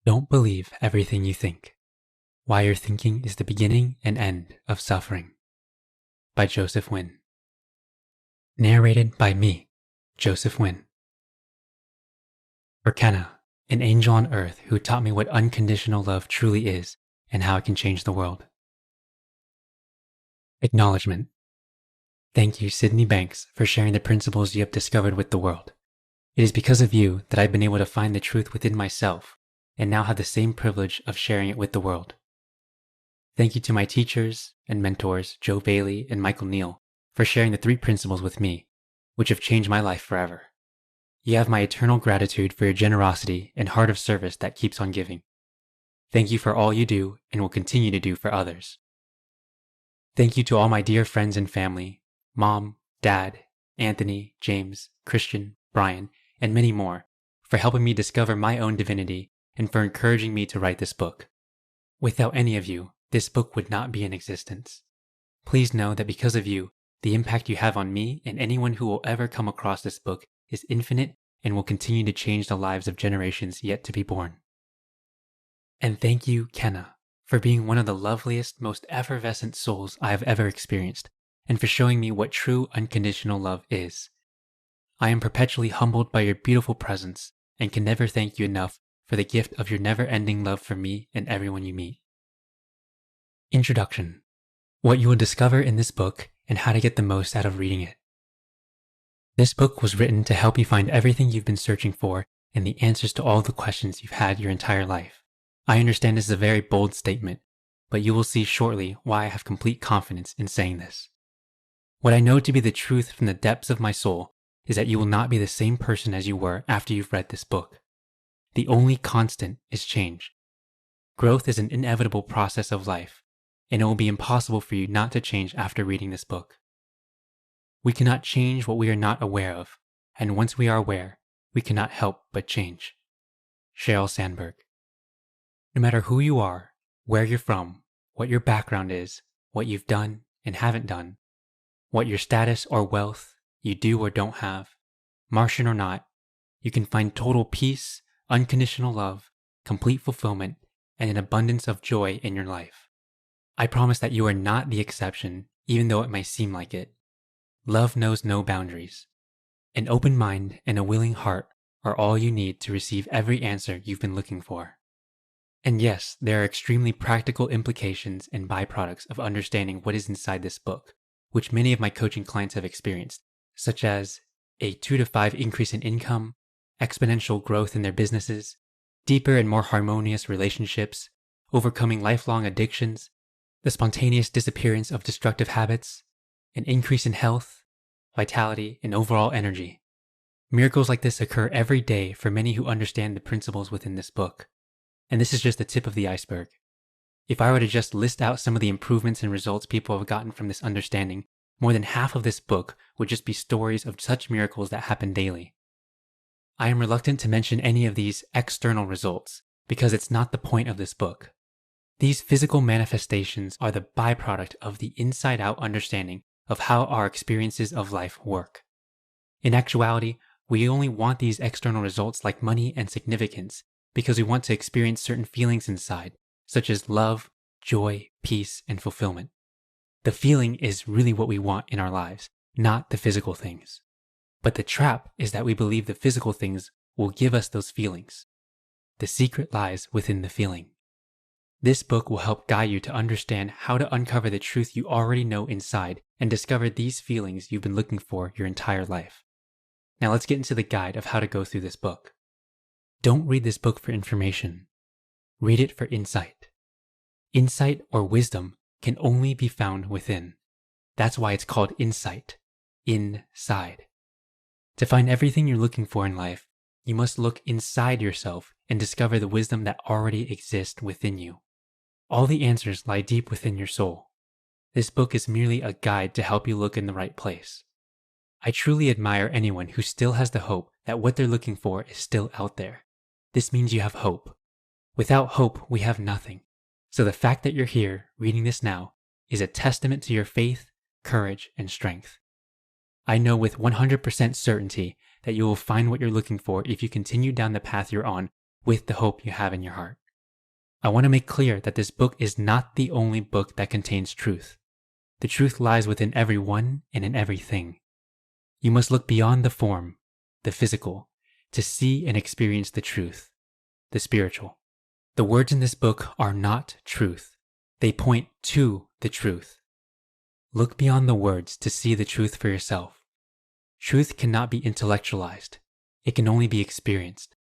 Don't believe everything you think. Why your thinking is the beginning and end of suffering. By Joseph Wynn. Narrated by me, Joseph Wynn. For Kenna, an angel on earth who taught me what unconditional love truly is and how it can change the world. Acknowledgement. Thank you, Sydney Banks, for sharing the principles you have discovered with the world. It is because of you that I've been able to find the truth within myself and now have the same privilege of sharing it with the world. Thank you to my teachers and mentors, Joe Bailey and Michael Neal, for sharing the 3 principles with me, which have changed my life forever. You have my eternal gratitude for your generosity and heart of service that keeps on giving. Thank you for all you do and will continue to do for others. Thank you to all my dear friends and family, Mom, Dad, Anthony, James, Christian, Brian, and many more, for helping me discover my own divinity and for encouraging me to write this book. Without any of you, this book would not be in existence. Please know that because of you, the impact you have on me and anyone who will ever come across this book is infinite and will continue to change the lives of generations yet to be born. And thank you, Kenna, for being one of the loveliest, most effervescent souls I have ever experienced, and for showing me what true unconditional love is. I am perpetually humbled by your beautiful presence and can never thank you enough for the gift of your never-ending love for me and everyone you meet. Introduction. What you will discover in this book and how to get the most out of reading it. This book was written to help you find everything you've been searching for and the answers to all the questions you've had your entire life. I understand this is a very bold statement, but you will see shortly why I have complete confidence in saying this. What I know to be the truth from the depths of my soul is that you will not be the same person as you were after you've read this book. The only constant is change. Growth is an inevitable process of life, and it will be impossible for you not to change after reading this book. We cannot change what we are not aware of, and once we are aware, we cannot help but change. Sheryl Sandberg. No matter who you are, where you're from, what your background is, what you've done and haven't done, what your status or wealth you do or don't have, Martian or not, you can find total peace, unconditional love, complete fulfillment, and an abundance of joy in your life. I promise that you are not the exception, even though it may seem like it. Love knows no boundaries. An open mind and a willing heart are all you need to receive every answer you've been looking for. And yes, there are extremely practical implications and byproducts of understanding what is inside this book, which many of my coaching clients have experienced, such as a 2 to 5 increase in income, exponential growth in their businesses, deeper and more harmonious relationships, overcoming lifelong addictions, the spontaneous disappearance of destructive habits, an increase in health, vitality, and overall energy. Miracles like this occur every day for many who understand the principles within this book. And this is just the tip of the iceberg. If I were to just list out some of the improvements and results people have gotten from this understanding, more than half of this book would just be stories of such miracles that happen daily. I am reluctant to mention any of these external results because it's not the point of this book. These physical manifestations are the byproduct of the inside-out understanding of how our experiences of life work. In actuality, we only want these external results like money and significance because we want to experience certain feelings inside, such as love, joy, peace, and fulfillment. The feeling is really what we want in our lives, not the physical things. But the trap is that we believe the physical things will give us those feelings. The secret lies within the feeling. This book will help guide you to understand how to uncover the truth you already know inside and discover these feelings you've been looking for your entire life. Now let's get into the guide of how to go through this book. Don't read this book for information. Read it for insight. Insight or wisdom can only be found within. That's why it's called insight. Inside. To find everything you're looking for in life, you must look inside yourself and discover the wisdom that already exists within you. All the answers lie deep within your soul. This book is merely a guide to help you look in the right place. I truly admire anyone who still has the hope that what they're looking for is still out there. This means you have hope. Without hope, we have nothing. So the fact that you're here reading this now is a testament to your faith, courage, and strength. I know with 100% certainty that you will find what you're looking for if you continue down the path you're on with the hope you have in your heart. I want to make clear that this book is not the only book that contains truth. The truth lies within everyone and in everything. You must look beyond the form, the physical, to see and experience the truth, the spiritual. The words in this book are not truth. They point to the truth. Look beyond the words to see the truth for yourself. Truth cannot be intellectualized. It can only be experienced.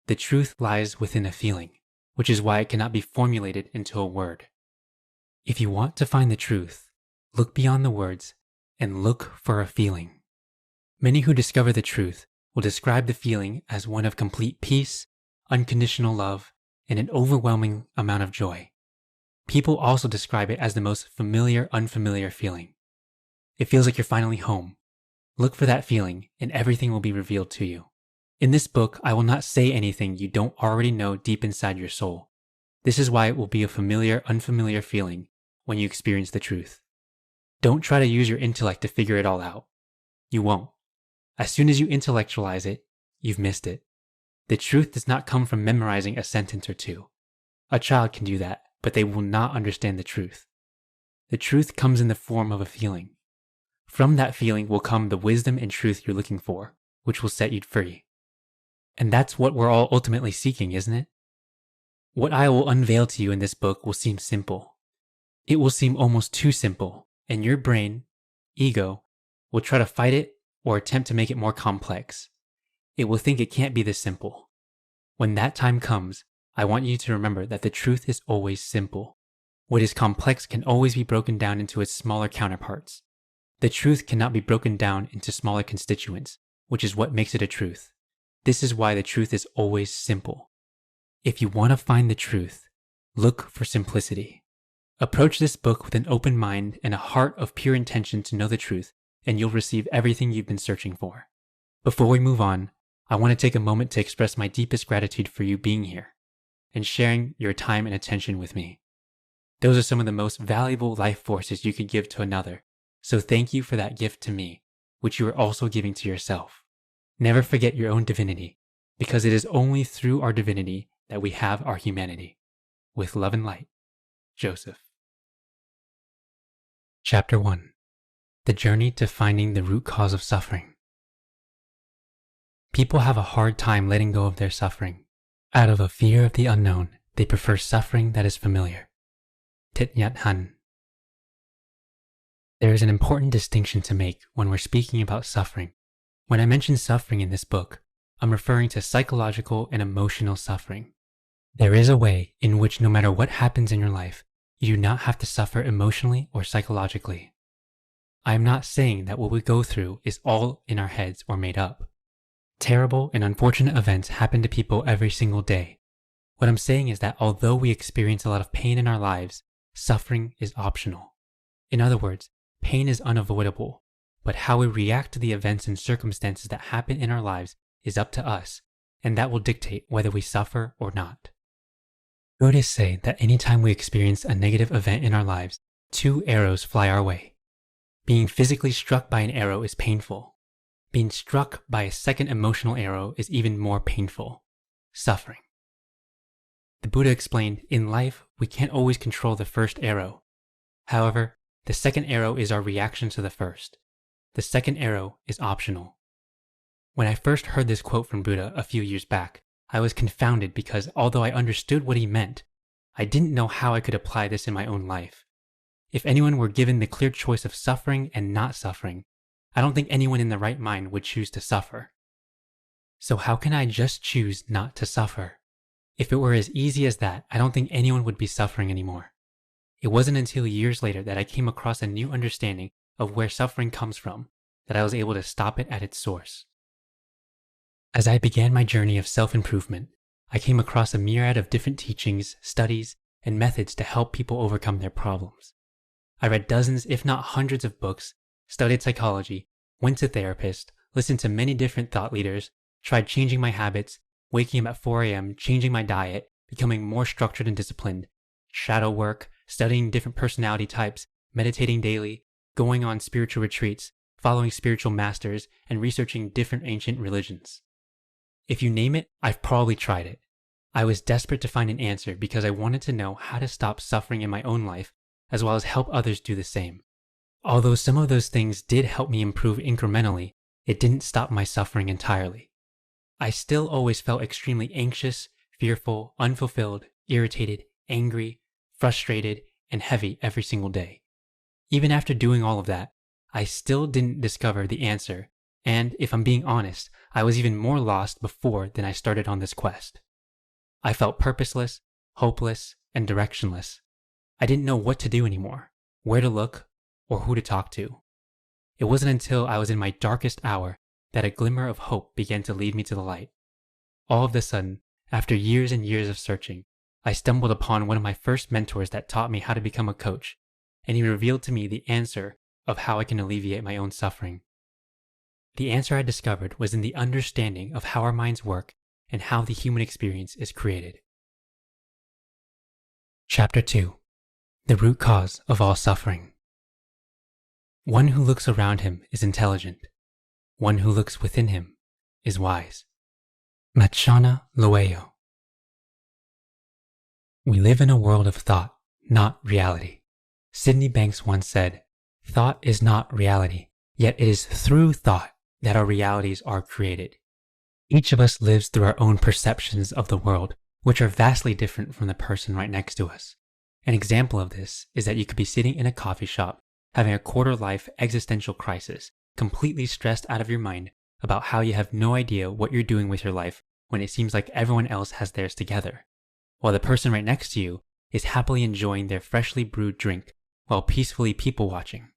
The truth lies within a feeling, which is why it cannot be formulated into a word. If you want to find the truth, look beyond the words and look for a feeling. Many who discover the truth will describe the feeling as one of complete peace, unconditional love, and an overwhelming amount of joy. People also describe it as the most familiar, unfamiliar feeling. It feels like you're finally home. Look for that feeling and everything will be revealed to you. In this book, I will not say anything you don't already know deep inside your soul. This is why it will be a familiar, unfamiliar feeling when you experience the truth. Don't try to use your intellect to figure it all out. You won't. As soon as you intellectualize it, you've missed it. The truth does not come from memorizing a sentence or two. A child can do that, but they will not understand the truth. The truth comes in the form of a feeling. From that feeling will come the wisdom and truth you're looking for, which will set you free. And that's what we're all ultimately seeking, isn't it? What I will unveil to you in this book will seem simple. It will seem almost too simple, and your brain, ego, will try to fight it or attempt to make it more complex. It will think it can't be this simple. When that time comes, I want you to remember that the truth is always simple. What is complex can always be broken down into its smaller counterparts. The truth cannot be broken down into smaller constituents, which is what makes it a truth. This is why the truth is always simple. If you want to find the truth, look for simplicity. Approach this book with an open mind and a heart of pure intention to know the truth, and you'll receive everything you've been searching for. Before we move on, I want to take a moment to express my deepest gratitude for you being here and sharing your time and attention with me. Those are some of the most valuable life forces you could give to another, so thank you for that gift to me, which you are also giving to yourself. Never forget your own divinity, because it is only through our divinity that we have our humanity. With love and light, Joseph. Chapter 1. The Journey to Finding the Root Cause of Suffering. People have a hard time letting go of their suffering. Out of a fear of the unknown, they prefer suffering that is familiar. Thich Nhat Hanh. There is an important distinction to make when we're speaking about suffering. When I mention suffering in this book, I'm referring to psychological and emotional suffering. There is a way in which no matter what happens in your life, you do not have to suffer emotionally or psychologically. I am not saying that what we go through is all in our heads or made up. Terrible and unfortunate events happen to people every single day. What I'm saying is that although we experience a lot of pain in our lives, suffering is optional. In other words, pain is unavoidable, but how we react to the events and circumstances that happen in our lives is up to us, and that will dictate whether we suffer or not. Buddhists say that anytime we experience a negative event in our lives, two arrows fly our way. Being physically struck by an arrow is painful. Being struck by a second emotional arrow is even more painful. Suffering. The Buddha explained, in life, we can't always control the first arrow. However, the second arrow is our reaction to the first. The second arrow is optional. When I first heard this quote from Buddha a few years back, I was confounded because although I understood what he meant, I didn't know how I could apply this in my own life. If anyone were given the clear choice of suffering and not suffering, I don't think anyone in their right mind would choose to suffer. So how can I just choose not to suffer? If it were as easy as that, I don't think anyone would be suffering anymore. It wasn't until years later that I came across a new understanding of where suffering comes from, that I was able to stop it at its source. As I began my journey of self-improvement, I came across a myriad of different teachings, studies, and methods to help people overcome their problems. I read dozens, if not hundreds of books, studied psychology, went to therapists, listened to many different thought leaders, tried changing my habits, waking up at 4 a.m., changing my diet, becoming more structured and disciplined, shadow work, studying different personality types, meditating daily, going on spiritual retreats, following spiritual masters, and researching different ancient religions. If you name it, I've probably tried it. I was desperate to find an answer because I wanted to know how to stop suffering in my own life, as well as help others do the same. Although some of those things did help me improve incrementally, it didn't stop my suffering entirely. I still always felt extremely anxious, fearful, unfulfilled, irritated, angry, frustrated, and heavy every single day. Even after doing all of that, I still didn't discover the answer, and if I'm being honest, I was even more lost before than I started on this quest. I felt purposeless, hopeless, and directionless. I didn't know what to do anymore, where to look, or who to talk to. It wasn't until I was in my darkest hour that a glimmer of hope began to lead me to the light. All of a sudden, after years and years of searching, I stumbled upon one of my first mentors that taught me how to become a coach, and he revealed to me the answer of how I can alleviate my own suffering. The answer I discovered was in the understanding of how our minds work and how the human experience is created. Chapter 2: The Root Cause of All Suffering. One who looks around him is intelligent. One who looks within him is wise. Matshana Loeo. We live in a world of thought, not reality. Sydney Banks once said, "Thought is not reality, yet it is through thought that our realities are created." Each of us lives through our own perceptions of the world, which are vastly different from the person right next to us. An example of this is that you could be sitting in a coffee shop, having a quarter-life existential crisis, completely stressed out of your mind about how you have no idea what you're doing with your life when it seems like everyone else has theirs together, while the person right next to you is happily enjoying their freshly brewed drink while peacefully people watching.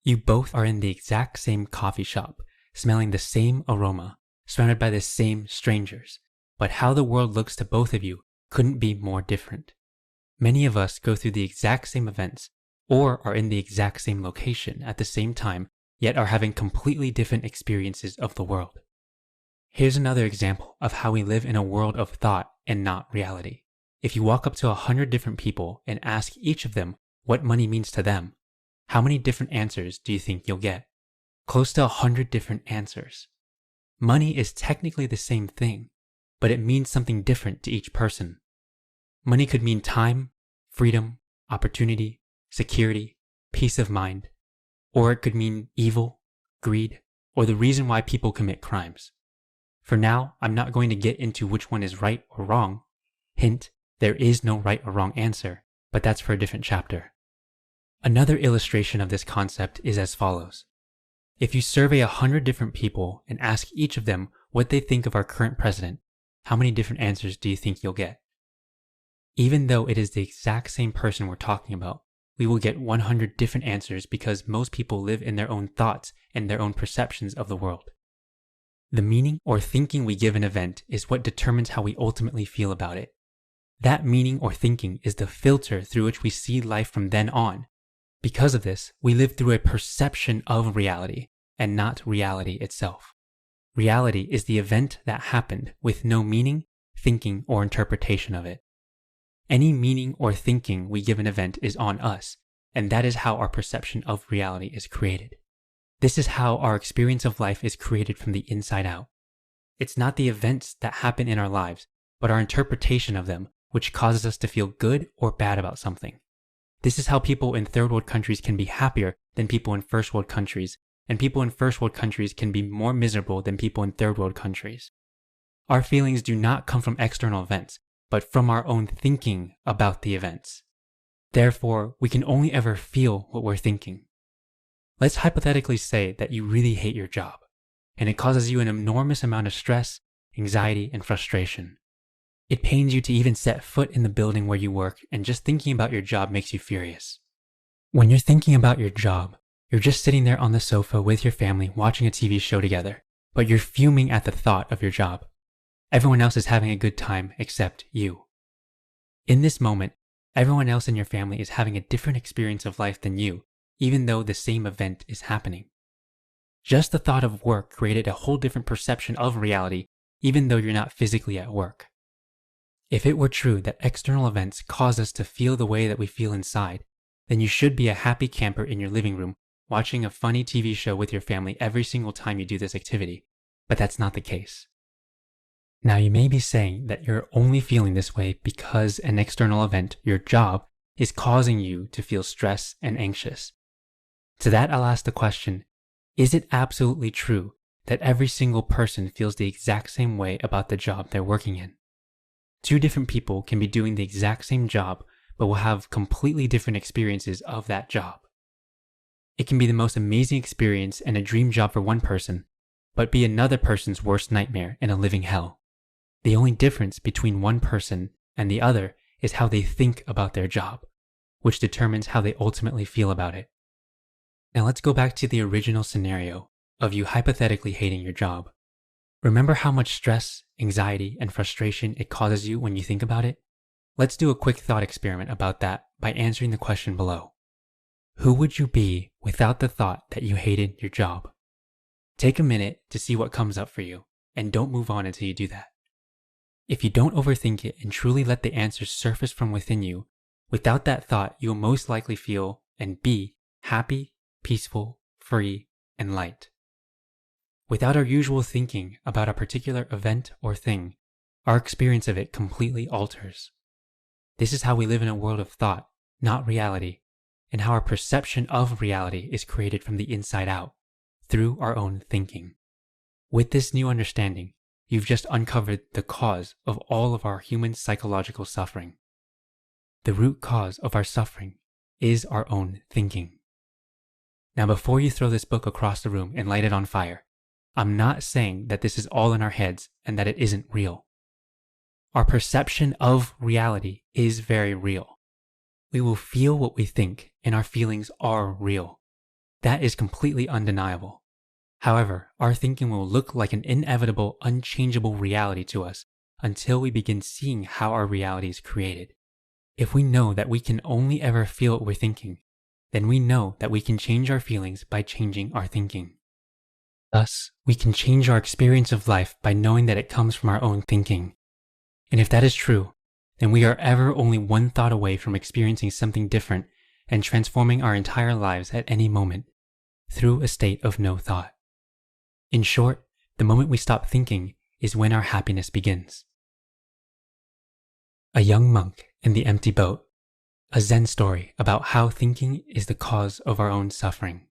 You both are in the exact same coffee shop, smelling the same aroma, surrounded by the same strangers, but how the world looks to both of you couldn't be more different. Many of us go through the exact same events or are in the exact same location at the same time, yet are having completely different experiences of the world. Here's another example of how we live in a world of thought and not reality. If you walk up to 100 different people and ask each of them what money means to them, how many different answers do you think you'll get? Close to 100 different answers. Money is technically the same thing, but it means something different to each person. Money could mean time, freedom, opportunity, security, peace of mind, or it could mean evil, greed, or the reason why people commit crimes. For now, I'm not going to get into which one is right or wrong. Hint, there is no right or wrong answer, but that's for a different chapter. Another illustration of this concept is as follows. If you survey 100 different people and ask each of them what they think of our current president, how many different answers do you think you'll get? Even though it is the exact same person we're talking about, we will get 100 different answers because most people live in their own thoughts and their own perceptions of the world. The meaning or thinking we give an event is what determines how we ultimately feel about it. That meaning or thinking is the filter through which we see life from then on. Because of this, we live through a perception of reality and not reality itself. Reality is the event that happened with no meaning, thinking, or interpretation of it. Any meaning or thinking we give an event is on us, and that is how our perception of reality is created. This is how our experience of life is created from the inside out. It's not the events that happen in our lives, but our interpretation of them, which causes us to feel good or bad about something. This is how people in third world countries can be happier than people in first world countries, and people in first world countries can be more miserable than people in third world countries. Our feelings do not come from external events, but from our own thinking about the events. Therefore, we can only ever feel what we're thinking. Let's hypothetically say that you really hate your job, and it causes you an enormous amount of stress, anxiety, and frustration. It pains you to even set foot in the building where you work, and just thinking about your job makes you furious. When you're thinking about your job, you're just sitting there on the sofa with your family watching a TV show together, but you're fuming at the thought of your job. Everyone else is having a good time except you. In this moment, everyone else in your family is having a different experience of life than you, even though the same event is happening. Just the thought of work created a whole different perception of reality, even though you're not physically at work. If it were true that external events cause us to feel the way that we feel inside, then you should be a happy camper in your living room watching a funny TV show with your family every single time you do this activity, but that's not the case. Now you may be saying that you're only feeling this way because an external event, your job, is causing you to feel stress and anxious. To that I'll ask the question, is it absolutely true that every single person feels the exact same way about the job they're working in? Two different people can be doing the exact same job, but will have completely different experiences of that job. It can be the most amazing experience and a dream job for one person, but be another person's worst nightmare and a living hell. The only difference between one person and the other is how they think about their job, which determines how they ultimately feel about it. Now let's go back to the original scenario of you hypothetically hating your job. Remember how much stress, anxiety, and frustration it causes you when you think about it? Let's do a quick thought experiment about that by answering the question below. Who would you be without the thought that you hated your job? Take a minute to see what comes up for you, and don't move on until you do that. If you don't overthink it and truly let the answers surface from within you, without that thought, you will most likely feel and be happy, peaceful, free, and light. Without our usual thinking about a particular event or thing, our experience of it completely alters. This is how we live in a world of thought, not reality, and how our perception of reality is created from the inside out, through our own thinking. With this new understanding, you've just uncovered the cause of all of our human psychological suffering. The root cause of our suffering is our own thinking. Now, before you throw this book across the room and light it on fire, I'm not saying that this is all in our heads and that it isn't real. Our perception of reality is very real. We will feel what we think, and our feelings are real. That is completely undeniable. However, our thinking will look like an inevitable, unchangeable reality to us until we begin seeing how our reality is created. If we know that we can only ever feel what we're thinking, then we know that we can change our feelings by changing our thinking. Thus, we can change our experience of life by knowing that it comes from our own thinking. And if that is true, then we are ever only one thought away from experiencing something different and transforming our entire lives at any moment through a state of no thought. In short, the moment we stop thinking is when our happiness begins. A young monk in the empty boat, a Zen story about how thinking is the cause of our own suffering.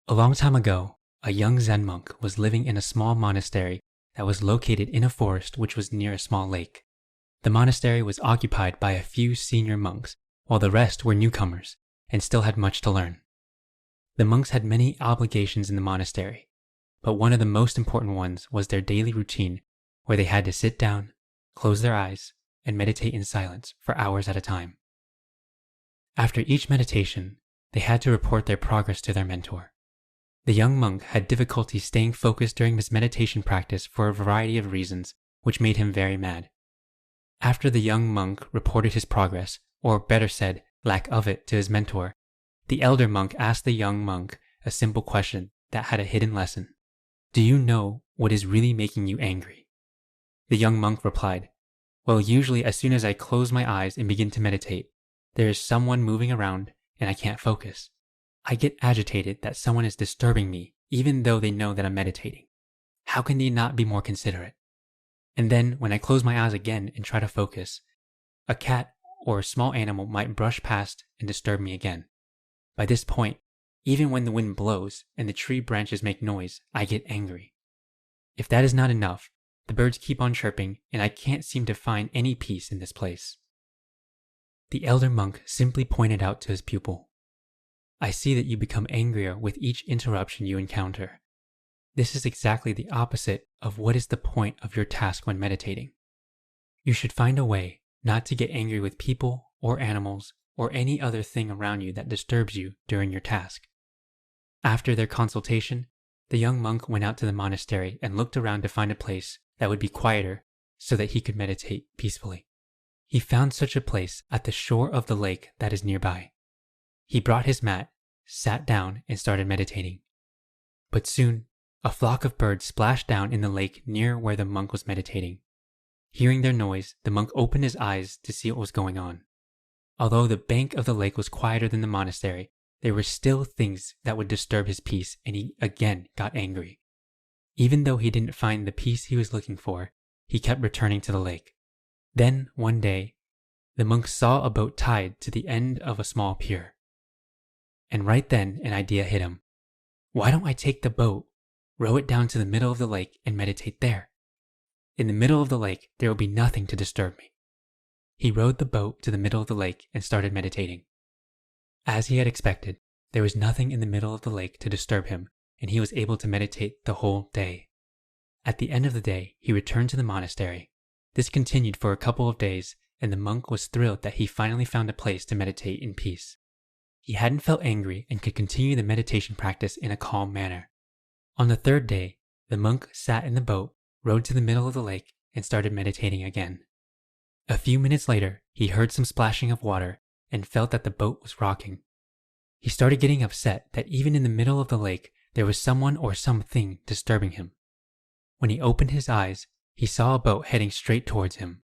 A long time ago, a young Zen monk was living in a small monastery that was located in a forest which was near a small lake. The monastery was occupied by a few senior monks, while the rest were newcomers and still had much to learn. The monks had many obligations in the monastery, but one of the most important ones was their daily routine where they had to sit down, close their eyes, and meditate in silence for hours at a time. After each meditation, they had to report their progress to their mentor. The young monk had difficulty staying focused during his meditation practice for a variety of reasons, which made him very mad. After the young monk reported his progress, or better said, lack of it, to his mentor, the elder monk asked the young monk a simple question that had a hidden lesson. Do you know what is really making you angry? The young monk replied, well, usually as soon as I close my eyes and begin to meditate, there is someone moving around and I can't focus. I get agitated that someone is disturbing me even though they know that I'm meditating. How can they not be more considerate? And then when I close my eyes again and try to focus, a cat or a small animal might brush past and disturb me again. By this point, even when the wind blows and the tree branches make noise, I get angry. If that is not enough, the birds keep on chirping and I can't seem to find any peace in this place. The elder monk simply pointed out to his pupil, I see that you become angrier with each interruption you encounter. This is exactly the opposite of what is the point of your task when meditating. You should find a way not to get angry with people or animals or any other thing around you that disturbs you during your task. After their consultation, the young monk went out to the monastery and looked around to find a place that would be quieter so that he could meditate peacefully. He found such a place at the shore of the lake that is nearby. He brought his mat, sat down, and started meditating. But soon, a flock of birds splashed down in the lake near where the monk was meditating. Hearing their noise, the monk opened his eyes to see what was going on. Although the bank of the lake was quieter than the monastery, there were still things that would disturb his peace, and he again got angry. Even though he didn't find the peace he was looking for, he kept returning to the lake. Then, one day, the monk saw a boat tied to the end of a small pier. And right then, an idea hit him. Why don't I take the boat, row it down to the middle of the lake, and meditate there? In the middle of the lake, there will be nothing to disturb me. He rowed the boat to the middle of the lake and started meditating. As he had expected, there was nothing in the middle of the lake to disturb him, and he was able to meditate the whole day. At the end of the day, he returned to the monastery. This continued for a couple of days, and the monk was thrilled that he finally found a place to meditate in peace. He hadn't felt angry and could continue the meditation practice in a calm manner. On the third day, the monk sat in the boat, rowed to the middle of the lake, and started meditating again. A few minutes later, he heard some splashing of water and felt that the boat was rocking. He started getting upset that even in the middle of the lake, there was someone or something disturbing him. When he opened his eyes, he saw a boat heading straight towards him.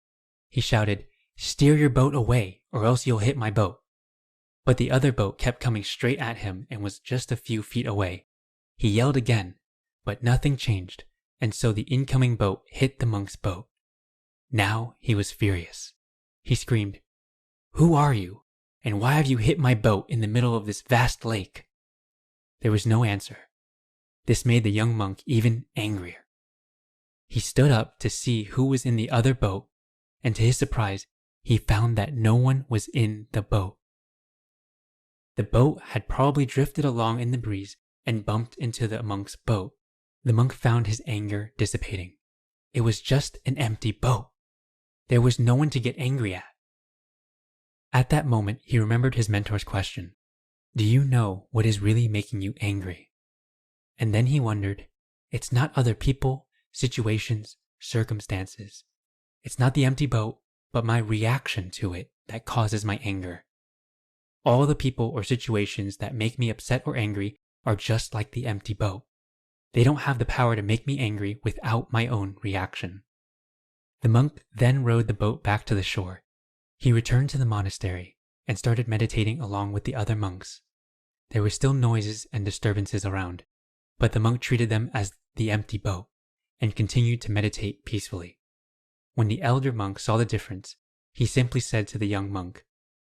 He shouted, "Steer your boat away, or else you'll hit my boat." But the other boat kept coming straight at him and was just a few feet away. He yelled again, but nothing changed, and so the incoming boat hit the monk's boat. Now he was furious. He screamed, "Who are you? And why have you hit my boat in the middle of this vast lake?" There was no answer. This made the young monk even angrier. He stood up to see who was in the other boat, and to his surprise, he found that no one was in the boat. The boat had probably drifted along in the breeze and bumped into the monk's boat. The monk found his anger dissipating. It was just an empty boat. There was no one to get angry at. At that moment, he remembered his mentor's question. Do you know what is really making you angry? And then he wondered, it's not other people, situations, circumstances. It's not the empty boat, but my reaction to it that causes my anger. All the people or situations that make me upset or angry are just like the empty boat. They don't have the power to make me angry without my own reaction. The monk then rowed the boat back to the shore. He returned to the monastery and started meditating along with the other monks. There were still noises and disturbances around, but the monk treated them as the empty boat and continued to meditate peacefully. When the elder monk saw the difference, he simply said to the young monk,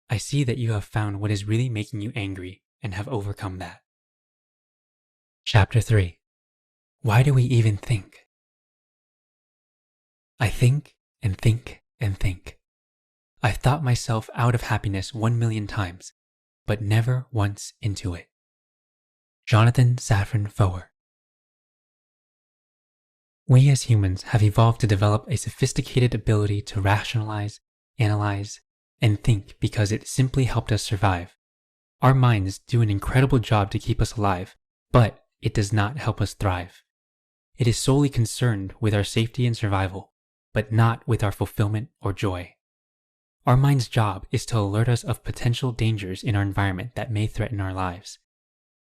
I see that you have found what is really making you angry and have overcome that. Chapter 3. Why do we even think? I think and think and think. I've thought myself out of happiness 1,000,000 times, but never once into it. Jonathan Safran Foer. We as humans have evolved to develop a sophisticated ability to rationalize, analyze, and think because it simply helped us survive. Our minds do an incredible job to keep us alive, but it does not help us thrive. It is solely concerned with our safety and survival, but not with our fulfillment or joy. Our mind's job is to alert us of potential dangers in our environment that may threaten our lives.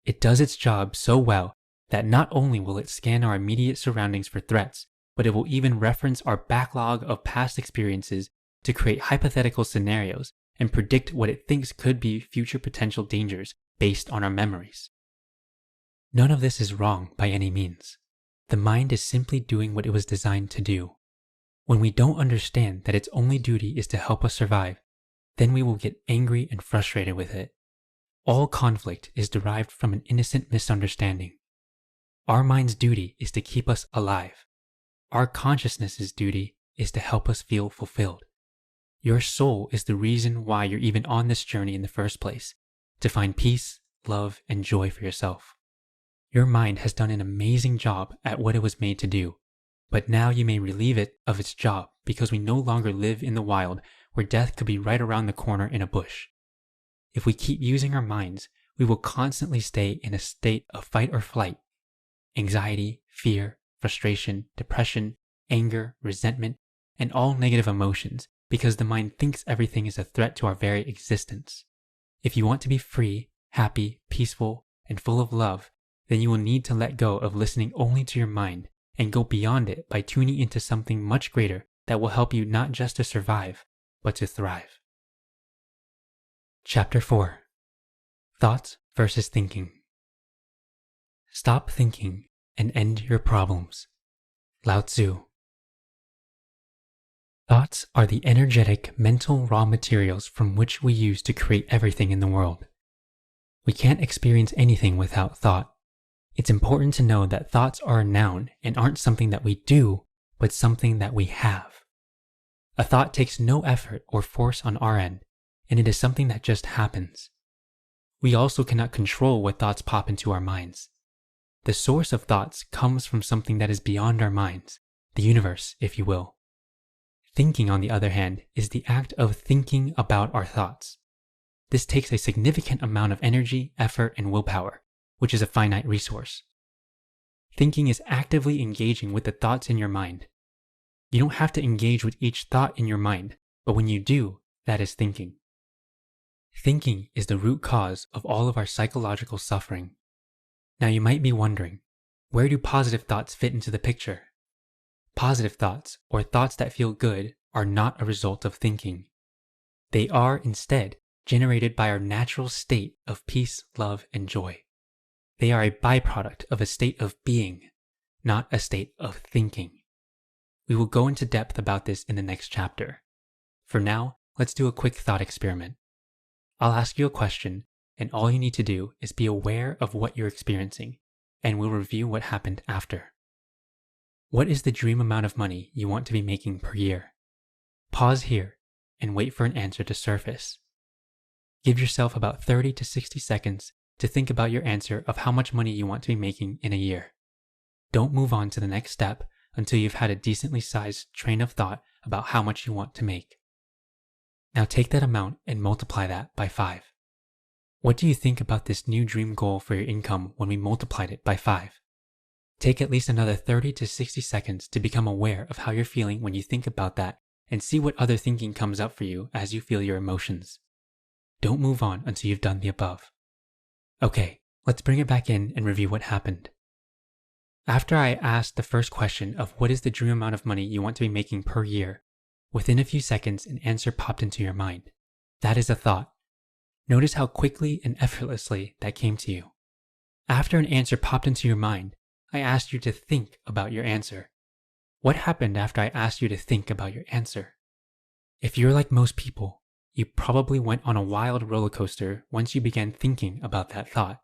It does its job so well that not only will it scan our immediate surroundings for threats, but it will even reference our backlog of past experiences to create hypothetical scenarios and predict what it thinks could be future potential dangers based on our memories. None of this is wrong by any means. The mind is simply doing what it was designed to do. When we don't understand that its only duty is to help us survive, then we will get angry and frustrated with it. All conflict is derived from an innocent misunderstanding. Our mind's duty is to keep us alive. Our consciousness's duty is to help us feel fulfilled. Your soul is the reason why you're even on this journey in the first place, to find peace, love, and joy for yourself. Your mind has done an amazing job at what it was made to do, but now you may relieve it of its job because we no longer live in the wild where death could be right around the corner in a bush. If we keep using our minds, we will constantly stay in a state of fight or flight. Anxiety, fear, frustration, depression, anger, resentment, and all negative emotions because the mind thinks everything is a threat to our very existence. If you want to be free, happy, peaceful, and full of love, then you will need to let go of listening only to your mind and go beyond it by tuning into something much greater that will help you not just to survive, but to thrive. Chapter 4. Thoughts versus thinking. Stop thinking and end your problems. Lao Tzu. Thoughts are the energetic mental raw materials from which we use to create everything in the world. We can't experience anything without thought. It's important to know that thoughts are a noun and aren't something that we do, but something that we have. A thought takes no effort or force on our end, and it is something that just happens. We also cannot control what thoughts pop into our minds. The source of thoughts comes from something that is beyond our minds, the universe, if you will. Thinking, on the other hand, is the act of thinking about our thoughts. This takes a significant amount of energy, effort, and willpower, which is a finite resource. Thinking is actively engaging with the thoughts in your mind. You don't have to engage with each thought in your mind, but when you do, that is thinking. Thinking is the root cause of all of our psychological suffering. Now you might be wondering, where do positive thoughts fit into the picture? Positive thoughts, or thoughts that feel good, are not a result of thinking. They are, instead, generated by our natural state of peace, love, and joy. They are a byproduct of a state of being, not a state of thinking. We will go into depth about this in the next chapter. For now, let's do a quick thought experiment. I'll ask you a question, and all you need to do is be aware of what you're experiencing, and we'll review what happened after. What is the dream amount of money you want to be making per year? Pause here and wait for an answer to surface. Give yourself about 30 to 60 seconds to think about your answer of how much money you want to be making in a year. Don't move on to the next step until you've had a decently sized train of thought about how much you want to make. Now take that amount and multiply that by 5. What do you think about this new dream goal for your income when we multiplied it by 5? Take at least another 30 to 60 seconds to become aware of how you're feeling when you think about that and see what other thinking comes up for you as you feel your emotions. Don't move on until you've done the above. Okay, let's bring it back in and review what happened. After I asked the first question of what is the dream amount of money you want to be making per year, within a few seconds an answer popped into your mind. That is a thought. Notice how quickly and effortlessly that came to you. After an answer popped into your mind, I asked you to think about your answer. What happened after I asked you to think about your answer? If you're like most people, you probably went on a wild roller coaster once you began thinking about that thought.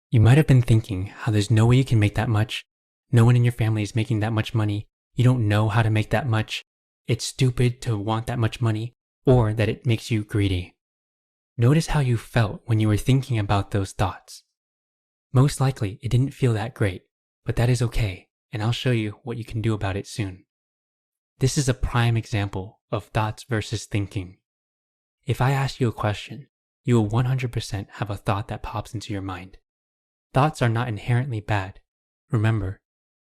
You might have been thinking how there's no way you can make that much, no one in your family is making that much money, you don't know how to make that much, it's stupid to want that much money, or that it makes you greedy. Notice how you felt when you were thinking about those thoughts. Most likely, it didn't feel that great, but that is okay, and I'll show you what you can do about it soon. This is a prime example of thoughts versus thinking. If I ask you a question, you will 100% have a thought that pops into your mind. Thoughts are not inherently bad. Remember,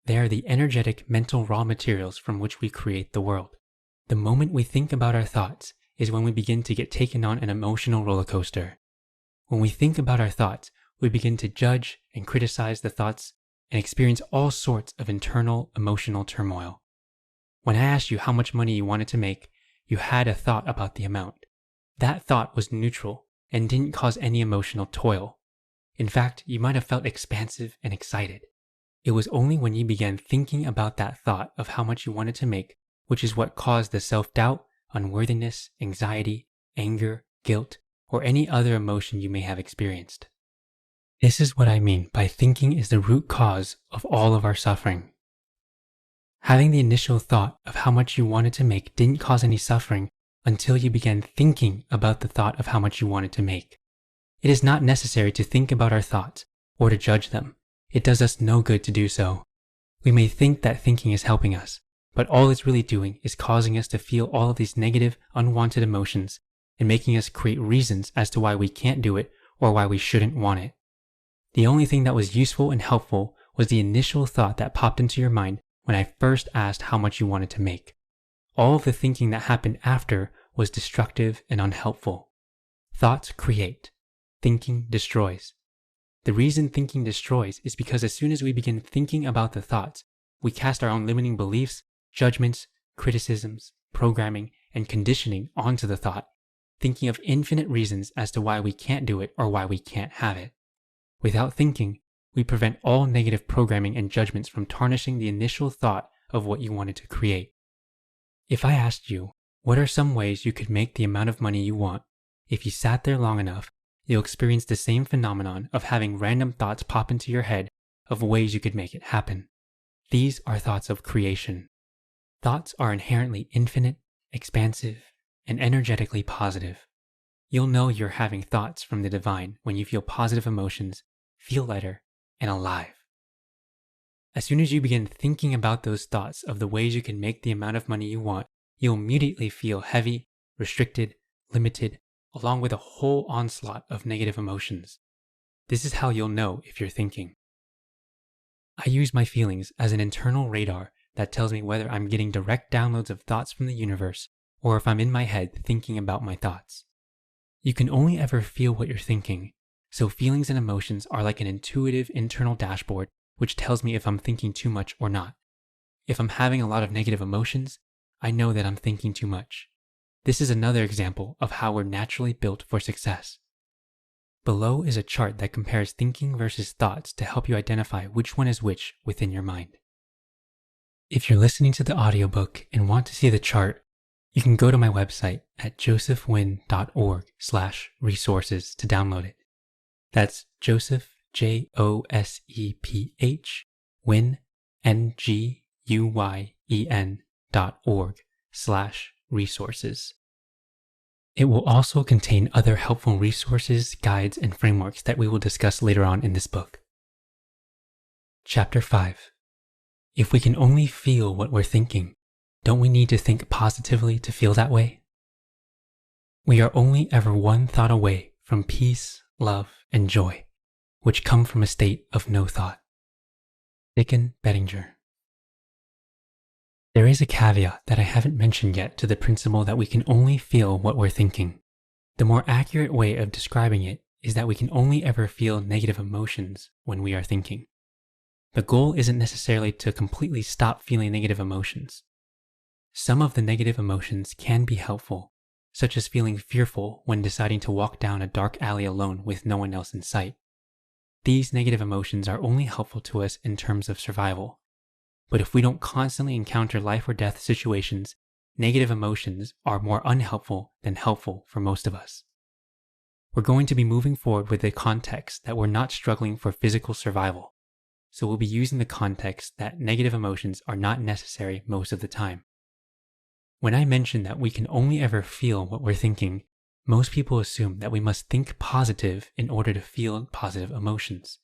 they are the energetic mental raw materials from which we create the world. The moment we think about our thoughts is when we begin to get taken on an emotional roller coaster. When we think about our thoughts, we begin to judge and criticize the thoughts and experience all sorts of internal emotional turmoil. When I asked you how much money you wanted to make, you had a thought about the amount. That thought was neutral and didn't cause any emotional toil. In fact, you might have felt expansive and excited. It was only when you began thinking about that thought of how much you wanted to make, which is what caused the self-doubt, unworthiness, anxiety, anger, guilt, or any other emotion you may have experienced. This is what I mean by thinking is the root cause of all of our suffering. Having the initial thought of how much you wanted to make didn't cause any suffering until you began thinking about the thought of how much you wanted to make. It is not necessary to think about our thoughts or to judge them. It does us no good to do so. We may think that thinking is helping us, but all it's really doing is causing us to feel all of these negative, unwanted emotions and making us create reasons as to why we can't do it or why we shouldn't want it. The only thing that was useful and helpful was the initial thought that popped into your mind when I first asked how much you wanted to make. All of the thinking that happened after was destructive and unhelpful. Thoughts create. Thinking destroys. The reason thinking destroys is because as soon as we begin thinking about the thoughts, we cast our own limiting beliefs, judgments, criticisms, programming, and conditioning onto the thought, thinking of infinite reasons as to why we can't do it or why we can't have it. Without thinking, we prevent all negative programming and judgments from tarnishing the initial thought of what you wanted to create. If I asked you, what are some ways you could make the amount of money you want? If you sat there long enough, you'll experience the same phenomenon of having random thoughts pop into your head of ways you could make it happen. These are thoughts of creation. Thoughts are inherently infinite, expansive, and energetically positive. You'll know you're having thoughts from the divine when you feel positive emotions, feel lighter, and alive. As soon as you begin thinking about those thoughts of the ways you can make the amount of money you want, you'll immediately feel heavy, restricted, limited, along with a whole onslaught of negative emotions. This is how you'll know if you're thinking. I use my feelings as an internal radar that tells me whether I'm getting direct downloads of thoughts from the universe or if I'm in my head thinking about my thoughts. You can only ever feel what you're thinking, so feelings and emotions are like an intuitive internal dashboard which tells me if I'm thinking too much or not. If I'm having a lot of negative emotions, I know that I'm thinking too much. This is another example of how we're naturally built for success. Below is a chart that compares thinking versus thoughts to help you identify which one is which within your mind. If you're listening to the audiobook and want to see the chart, you can go to my website at josephwin.org/resources to download it. That's Joseph, Joseph, Win, NGUYEN.org/resources. It will also contain other helpful resources, guides, and frameworks that we will discuss later on in this book. Chapter 5. If we can only feel what we're thinking, don't we need to think positively to feel that way? We are only ever one thought away from peace, love, and joy, which come from a state of no thought. Dickon Bettinger. There is a caveat that I haven't mentioned yet to the principle that we can only feel what we're thinking. The more accurate way of describing it is that we can only ever feel negative emotions when we are thinking. The goal isn't necessarily to completely stop feeling negative emotions. Some of the negative emotions can be helpful, such as feeling fearful when deciding to walk down a dark alley alone with no one else in sight. These negative emotions are only helpful to us in terms of survival. But if we don't constantly encounter life or death situations, negative emotions are more unhelpful than helpful for most of us. We're going to be moving forward with the context that we're not struggling for physical survival. So we'll be using the context that negative emotions are not necessary most of the time. When I mention that we can only ever feel what we're thinking, most people assume that we must think positive in order to feel positive emotions.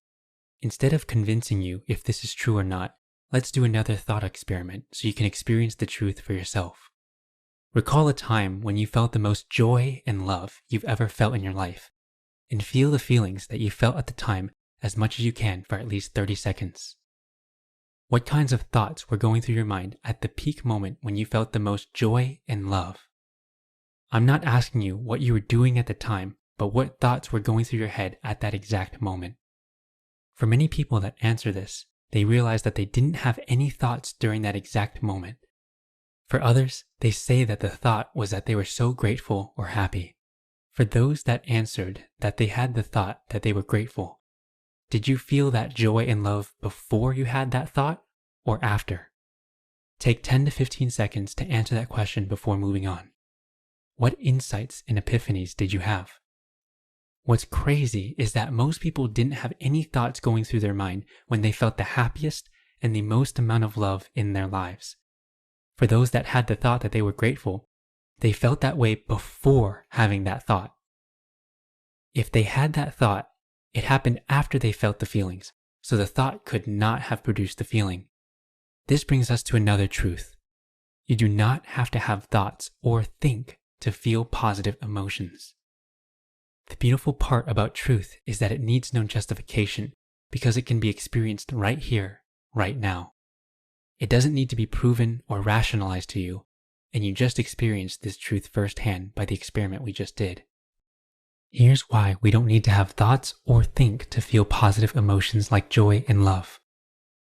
Instead of convincing you if this is true or not, let's do another thought experiment so you can experience the truth for yourself. Recall a time when you felt the most joy and love you've ever felt in your life, and feel the feelings that you felt at the time as much as you can for at least 30 seconds. What kinds of thoughts were going through your mind at the peak moment when you felt the most joy and love? I'm not asking you what you were doing at the time, but what thoughts were going through your head at that exact moment. For many people that answer this, they realize that they didn't have any thoughts during that exact moment. For others, they say that the thought was that they were so grateful or happy. For those that answered that they had the thought that they were grateful, did you feel that joy and love before you had that thought or after? Take 10 to 15 seconds to answer that question before moving on. What insights and epiphanies did you have? What's crazy is that most people didn't have any thoughts going through their mind when they felt the happiest and the most amount of love in their lives. For those that had the thought that they were grateful, they felt that way before having that thought. If they had that thought, it happened after they felt the feelings, so the thought could not have produced the feeling. This brings us to another truth. You do not have to have thoughts or think to feel positive emotions. The beautiful part about truth is that it needs no justification because it can be experienced right here, right now. It doesn't need to be proven or rationalized to you, and you just experienced this truth firsthand by the experiment we just did. Here's why we don't need to have thoughts or think to feel positive emotions like joy and love.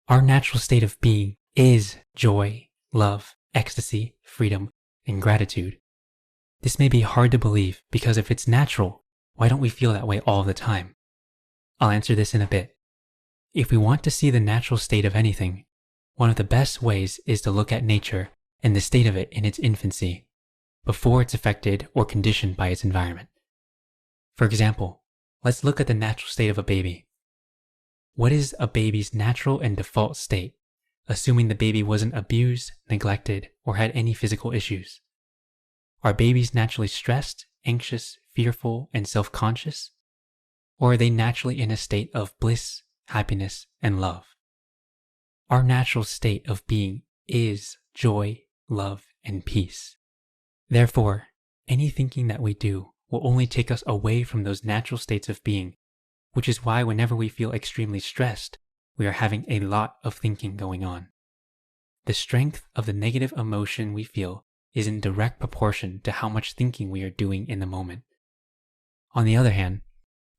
Our natural state of being is joy, love, ecstasy, freedom, and gratitude. This may be hard to believe because if it's natural, why don't we feel that way all the time? I'll answer this in a bit. If we want to see the natural state of anything, one of the best ways is to look at nature and the state of it in its infancy, before it's affected or conditioned by its environment. For example, let's look at the natural state of a baby. What is a baby's natural and default state, assuming the baby wasn't abused, neglected, or had any physical issues? Are babies naturally stressed, anxious, fearful, and self-conscious? Or are they naturally in a state of bliss, happiness, and love? Our natural state of being is joy, love, and peace. Therefore, any thinking that we do will only take us away from those natural states of being, which is why whenever we feel extremely stressed, we are having a lot of thinking going on. The strength of the negative emotion we feel is in direct proportion to how much thinking we are doing in the moment. On the other hand,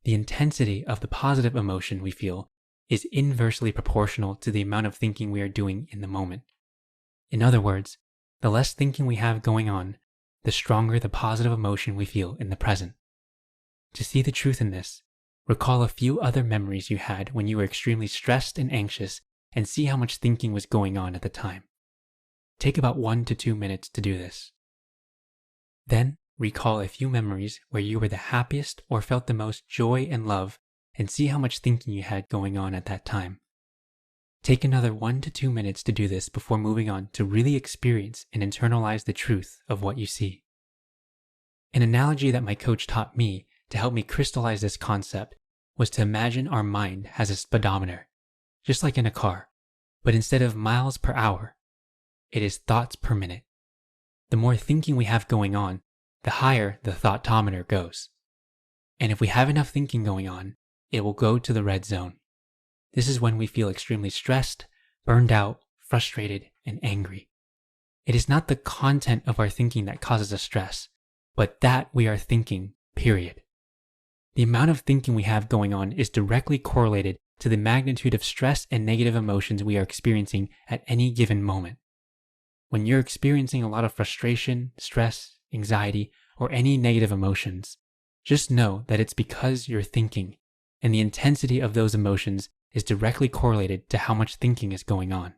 the intensity of the positive emotion we feel is inversely proportional to the amount of thinking we are doing in the moment. In other words, the less thinking we have going on, the stronger the positive emotion we feel in the present. To see the truth in this, recall a few other memories you had when you were extremely stressed and anxious and see how much thinking was going on at the time. Take about 1 to 2 minutes to do this. Then, recall a few memories where you were the happiest or felt the most joy and love and see how much thinking you had going on at that time. Take another 1 to 2 minutes to do this before moving on to really experience and internalize the truth of what you see. An analogy that my coach taught me to help me crystallize this concept was to imagine our mind has a speedometer, just like in a car, but instead of miles per hour, it is thoughts per minute. The more thinking we have going on, the higher the thoughttometer goes. And if we have enough thinking going on, it will go to the red zone. This is when we feel extremely stressed, burned out, frustrated, and angry. It is not the content of our thinking that causes us stress, but that we are thinking, period. The amount of thinking we have going on is directly correlated to the magnitude of stress and negative emotions we are experiencing at any given moment. When you're experiencing a lot of frustration, stress, anxiety, or any negative emotions, just know that it's because you're thinking, and the intensity of those emotions is directly correlated to how much thinking is going on.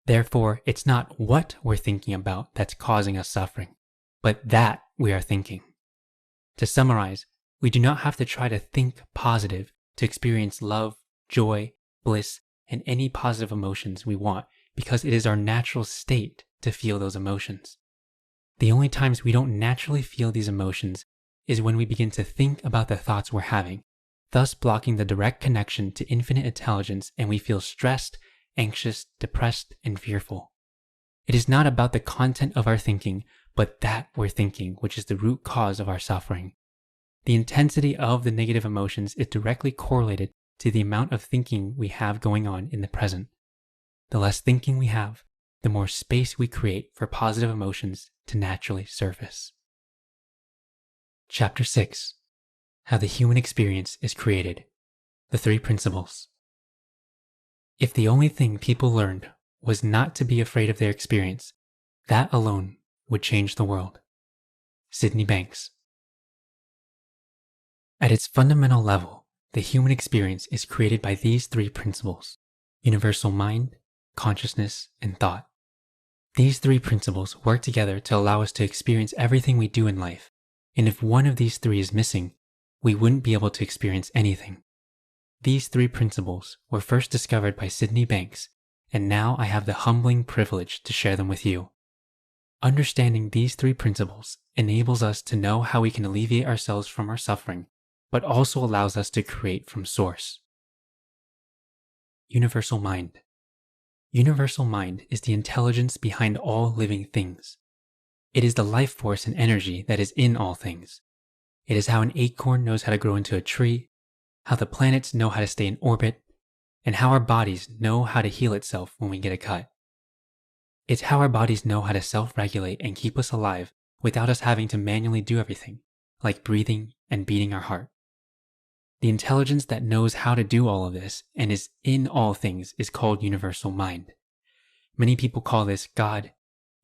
Therefore, it's not what we're thinking about that's causing us suffering, but that we are thinking. To summarize, we do not have to try to think positive to experience love, joy, bliss, and any positive emotions we want because it is our natural state to feel those emotions. The only times we don't naturally feel these emotions is when we begin to think about the thoughts we're having, thus blocking the direct connection to infinite intelligence, and we feel stressed, anxious, depressed, and fearful. It is not about the content of our thinking, but that we're thinking, which is the root cause of our suffering. The intensity of the negative emotions is directly correlated to the amount of thinking we have going on in the present. The less thinking we have, the more space we create for positive emotions to naturally surface. Chapter 6. How the Human Experience is Created. The 3 Principles. If the only thing people learned was not to be afraid of their experience, that alone would change the world. Sydney Banks. At its fundamental level, the human experience is created by these 3 principles: universal mind, consciousness, and thought. These 3 principles work together to allow us to experience everything we do in life, and if one of these 3 is missing, we wouldn't be able to experience anything. These 3 principles were first discovered by Sydney Banks, and now I have the humbling privilege to share them with you. Understanding these 3 principles enables us to know how we can alleviate ourselves from our suffering, but also allows us to create from source. Universal mind. Universal mind is the intelligence behind all living things. It is the life force and energy that is in all things. It is how an acorn knows how to grow into a tree, how the planets know how to stay in orbit, and how our bodies know how to heal itself when we get a cut. It's how our bodies know how to self-regulate and keep us alive without us having to manually do everything, like breathing and beating our heart. The intelligence that knows how to do all of this and is in all things is called universal mind. Many people call this God,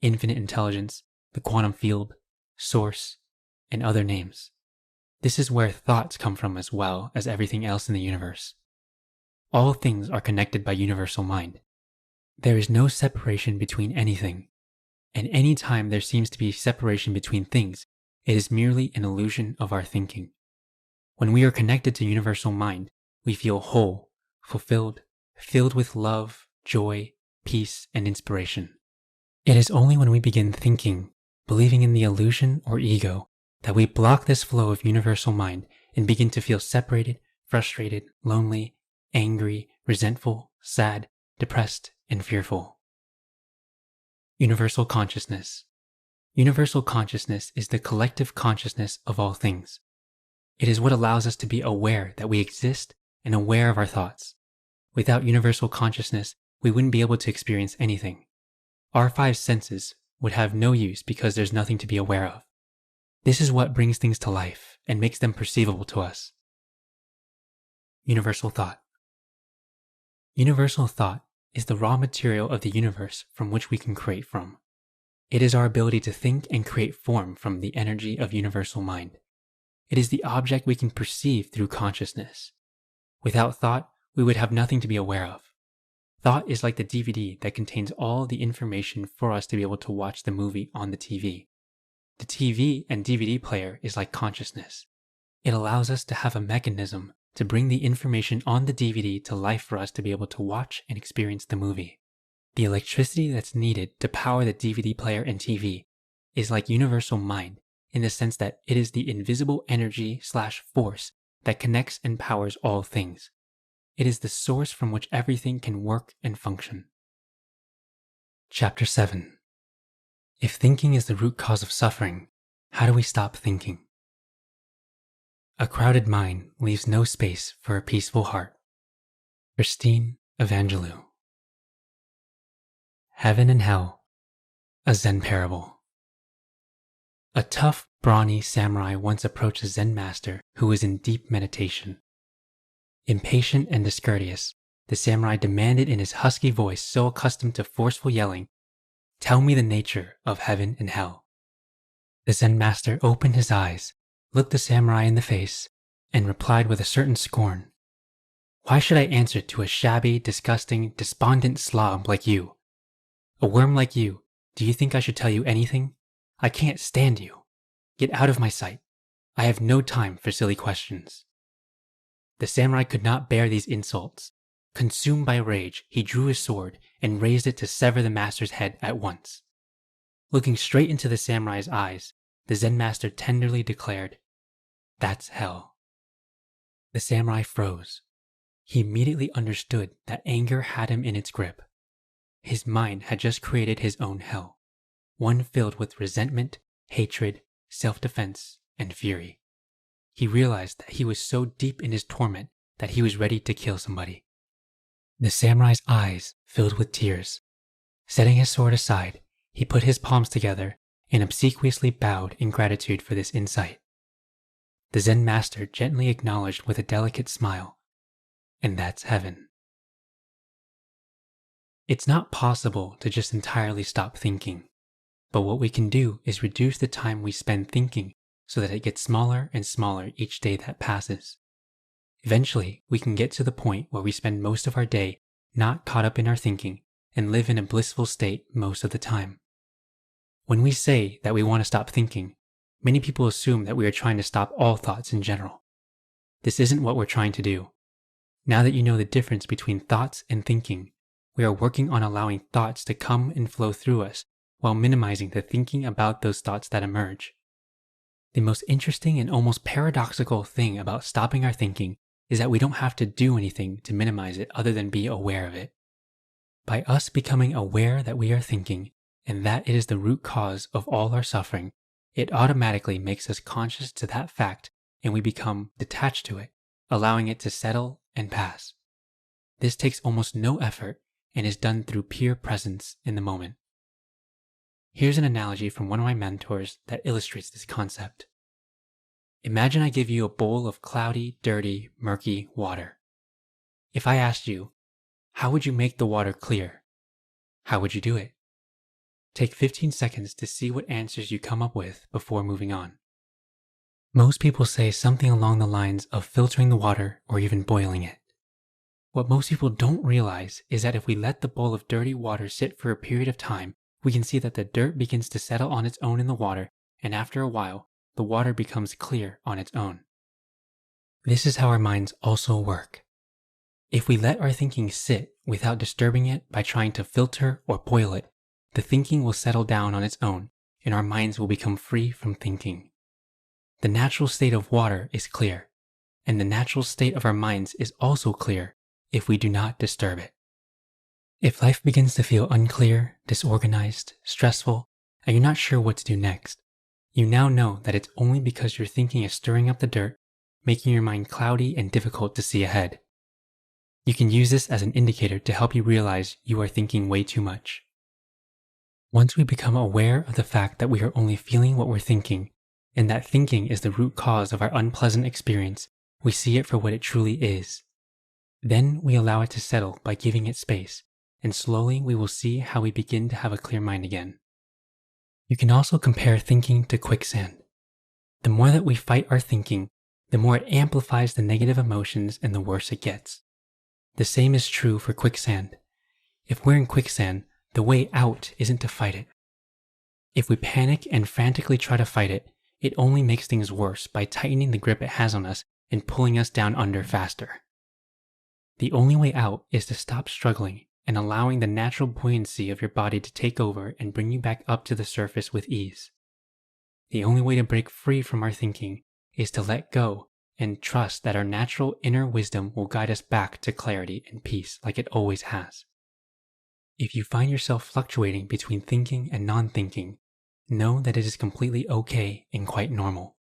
infinite intelligence, the quantum field, source, and other names. This is where thoughts come from as well as everything else in the universe. All things are connected by universal mind. There is no separation between anything, and any time there seems to be separation between things, it is merely an illusion of our thinking. When we are connected to universal mind, we feel whole, fulfilled, filled with love, joy, peace, and inspiration. It is only when we begin thinking, believing in the illusion or ego, that we block this flow of universal mind and begin to feel separated, frustrated, lonely, angry, resentful, sad, depressed, and fearful. Universal consciousness. Universal consciousness is the collective consciousness of all things. It is what allows us to be aware that we exist and aware of our thoughts. Without universal consciousness, we wouldn't be able to experience anything. Our five senses would have no use because there's nothing to be aware of. This is what brings things to life and makes them perceivable to us. Universal thought. Universal thought is the raw material of the universe from which we can create from. It is our ability to think and create form from the energy of universal mind. It is the object we can perceive through consciousness. Without thought, we would have nothing to be aware of. Thought is like the DVD that contains all the information for us to be able to watch the movie on the TV. The TV and DVD player is like consciousness. It allows us to have a mechanism to bring the information on the DVD to life for us to be able to watch and experience the movie. The electricity that's needed to power the DVD player and TV is like universal mind in the sense that it is the invisible energy/force that connects and powers all things. It is the source from which everything can work and function. Chapter 7. If thinking is the root cause of suffering, how do we stop thinking? A crowded mind leaves no space for a peaceful heart. Christine Evangelou. Heaven and Hell, a Zen parable. A tough, brawny samurai once approached a Zen master who was in deep meditation. Impatient and discourteous, the samurai demanded in his husky voice so accustomed to forceful yelling, "Tell me the nature of heaven and hell." The Zen master opened his eyes, looked the samurai in the face, and replied with a certain scorn, "Why should I answer to a shabby, disgusting, despondent slob like you? A worm like you, do you think I should tell you anything? I can't stand you. Get out of my sight. I have no time for silly questions." The samurai could not bear these insults. Consumed by rage, he drew his sword and raised it to sever the master's head at once. Looking straight into the samurai's eyes, the Zen master tenderly declared, "That's hell." The samurai froze. He immediately understood that anger had him in its grip. His mind had just created his own hell, one filled with resentment, hatred, self-defense, and fury. He realized that he was so deep in his torment that he was ready to kill somebody. The samurai's eyes filled with tears. Setting his sword aside, he put his palms together and obsequiously bowed in gratitude for this insight. The Zen master gently acknowledged with a delicate smile, "And that's heaven." It's not possible to just entirely stop thinking, but what we can do is reduce the time we spend thinking so that it gets smaller and smaller each day that passes. Eventually, we can get to the point where we spend most of our day not caught up in our thinking and live in a blissful state most of the time. When we say that we want to stop thinking, many people assume that we are trying to stop all thoughts in general. This isn't what we're trying to do. Now that you know the difference between thoughts and thinking, we are working on allowing thoughts to come and flow through us while minimizing the thinking about those thoughts that emerge. The most interesting and almost paradoxical thing about stopping our thinking is that we don't have to do anything to minimize it other than be aware of it. By us becoming aware that we are thinking and that it is the root cause of all our suffering, it automatically makes us conscious to that fact and we become detached to it, allowing it to settle and pass. This takes almost no effort and is done through pure presence in the moment. Here's an analogy from one of my mentors that illustrates this concept. Imagine I give you a bowl of cloudy, dirty, murky water. If I asked you, how would you make the water clear? How would you do it? Take 15 seconds to see what answers you come up with before moving on. Most people say something along the lines of filtering the water or even boiling it. What most people don't realize is that if we let the bowl of dirty water sit for a period of time, we can see that the dirt begins to settle on its own in the water, and after a while, the water becomes clear on its own. This is how our minds also work. If we let our thinking sit without disturbing it by trying to filter or boil it, the thinking will settle down on its own, and our minds will become free from thinking. The natural state of water is clear, and the natural state of our minds is also clear if we do not disturb it. If life begins to feel unclear, disorganized, stressful, and you're not sure what to do next, you now know that it's only because your thinking is stirring up the dirt, making your mind cloudy and difficult to see ahead. You can use this as an indicator to help you realize you are thinking way too much. Once we become aware of the fact that we are only feeling what we're thinking, and that thinking is the root cause of our unpleasant experience, we see it for what it truly is. Then we allow it to settle by giving it space, and slowly we will see how we begin to have a clear mind again. You can also compare thinking to quicksand. The more that we fight our thinking, the more it amplifies the negative emotions and the worse it gets. The same is true for quicksand. If we're in quicksand, the way out isn't to fight it. If we panic and frantically try to fight it, it only makes things worse by tightening the grip it has on us and pulling us down under faster. The only way out is to stop struggling and allowing the natural buoyancy of your body to take over and bring you back up to the surface with ease. The only way to break free from our thinking is to let go and trust that our natural inner wisdom will guide us back to clarity and peace like it always has. If you find yourself fluctuating between thinking and non-thinking, know that it is completely okay and quite normal.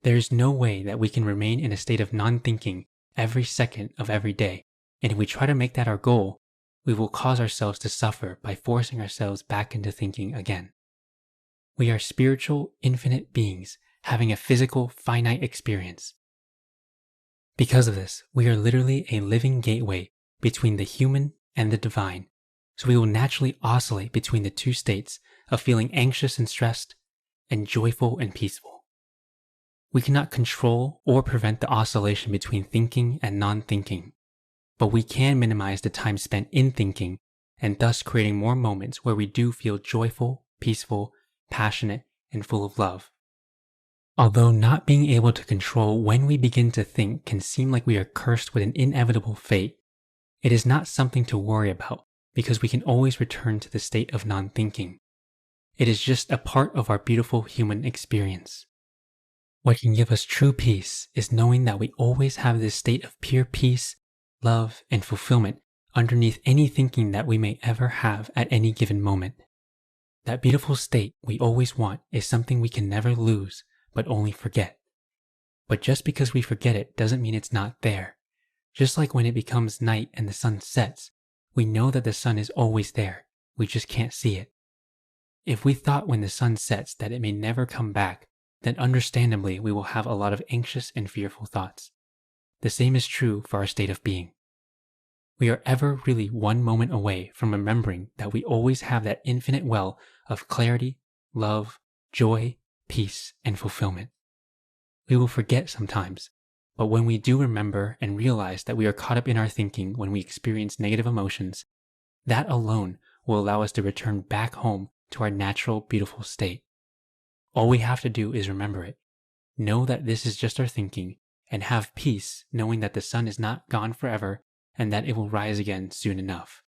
There is no way that we can remain in a state of non-thinking every second of every day, and if we try to make that our goal, we will cause ourselves to suffer by forcing ourselves back into thinking again. We are spiritual, infinite beings having a physical, finite experience. Because of this, we are literally a living gateway between the human and the divine, so we will naturally oscillate between the two states of feeling anxious and stressed, and joyful and peaceful. We cannot control or prevent the oscillation between thinking and non-thinking, but we can minimize the time spent in thinking and thus creating more moments where we do feel joyful, peaceful, passionate, and full of love. Although not being able to control when we begin to think can seem like we are cursed with an inevitable fate, it is not something to worry about because we can always return to the state of non-thinking. It is just a part of our beautiful human experience. What can give us true peace is knowing that we always have this state of pure peace, love, and fulfillment underneath any thinking that we may ever have at any given moment. That beautiful state we always want is something we can never lose, but only forget. But just because we forget it doesn't mean it's not there. Just like when it becomes night and the sun sets, we know that the sun is always there, we just can't see it. If we thought when the sun sets that it may never come back, then understandably we will have a lot of anxious and fearful thoughts. The same is true for our state of being. We are ever really one moment away from remembering that we always have that infinite well of clarity, love, joy, peace, and fulfillment. We will forget sometimes, but when we do remember and realize that we are caught up in our thinking when we experience negative emotions, that alone will allow us to return back home to our natural, beautiful state. All we have to do is remember it, know that this is just our thinking, and have peace knowing that the sun is not gone forever and that it will rise again soon enough.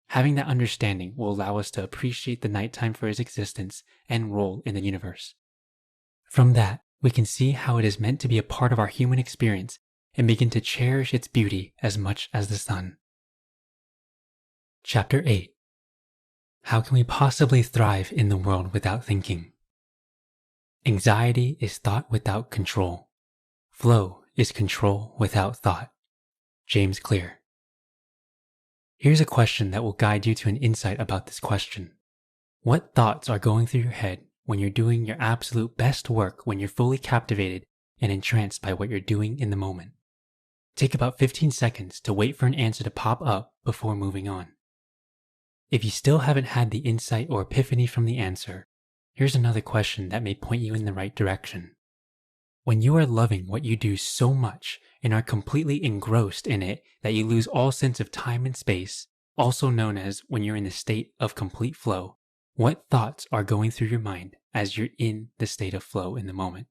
Having that understanding will allow us to appreciate the nighttime for its existence and role in the universe. From that, we can see how it is meant to be a part of our human experience and begin to cherish its beauty as much as the sun. Chapter 8. How can we possibly thrive in the world without thinking? Anxiety is thought without control. Flow is control without thought. James Clear. Here's a question that will guide you to an insight about this question. What thoughts are going through your head when you're doing your absolute best work, when you're fully captivated and entranced by what you're doing in the moment? Take about 15 seconds to wait for an answer to pop up before moving on. If you still haven't had the insight or epiphany from the answer, here's another question that may point you in the right direction. When you are loving what you do so much and are completely engrossed in it that you lose all sense of time and space, also known as when you're in the state of complete flow, what thoughts are going through your mind as you're in the state of flow in the moment?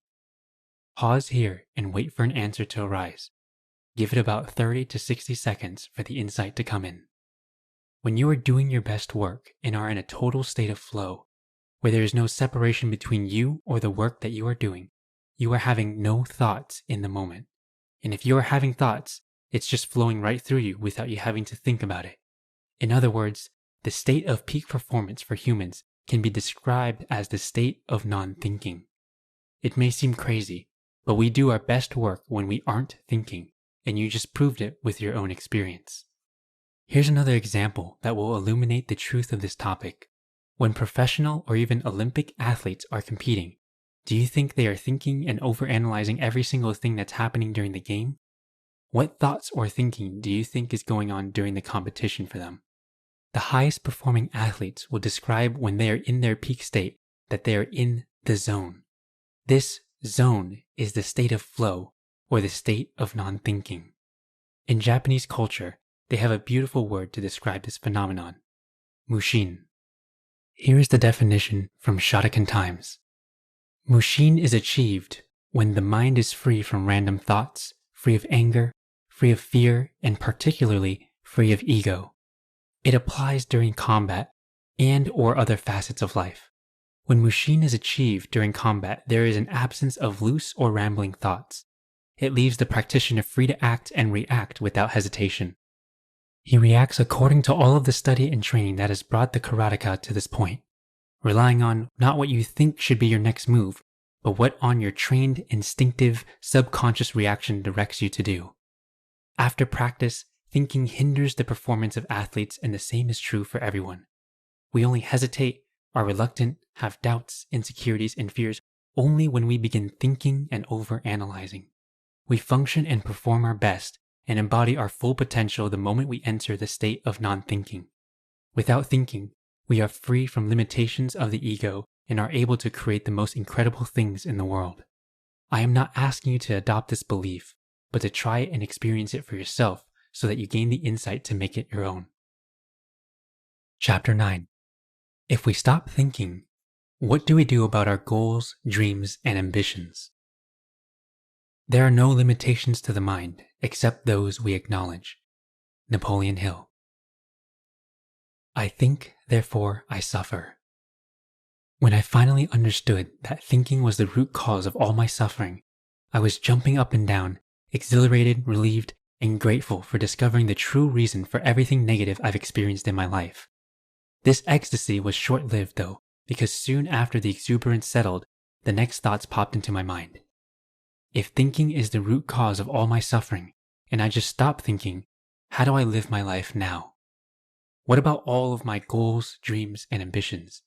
Pause here and wait for an answer to arise. Give it about 30 to 60 seconds for the insight to come in. When you are doing your best work and are in a total state of flow, where there is no separation between you or the work that you are doing, you are having no thoughts in the moment. And if you are having thoughts, it's just flowing right through you without you having to think about it. In other words, the state of peak performance for humans can be described as the state of non-thinking. It may seem crazy, but we do our best work when we aren't thinking, and you just proved it with your own experience. Here's another example that will illuminate the truth of this topic. When professional or even Olympic athletes are competing, do you think they are thinking and overanalyzing every single thing that's happening during the game? What thoughts or thinking do you think is going on during the competition for them? The highest performing athletes will describe when they are in their peak state that they are in the zone. This zone is the state of flow or the state of non-thinking. In Japanese culture, they have a beautiful word to describe this phenomenon: mushin. Here is the definition from Shotokan Times. Mushin is achieved when the mind is free from random thoughts, free of anger, free of fear, and particularly free of ego. It applies during combat and or other facets of life. When mushin is achieved during combat, there is an absence of loose or rambling thoughts. It leaves the practitioner free to act and react without hesitation. He reacts according to all of the study and training that has brought the karateka to this point, relying on not what you think should be your next move, but what on your trained, instinctive, subconscious reaction directs you to do. After practice, thinking hinders the performance of athletes, and the same is true for everyone. We only hesitate, are reluctant, have doubts, insecurities, and fears only when we begin thinking and overanalyzing. We function and perform our best and embody our full potential the moment we enter the state of non-thinking. Without thinking, we are free from limitations of the ego and are able to create the most incredible things in the world. I am not asking you to adopt this belief, but to try and experience it for yourself so that you gain the insight to make it your own. Chapter 9. If we stop thinking, what do we do about our goals, dreams, and ambitions? There are no limitations to the mind except those we acknowledge. Napoleon Hill. I think, therefore I suffer. When I finally understood that thinking was the root cause of all my suffering, I was jumping up and down, exhilarated, relieved, and grateful for discovering the true reason for everything negative I've experienced in my life. This ecstasy was short-lived though, because soon after the exuberance settled, the next thoughts popped into my mind. If thinking is the root cause of all my suffering, and I just stop thinking, how do I live my life now? What about all of my goals, dreams, and ambitions?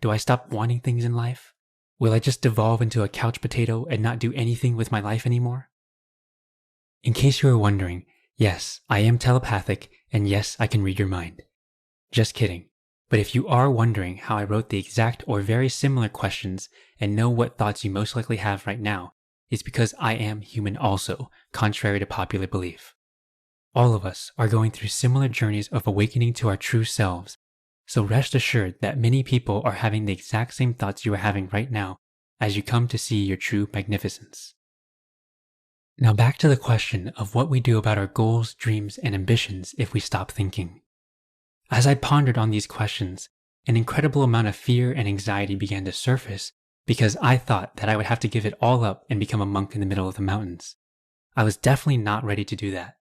Do I stop wanting things in life? Will I just devolve into a couch potato and not do anything with my life anymore? In case you are wondering, yes, I am telepathic, and yes, I can read your mind. Just kidding. But if you are wondering how I wrote the exact or very similar questions and know what thoughts you most likely have right now, it's because I am human also, contrary to popular belief. All of us are going through similar journeys of awakening to our true selves, so rest assured that many people are having the exact same thoughts you are having right now as you come to see your true magnificence. Now back to the question of what we do about our goals, dreams, and ambitions if we stop thinking. As I pondered on these questions, an incredible amount of fear and anxiety began to surface because I thought that I would have to give it all up and become a monk in the middle of the mountains. I was definitely not ready to do that.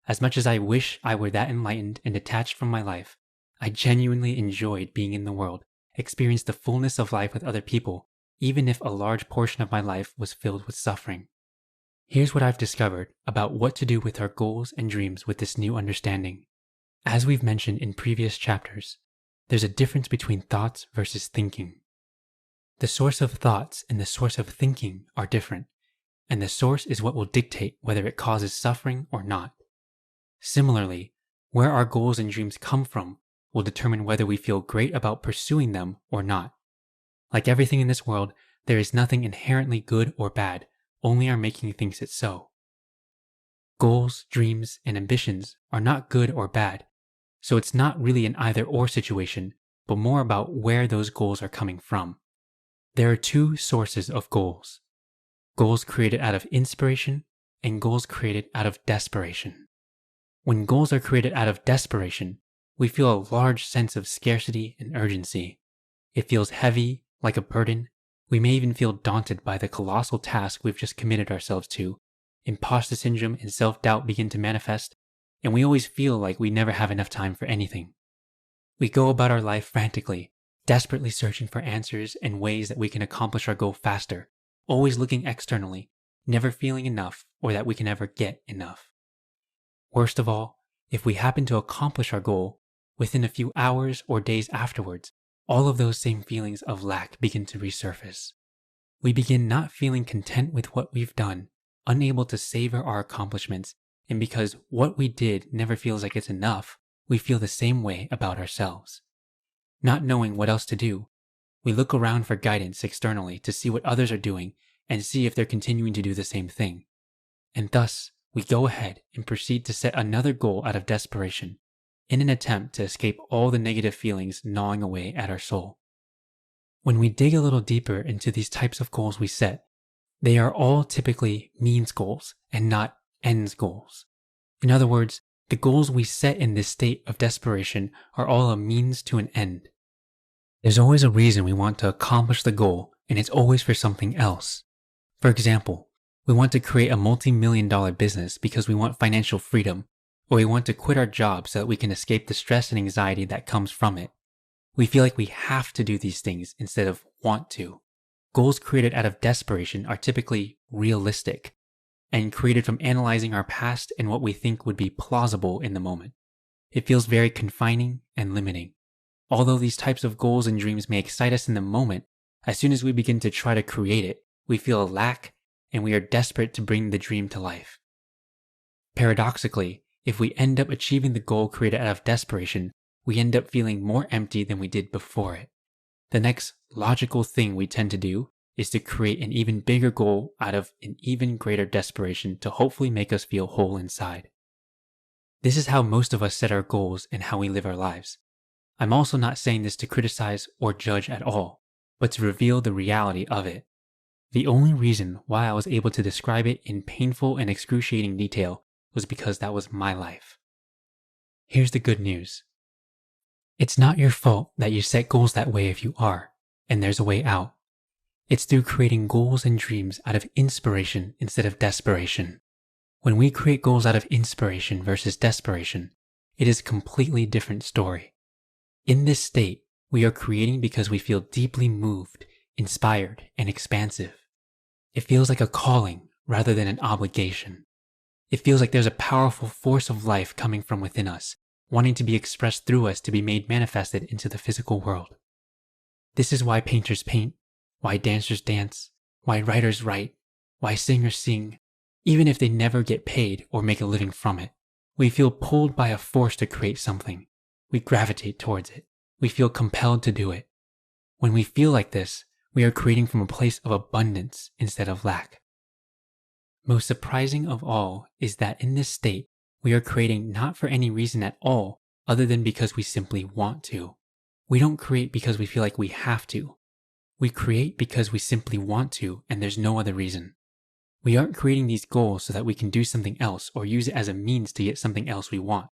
As much as I wish I were that enlightened and detached from my life, I genuinely enjoyed being in the world, experienced the fullness of life with other people, even if a large portion of my life was filled with suffering. Here's what I've discovered about what to do with our goals and dreams with this new understanding. As we've mentioned in previous chapters, there's a difference between thoughts versus thinking. The source of thoughts and the source of thinking are different, and the source is what will dictate whether it causes suffering or not. Similarly, where our goals and dreams come from will determine whether we feel great about pursuing them or not. Like everything in this world, there is nothing inherently good or bad, only our making thinks it's so. Goals, dreams, and ambitions are not good or bad, so it's not really an either-or situation, but more about where those goals are coming from. There are two sources of goals: goals created out of inspiration and goals created out of desperation. When goals are created out of desperation, we feel a large sense of scarcity and urgency. It feels heavy, like a burden. We may even feel daunted by the colossal task we've just committed ourselves to. Imposter syndrome and self-doubt begin to manifest, and we always feel like we never have enough time for anything. We go about our life frantically, desperately searching for answers and ways that we can accomplish our goal faster, always looking externally, never feeling enough or that we can ever get enough. Worst of all, if we happen to accomplish our goal, within a few hours or days afterwards, all of those same feelings of lack begin to resurface. We begin not feeling content with what we've done, unable to savor our accomplishments, and because what we did never feels like it's enough, we feel the same way about ourselves. Not knowing what else to do, we look around for guidance externally to see what others are doing and see if they're continuing to do the same thing. And thus, we go ahead and proceed to set another goal out of desperation, in an attempt to escape all the negative feelings gnawing away at our soul. When we dig a little deeper into these types of goals we set, they are all typically means goals and not ends goals. In other words, the goals we set in this state of desperation are all a means to an end. There's always a reason we want to accomplish the goal, and it's always for something else. For example, we want to create a multi-million-dollar business because we want financial freedom, or we want to quit our job so that we can escape the stress and anxiety that comes from it. We feel like we have to do these things instead of want to. Goals created out of desperation are typically realistic and created from analyzing our past and what we think would be plausible in the moment. It feels very confining and limiting. Although these types of goals and dreams may excite us in the moment, as soon as we begin to try to create it, we feel a lack and we are desperate to bring the dream to life. Paradoxically, if we end up achieving the goal created out of desperation, we end up feeling more empty than we did before it. The next logical thing we tend to do is to create an even bigger goal out of an even greater desperation to hopefully make us feel whole inside. This is how most of us set our goals and how we live our lives. I'm also not saying this to criticize or judge at all, but to reveal the reality of it. The only reason why I was able to describe it in painful and excruciating detail was because that was my life. Here's the good news. It's not your fault that you set goals that way if you are, and there's a way out. It's through creating goals and dreams out of inspiration instead of desperation. When we create goals out of inspiration versus desperation, it is a completely different story. In this state, we are creating because we feel deeply moved, inspired, and expansive. It feels like a calling rather than an obligation. It feels like there's a powerful force of life coming from within us, wanting to be expressed through us to be made manifested into the physical world. This is why painters paint, why dancers dance, why writers write, why singers sing. Even if they never get paid or make a living from it, we feel pulled by a force to create something. We gravitate towards it. We feel compelled to do it. When we feel like this, we are creating from a place of abundance instead of lack. Most surprising of all is that in this state, we are creating not for any reason at all other than because we simply want to. We don't create because we feel like we have to. We create because we simply want to, and there's no other reason. We aren't creating these goals so that we can do something else or use it as a means to get something else we want.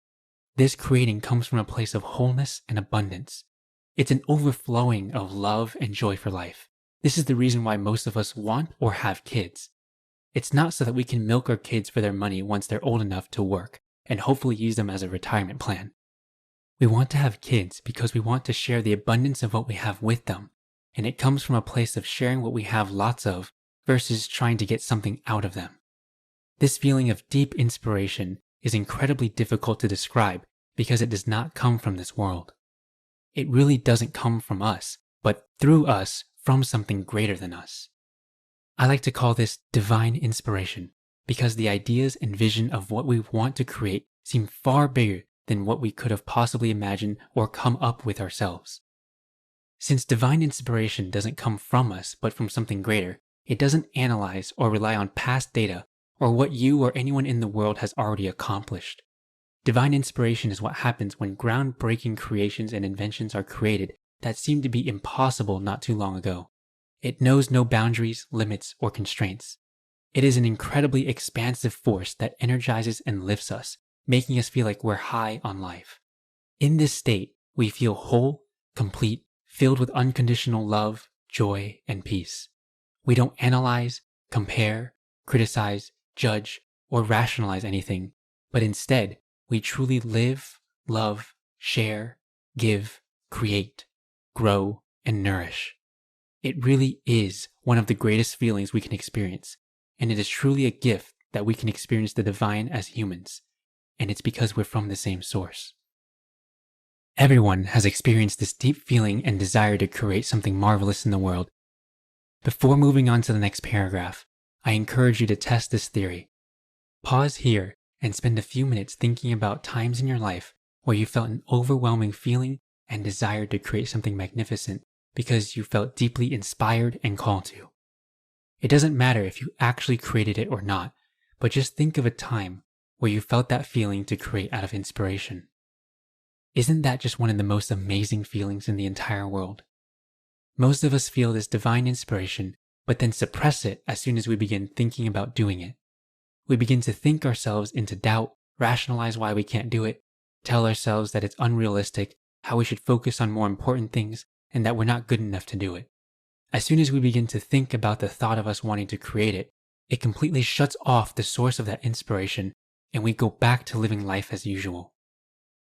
This creating comes from a place of wholeness and abundance. It's an overflowing of love and joy for life. This is the reason why most of us want or have kids. It's not so that we can milk our kids for their money once they're old enough to work and hopefully use them as a retirement plan. We want to have kids because we want to share the abundance of what we have with them, and it comes from a place of sharing what we have lots of versus trying to get something out of them. This feeling of deep inspiration is incredibly difficult to describe because it does not come from this world. It really doesn't come from us, but through us from something greater than us. I like to call this divine inspiration because the ideas and vision of what we want to create seem far bigger than what we could have possibly imagined or come up with ourselves. Since divine inspiration doesn't come from us but from something greater, It doesn't analyze or rely on past data or what you or anyone in the world has already accomplished. Divine inspiration is what happens when groundbreaking creations and inventions are created that seemed to be impossible not too long ago. It knows no boundaries, limits, or constraints. It is an incredibly expansive force that energizes and lifts us, making us feel like we're high on life. In this state, we feel whole, complete, filled with unconditional love, joy, and peace. We don't analyze, compare, criticize, judge, or rationalize anything, but instead, we truly live, love, share, give, create, grow, and nourish. It really is one of the greatest feelings we can experience, and it is truly a gift that we can experience the divine as humans, and it's because we're from the same source. Everyone has experienced this deep feeling and desire to create something marvelous in the world. Before moving on to the next paragraph, I encourage you to test this theory. Pause here and spend a few minutes thinking about times in your life where you felt an overwhelming feeling and desire to create something magnificent because you felt deeply inspired and called to. It doesn't matter if you actually created it or not, but just think of a time where you felt that feeling to create out of inspiration. Isn't that just one of the most amazing feelings in the entire world? Most of us feel this divine inspiration, but then suppress it as soon as we begin thinking about doing it. We begin to think ourselves into doubt, rationalize why we can't do it, tell ourselves that it's unrealistic, how we should focus on more important things, and that we're not good enough to do it. As soon as we begin to think about the thought of us wanting to create it, it completely shuts off the source of that inspiration, and we go back to living life as usual.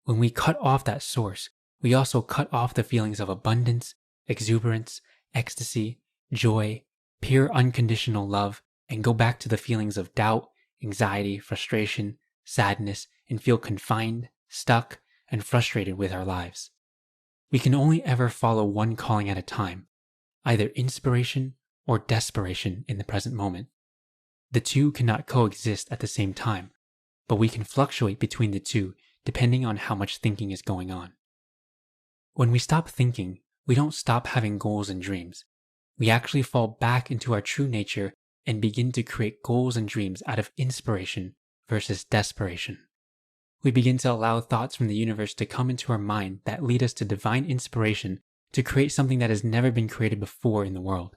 When we cut off that source, we also cut off the feelings of abundance, exuberance, ecstasy, joy, pure unconditional love, and go back to the feelings of doubt, anxiety, frustration, sadness, and feel confined, stuck, and frustrated with our lives. We can only ever follow one calling at a time, either inspiration or desperation in the present moment. The two cannot coexist at the same time, but we can fluctuate between the two depending on how much thinking is going on. When we stop thinking, we don't stop having goals and dreams. We actually fall back into our true nature and begin to create goals and dreams out of inspiration versus desperation. We begin to allow thoughts from the universe to come into our mind that lead us to divine inspiration to create something that has never been created before in the world.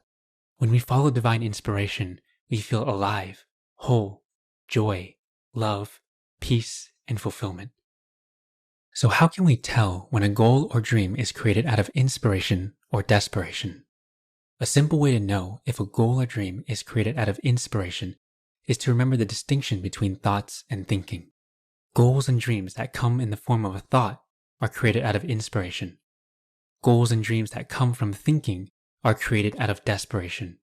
When we follow divine inspiration, we feel alive, whole, joy, love, peace, and fulfillment. So how can we tell when a goal or dream is created out of inspiration or desperation? A simple way to know if a goal or dream is created out of inspiration is to remember the distinction between thoughts and thinking. Goals and dreams that come in the form of a thought are created out of inspiration. Goals and dreams that come from thinking are created out of desperation.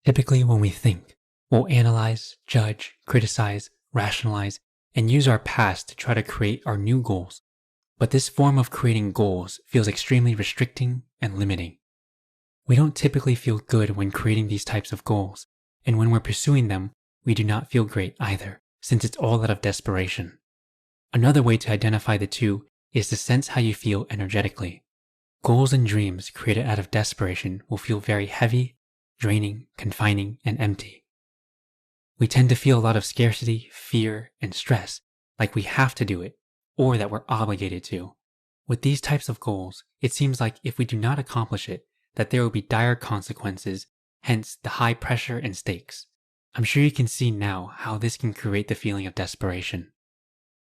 Typically, when we think, we'll analyze, judge, criticize, rationalize, and use our past to try to create our new goals. But this form of creating goals feels extremely restricting and limiting. We don't typically feel good when creating these types of goals, and when we're pursuing them, we do not feel great either, since it's all out of desperation. Another way to identify the two is to sense how you feel energetically. Goals and dreams created out of desperation will feel very heavy, draining, confining, and empty. We tend to feel a lot of scarcity, fear, and stress, like we have to do it, or that we're obligated to. With these types of goals, it seems like if we do not accomplish it, that there will be dire consequences, hence the high pressure and stakes. I'm sure you can see now how this can create the feeling of desperation.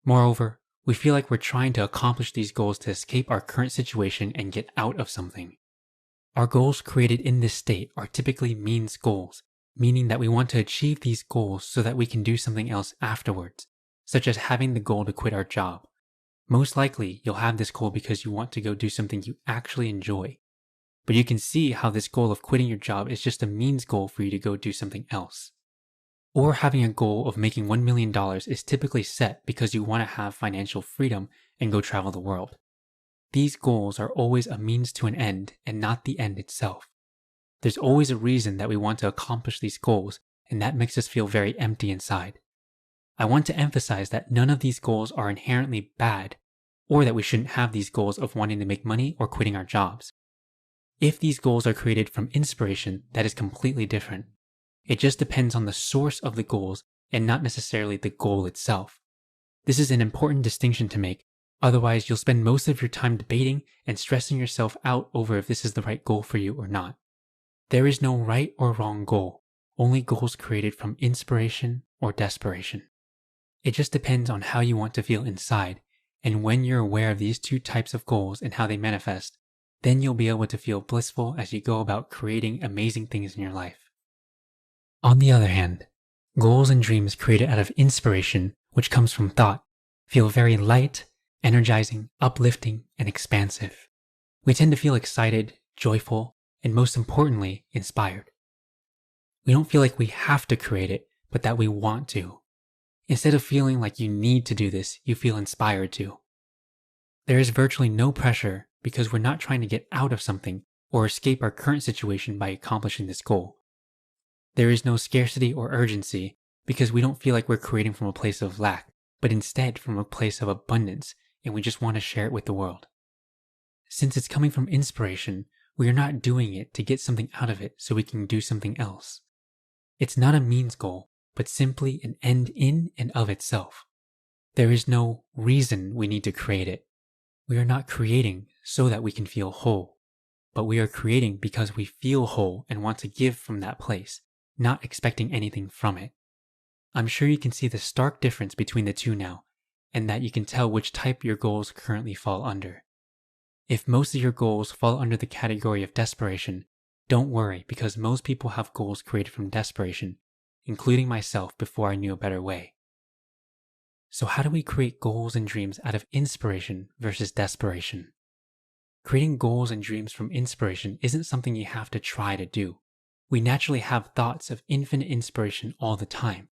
Moreover, we feel like we're trying to accomplish these goals to escape our current situation and get out of something. Our goals created in this state are typically means goals, meaning that we want to achieve these goals so that we can do something else afterwards, such as having the goal to quit our job. Most likely, you'll have this goal because you want to go do something you actually enjoy. But you can see how this goal of quitting your job is just a means goal for you to go do something else. Or having a goal of making $1 million is typically set because you want to have financial freedom and go travel the world. These goals are always a means to an end and not the end itself. There's always a reason that we want to accomplish these goals, and that makes us feel very empty inside. I want to emphasize that none of these goals are inherently bad, or that we shouldn't have these goals of wanting to make money or quitting our jobs. If these goals are created from inspiration, that is completely different. It just depends on the source of the goals and not necessarily the goal itself. This is an important distinction to make, otherwise you'll spend most of your time debating and stressing yourself out over if this is the right goal for you or not. There is no right or wrong goal, only goals created from inspiration or desperation. It just depends on how you want to feel inside, and when you're aware of these two types of goals and how they manifest, then you'll be able to feel blissful as you go about creating amazing things in your life. On the other hand, goals and dreams created out of inspiration, which comes from thought, feel very light, energizing, uplifting, and expansive. We tend to feel excited, joyful, and most importantly, inspired. We don't feel like we have to create it, but that we want to. Instead of feeling like you need to do this, you feel inspired to. There is virtually no pressure because we're not trying to get out of something or escape our current situation by accomplishing this goal. There is no scarcity or urgency because we don't feel like we're creating from a place of lack, but instead from a place of abundance, and we just want to share it with the world. Since it's coming from inspiration, we are not doing it to get something out of it so we can do something else. It's not a means goal, but simply an end in and of itself. There is no reason we need to create it. We are not creating so that we can feel whole, but we are creating because we feel whole and want to give from that place, not expecting anything from it. I'm sure you can see the stark difference between the two now, and that you can tell which type your goals currently fall under. If most of your goals fall under the category of desperation, don't worry because most people have goals created from desperation, including myself before I knew a better way. So how do we create goals and dreams out of inspiration versus desperation? Creating goals and dreams from inspiration isn't something you have to try to do. We naturally have thoughts of infinite inspiration all the time.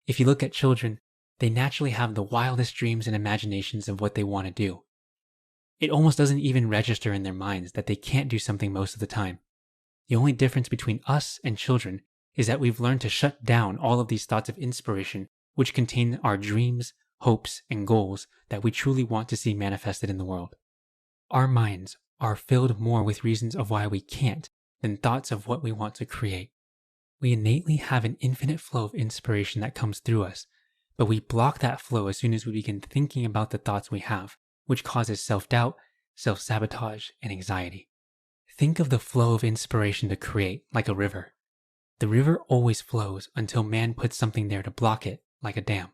If you look at children, they naturally have the wildest dreams and imaginations of what they want to do. It almost doesn't even register in their minds that they can't do something most of the time. The only difference between us and children is that we've learned to shut down all of these thoughts of inspiration, which contain our dreams, hopes, and goals that we truly want to see manifested in the world. Our minds are filled more with reasons of why we can't than thoughts of what we want to create. We innately have an infinite flow of inspiration that comes through us, but we block that flow as soon as we begin thinking about the thoughts we have, which causes self-doubt, self-sabotage, and anxiety. Think of the flow of inspiration to create like a river. The river always flows until man puts something there to block it, like a dam.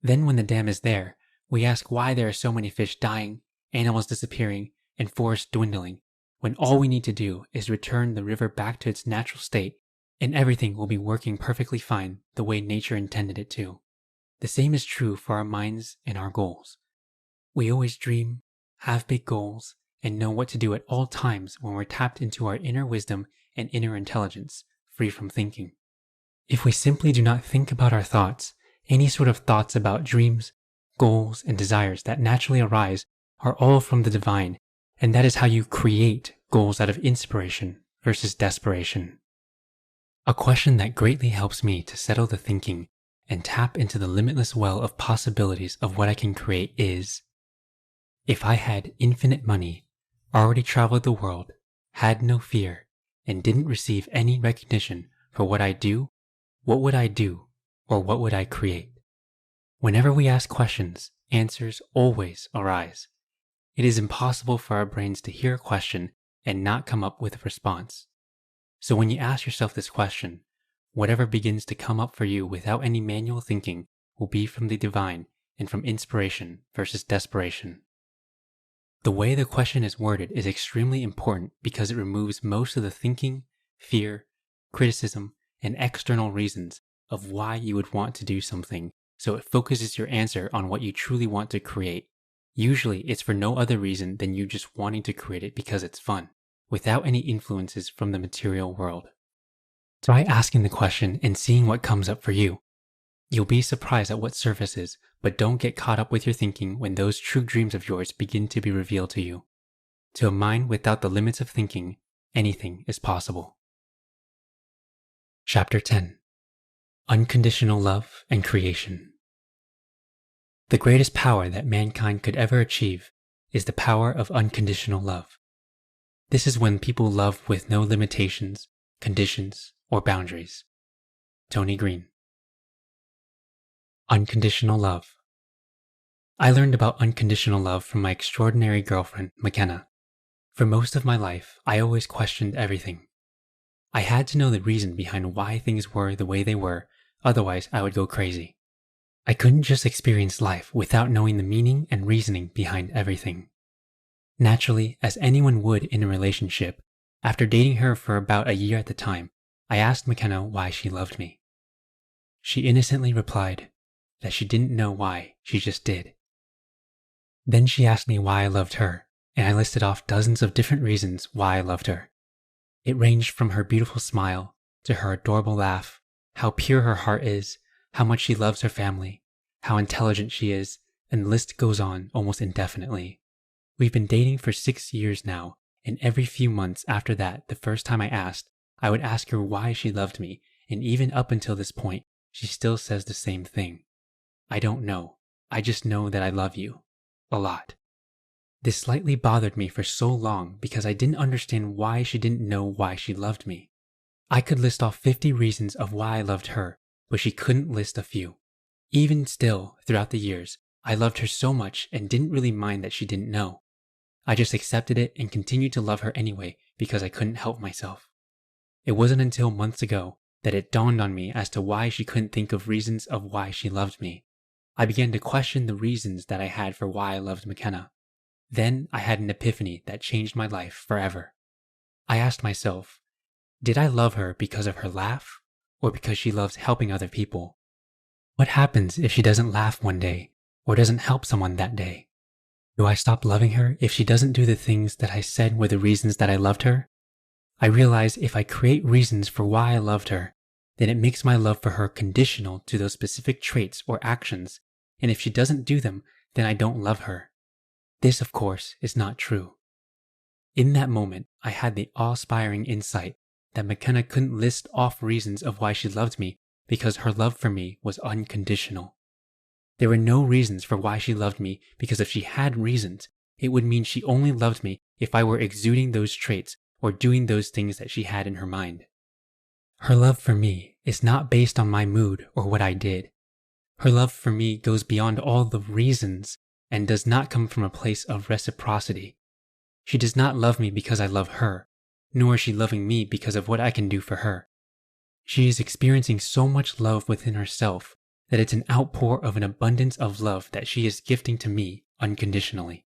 Then when the dam is there, we ask why there are so many fish dying, animals disappearing, and forests dwindling, when all we need to do is return the river back to its natural state, and everything will be working perfectly fine the way nature intended it to. The same is true for our minds and our goals. We always dream, have big goals, and know what to do at all times when we're tapped into our inner wisdom and inner intelligence, free from thinking. If we simply do not think about our thoughts, any sort of thoughts about dreams, goals, and desires that naturally arise are all from the divine, and that is how you create goals out of inspiration versus desperation. A question that greatly helps me to settle the thinking and tap into the limitless well of possibilities of what I can create is, if I had infinite money, already traveled the world, had no fear, and didn't receive any recognition for what I do, what would I do, or what would I create? Whenever we ask questions, answers always arise. It is impossible for our brains to hear a question and not come up with a response. So when you ask yourself this question, whatever begins to come up for you without any manual thinking will be from the divine and from inspiration versus desperation. The way the question is worded is extremely important because it removes most of the thinking, fear, criticism, and external reasons of why you would want to do something, so it focuses your answer on what you truly want to create. Usually it's for no other reason than you just wanting to create it because it's fun, without any influences from the material world. Try asking the question and seeing what comes up for you. You'll be surprised at what surfaces, but don't get caught up with your thinking when those true dreams of yours begin to be revealed to you. To a mind without the limits of thinking, anything is possible. Chapter 10. Unconditional Love and Creation. The greatest power that mankind could ever achieve is the power of unconditional love. This is when people love with no limitations, conditions, or boundaries. Tony Green. Unconditional love. I learned about unconditional love from my extraordinary girlfriend, McKenna. For most of my life, I always questioned everything. I had to know the reason behind why things were the way they were, otherwise I would go crazy. I couldn't just experience life without knowing the meaning and reasoning behind everything. Naturally, as anyone would in a relationship, after dating her for about a year at the time, I asked McKenna why she loved me. She innocently replied that she didn't know why, she just did. Then she asked me why I loved her, and I listed off dozens of different reasons why I loved her. It ranged from her beautiful smile to her adorable laugh, how pure her heart is, how much she loves her family, how intelligent she is, and the list goes on almost indefinitely. We've been dating for 6 years now, and every few months after that, the first time I asked, I would ask her why she loved me, and even up until this point, she still says the same thing. I don't know. I just know that I love you. A lot. This slightly bothered me for so long because I didn't understand why she didn't know why she loved me. I could list off 50 reasons of why I loved her, but she couldn't list a few. Even still, throughout the years, I loved her so much and didn't really mind that she didn't know. I just accepted it and continued to love her anyway because I couldn't help myself. It wasn't until months ago that it dawned on me as to why she couldn't think of reasons of why she loved me. I began to question the reasons that I had for why I loved McKenna. Then I had an epiphany that changed my life forever. I asked myself, did I love her because of her laugh or because she loves helping other people? What happens if she doesn't laugh one day or doesn't help someone that day? Do I stop loving her if she doesn't do the things that I said were the reasons that I loved her? I realized if I create reasons for why I loved her, then it makes my love for her conditional to those specific traits or actions, and if she doesn't do them, then I don't love her. This, of course, is not true. In that moment, I had the awe-inspiring insight that McKenna couldn't list off reasons of why she loved me because her love for me was unconditional. There were no reasons for why she loved me because if she had reasons, it would mean she only loved me if I were exuding those traits or doing those things that she had in her mind. Her love for me is not based on my mood or what I did. Her love for me goes beyond all the reasons and does not come from a place of reciprocity. She does not love me because I love her, nor is she loving me because of what I can do for her. She is experiencing so much love within herself that it's an outpour of an abundance of love that she is gifting to me unconditionally.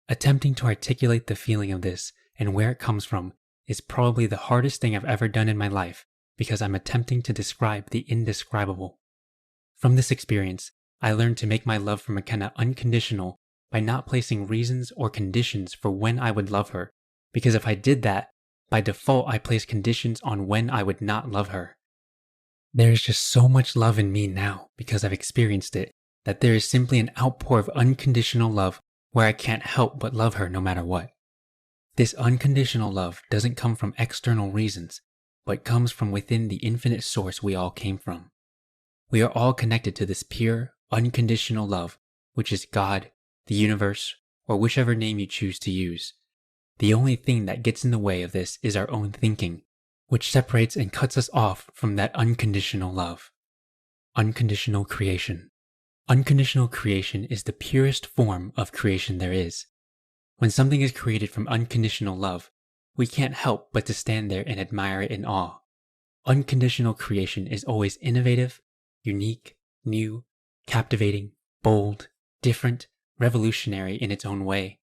Attempting to articulate the feeling of this and where it comes from is probably the hardest thing I've ever done in my life because I'm attempting to describe the indescribable. From this experience, I learned to make my love for McKenna unconditional by not placing reasons or conditions for when I would love her, because if I did that, by default I place conditions on when I would not love her. There is just so much love in me now because I've experienced it that there is simply an outpour of unconditional love where I can't help but love her no matter what. This unconditional love doesn't come from external reasons, but comes from within the infinite source we all came from. We are all connected to this pure, unconditional love, which is God, the universe, or whichever name you choose to use. The only thing that gets in the way of this is our own thinking, which separates and cuts us off from that unconditional love. Unconditional creation. Unconditional creation is the purest form of creation there is. When something is created from unconditional love, we can't help but to stand there and admire it in awe. Unconditional creation is always innovative, unique, new, captivating, bold, different, revolutionary in its own way.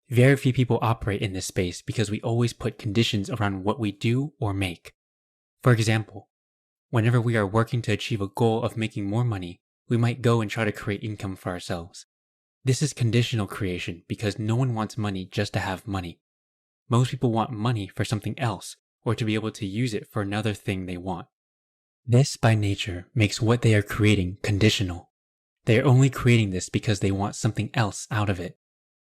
Very few people operate in this space because we always put conditions around what we do or make. For example, whenever we are working to achieve a goal of making more money, we might go and try to create income for ourselves. This is conditional creation because no one wants money just to have money. Most people want money for something else or to be able to use it for another thing they want. This, by nature, makes what they are creating conditional. They are only creating this because they want something else out of it.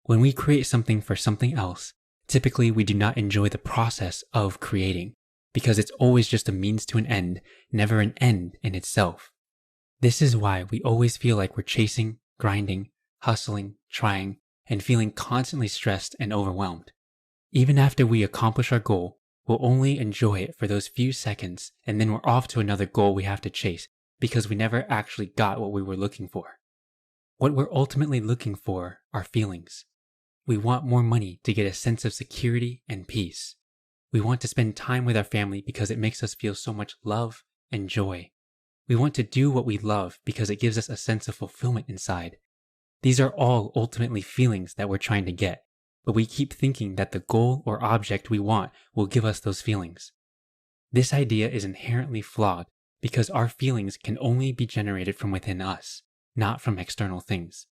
When we create something for something else, typically we do not enjoy the process of creating, because it's always just a means to an end, never an end in itself. This is why we always feel like we're chasing, grinding, hustling, trying, and feeling constantly stressed and overwhelmed. Even after we accomplish our goal, we'll only enjoy it for those few seconds, and then we're off to another goal we have to chase because we never actually got what we were looking for. What we're ultimately looking for are feelings. We want more money to get a sense of security and peace. We want to spend time with our family because it makes us feel so much love and joy. We want to do what we love because it gives us a sense of fulfillment inside. These are all ultimately feelings that we're trying to get, but we keep thinking that the goal or object we want will give us those feelings. This idea is inherently flawed because our feelings can only be generated from within us, not from external things.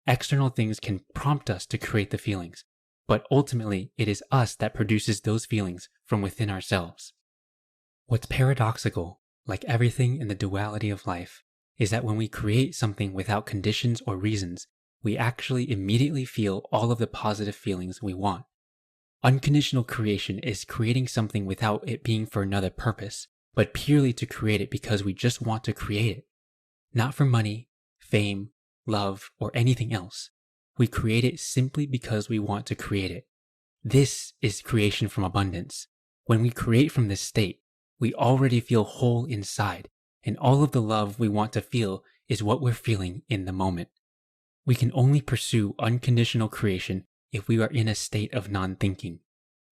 External things can prompt us to create the feelings, but ultimately it is us that produces those feelings from within ourselves. What's paradoxical, like everything in the duality of life, is that when we create something without conditions or reasons, we actually immediately feel all of the positive feelings we want. Unconditional creation is creating something without it being for another purpose, but purely to create it because we just want to create it. Not for money, fame, love, or anything else. We create it simply because we want to create it. This is creation from abundance. When we create from this state, we already feel whole inside, and all of the love we want to feel is what we're feeling in the moment. We can only pursue unconditional creation if we are in a state of non-thinking.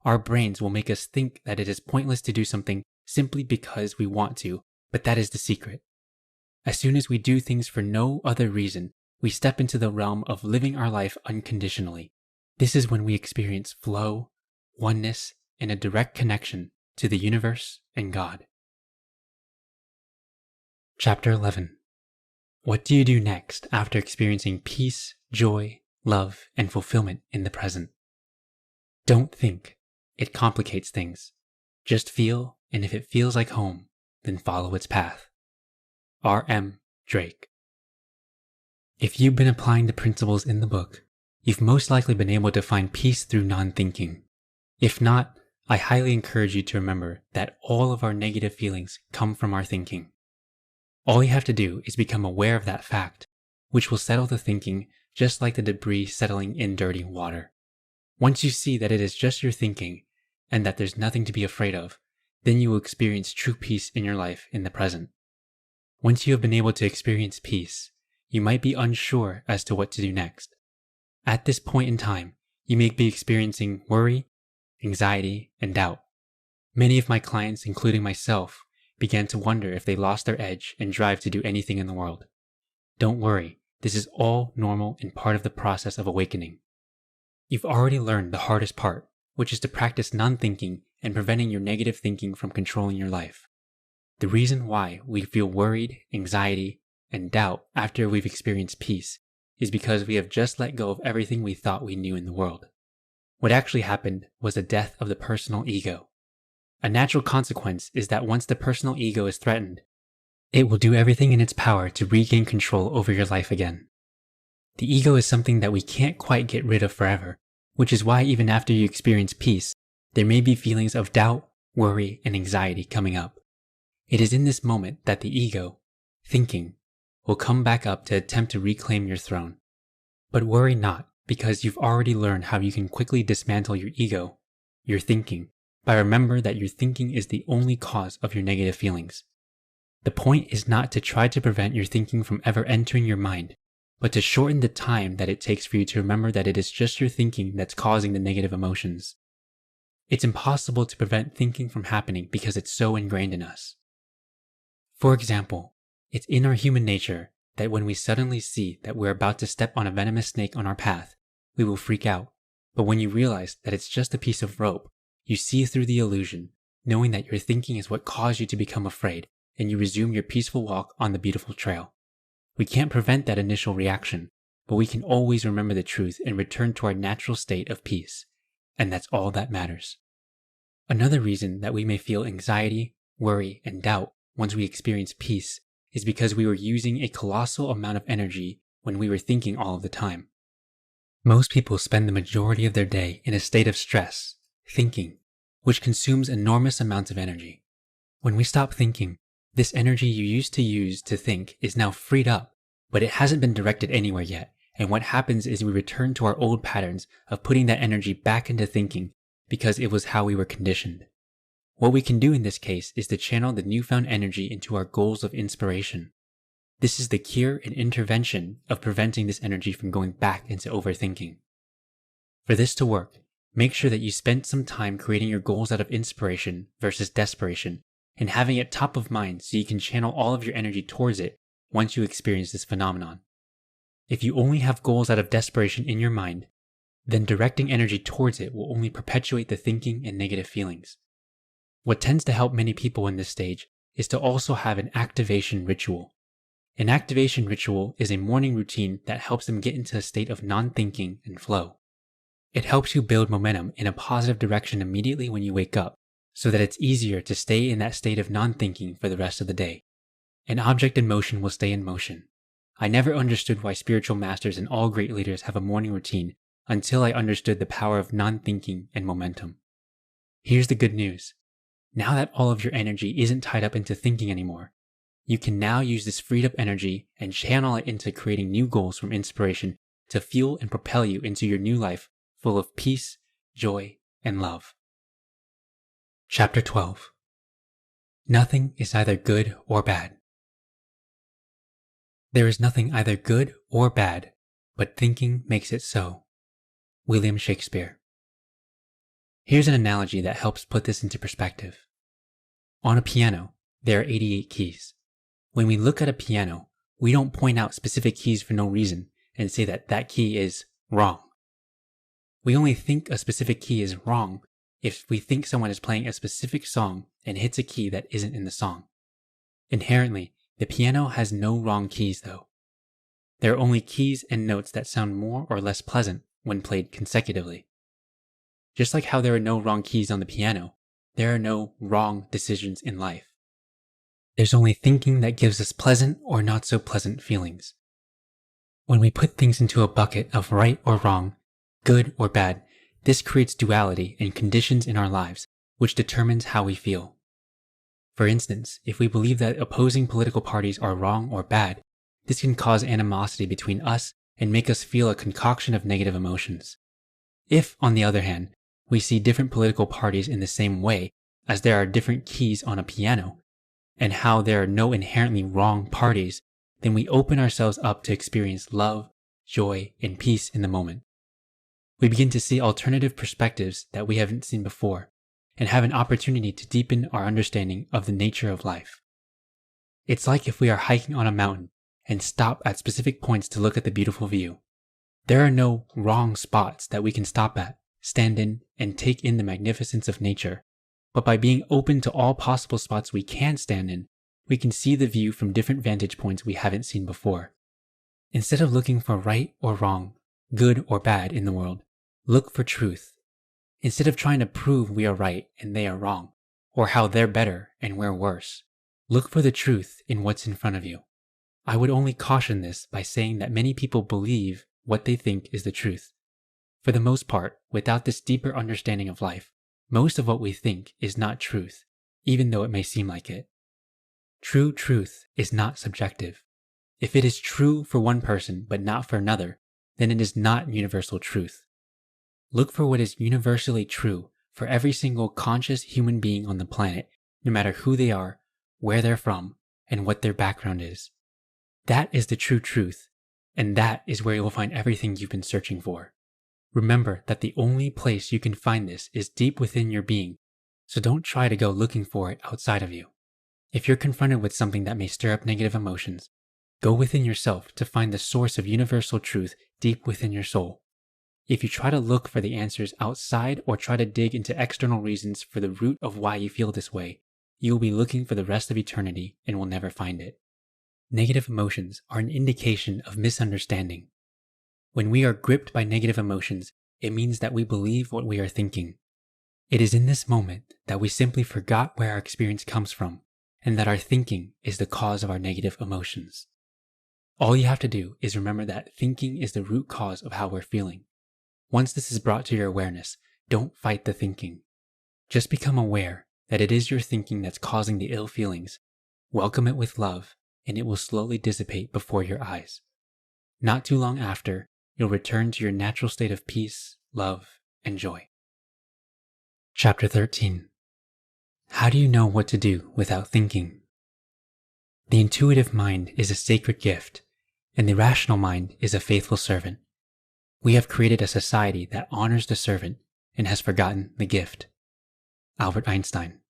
Our brains will make us think that it is pointless to do something simply because we want to, but that is the secret. As soon as we do things for no other reason, we step into the realm of living our life unconditionally. This is when we experience flow, oneness, and a direct connection to the universe and God. Chapter 11. What do you do next after experiencing peace, joy, love, and fulfillment in the present? Don't think. It complicates things. Just feel, and if it feels like home, then follow its path. R.M. Drake. If you've been applying the principles in the book, you've most likely been able to find peace through non-thinking. If not, I highly encourage you to remember that all of our negative feelings come from our thinking. All you have to do is become aware of that fact, which will settle the thinking just like the debris settling in dirty water. Once you see that it is just your thinking, and that there's nothing to be afraid of, then you will experience true peace in your life in the present. Once you have been able to experience peace, you might be unsure as to what to do next. At this point in time, you may be experiencing worry, anxiety, and doubt. Many of my clients, including myself, began to wonder if they lost their edge and drive to do anything in the world. Don't worry, this is all normal and part of the process of awakening. You've already learned the hardest part, which is to practice non-thinking and preventing your negative thinking from controlling your life. The reason why we feel worried, anxiety, and doubt after we've experienced peace is because we have just let go of everything we thought we knew in the world. What actually happened was the death of the personal ego. A natural consequence is that once the personal ego is threatened, it will do everything in its power to regain control over your life again. The ego is something that we can't quite get rid of forever, which is why even after you experience peace, there may be feelings of doubt, worry, and anxiety coming up. It is in this moment that the ego, thinking, will come back up to attempt to reclaim your throne. But worry not, because you've already learned how you can quickly dismantle your ego, your thinking, by remember that your thinking is the only cause of your negative feelings. The point is not to try to prevent your thinking from ever entering your mind, but to shorten the time that it takes for you to remember that it is just your thinking that's causing the negative emotions. It's impossible to prevent thinking from happening because it's so ingrained in us. For example, it's in our human nature that when we suddenly see that we're about to step on a venomous snake on our path, we will freak out. But when you realize that it's just a piece of rope, you see through the illusion, knowing that your thinking is what caused you to become afraid, and you resume your peaceful walk on the beautiful trail. We can't prevent that initial reaction, but we can always remember the truth and return to our natural state of peace. And that's all that matters. Another reason that we may feel anxiety, worry, and doubt once we experience peace is because we were using a colossal amount of energy when we were thinking all of the time. Most people spend the majority of their day in a state of stress, thinking, which consumes enormous amounts of energy. When we stop thinking, this energy you used to use to think is now freed up, but it hasn't been directed anywhere yet, and what happens is we return to our old patterns of putting that energy back into thinking because it was how we were conditioned. What we can do in this case is to channel the newfound energy into our goals of inspiration. This is the cure and intervention of preventing this energy from going back into overthinking. For this to work, make sure that you spend some time creating your goals out of inspiration versus desperation and having it top of mind so you can channel all of your energy towards it once you experience this phenomenon. If you only have goals out of desperation in your mind, then directing energy towards it will only perpetuate the thinking and negative feelings. What tends to help many people in this stage is to also have an activation ritual. An activation ritual is a morning routine that helps them get into a state of non-thinking and flow. It helps you build momentum in a positive direction immediately when you wake up, so that it's easier to stay in that state of non-thinking for the rest of the day. An object in motion will stay in motion. I never understood why spiritual masters and all great leaders have a morning routine until I understood the power of non-thinking and momentum. Here's the good news. Now that all of your energy isn't tied up into thinking anymore, you can now use this freed up energy and channel it into creating new goals from inspiration to fuel and propel you into your new life full of peace, joy, and love. Chapter 12. Nothing is either good or bad. There is nothing either good or bad, but thinking makes it so. William Shakespeare. Here's an analogy that helps put this into perspective. On a piano, there are 88 keys. When we look at a piano, we don't point out specific keys for no reason and say that that key is wrong. We only think a specific key is wrong if we think someone is playing a specific song and hits a key that isn't in the song. Inherently, the piano has no wrong keys though. There are only keys and notes that sound more or less pleasant when played consecutively. Just like how there are no wrong keys on the piano, there are no wrong decisions in life. There's only thinking that gives us pleasant or not so pleasant feelings. When we put things into a bucket of right or wrong, good or bad, this creates duality and conditions in our lives, which determines how we feel. For instance, if we believe that opposing political parties are wrong or bad, this can cause animosity between us and make us feel a concoction of negative emotions. If, on the other hand, we see different political parties in the same way, as there are different keys on a piano, and how there are no inherently wrong parties, then we open ourselves up to experience love, joy, and peace in the moment. We begin to see alternative perspectives that we haven't seen before, and have an opportunity to deepen our understanding of the nature of life. It's like if we are hiking on a mountain and stop at specific points to look at the beautiful view. There are no wrong spots that we can stop at, stand in, and take in the magnificence of nature. But by being open to all possible spots we can stand in, we can see the view from different vantage points we haven't seen before. Instead of looking for right or wrong, good or bad in the world, look for truth. Instead of trying to prove we are right and they are wrong, or how they're better and we're worse, look for the truth in what's in front of you. I would only caution this by saying that many people believe what they think is the truth. For the most part, without this deeper understanding of life, most of what we think is not truth, even though it may seem like it. True truth is not subjective. If it is true for one person but not for another, then it is not universal truth. Look for what is universally true for every single conscious human being on the planet, no matter who they are, where they're from, and what their background is. That is the true truth, and that is where you will find everything you've been searching for. Remember that the only place you can find this is deep within your being, so don't try to go looking for it outside of you. If you're confronted with something that may stir up negative emotions, go within yourself to find the source of universal truth deep within your soul. If you try to look for the answers outside or try to dig into external reasons for the root of why you feel this way, you will be looking for the rest of eternity and will never find it. Negative emotions are an indication of misunderstanding. When we are gripped by negative emotions, it means that we believe what we are thinking. It is in this moment that we simply forgot where our experience comes from, and that our thinking is the cause of our negative emotions. All you have to do is remember that thinking is the root cause of how we're feeling. Once this is brought to your awareness, don't fight the thinking. Just become aware that it is your thinking that's causing the ill feelings. Welcome it with love, and it will slowly dissipate before your eyes. Not too long after, you'll return to your natural state of peace, love, and joy. Chapter 13. How do you know what to do without thinking? The intuitive mind is a sacred gift, and the rational mind is a faithful servant. We have created a society that honors the servant and has forgotten the gift. Albert Einstein.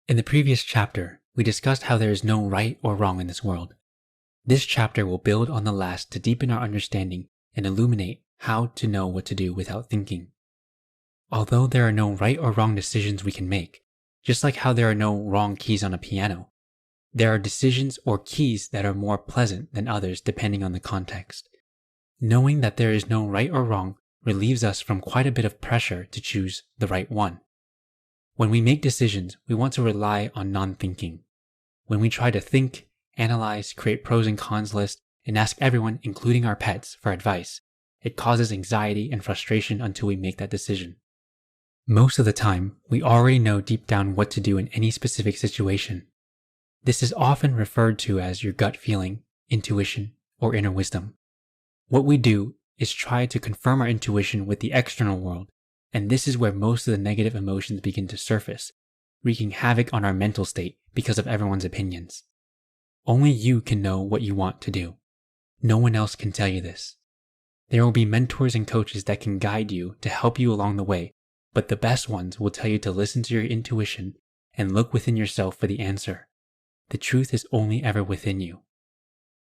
In the previous chapter, we discussed how there is no right or wrong in this world. This chapter will build on the last to deepen our understanding and illuminate how to know what to do without thinking. Although there are no right or wrong decisions we can make, just like how there are no wrong keys on a piano, there are decisions or keys that are more pleasant than others depending on the context. Knowing that there is no right or wrong relieves us from quite a bit of pressure to choose the right one. When we make decisions, we want to rely on non-thinking. When we try to think, analyze, create pros and cons lists, and ask everyone, including our pets, for advice, it causes anxiety and frustration until we make that decision. Most of the time, we already know deep down what to do in any specific situation. This is often referred to as your gut feeling, intuition, or inner wisdom. What we do is try to confirm our intuition with the external world, and this is where most of the negative emotions begin to surface, wreaking havoc on our mental state because of everyone's opinions. Only you can know what you want to do. No one else can tell you this. There will be mentors and coaches that can guide you to help you along the way, but the best ones will tell you to listen to your intuition and look within yourself for the answer. The truth is only ever within you.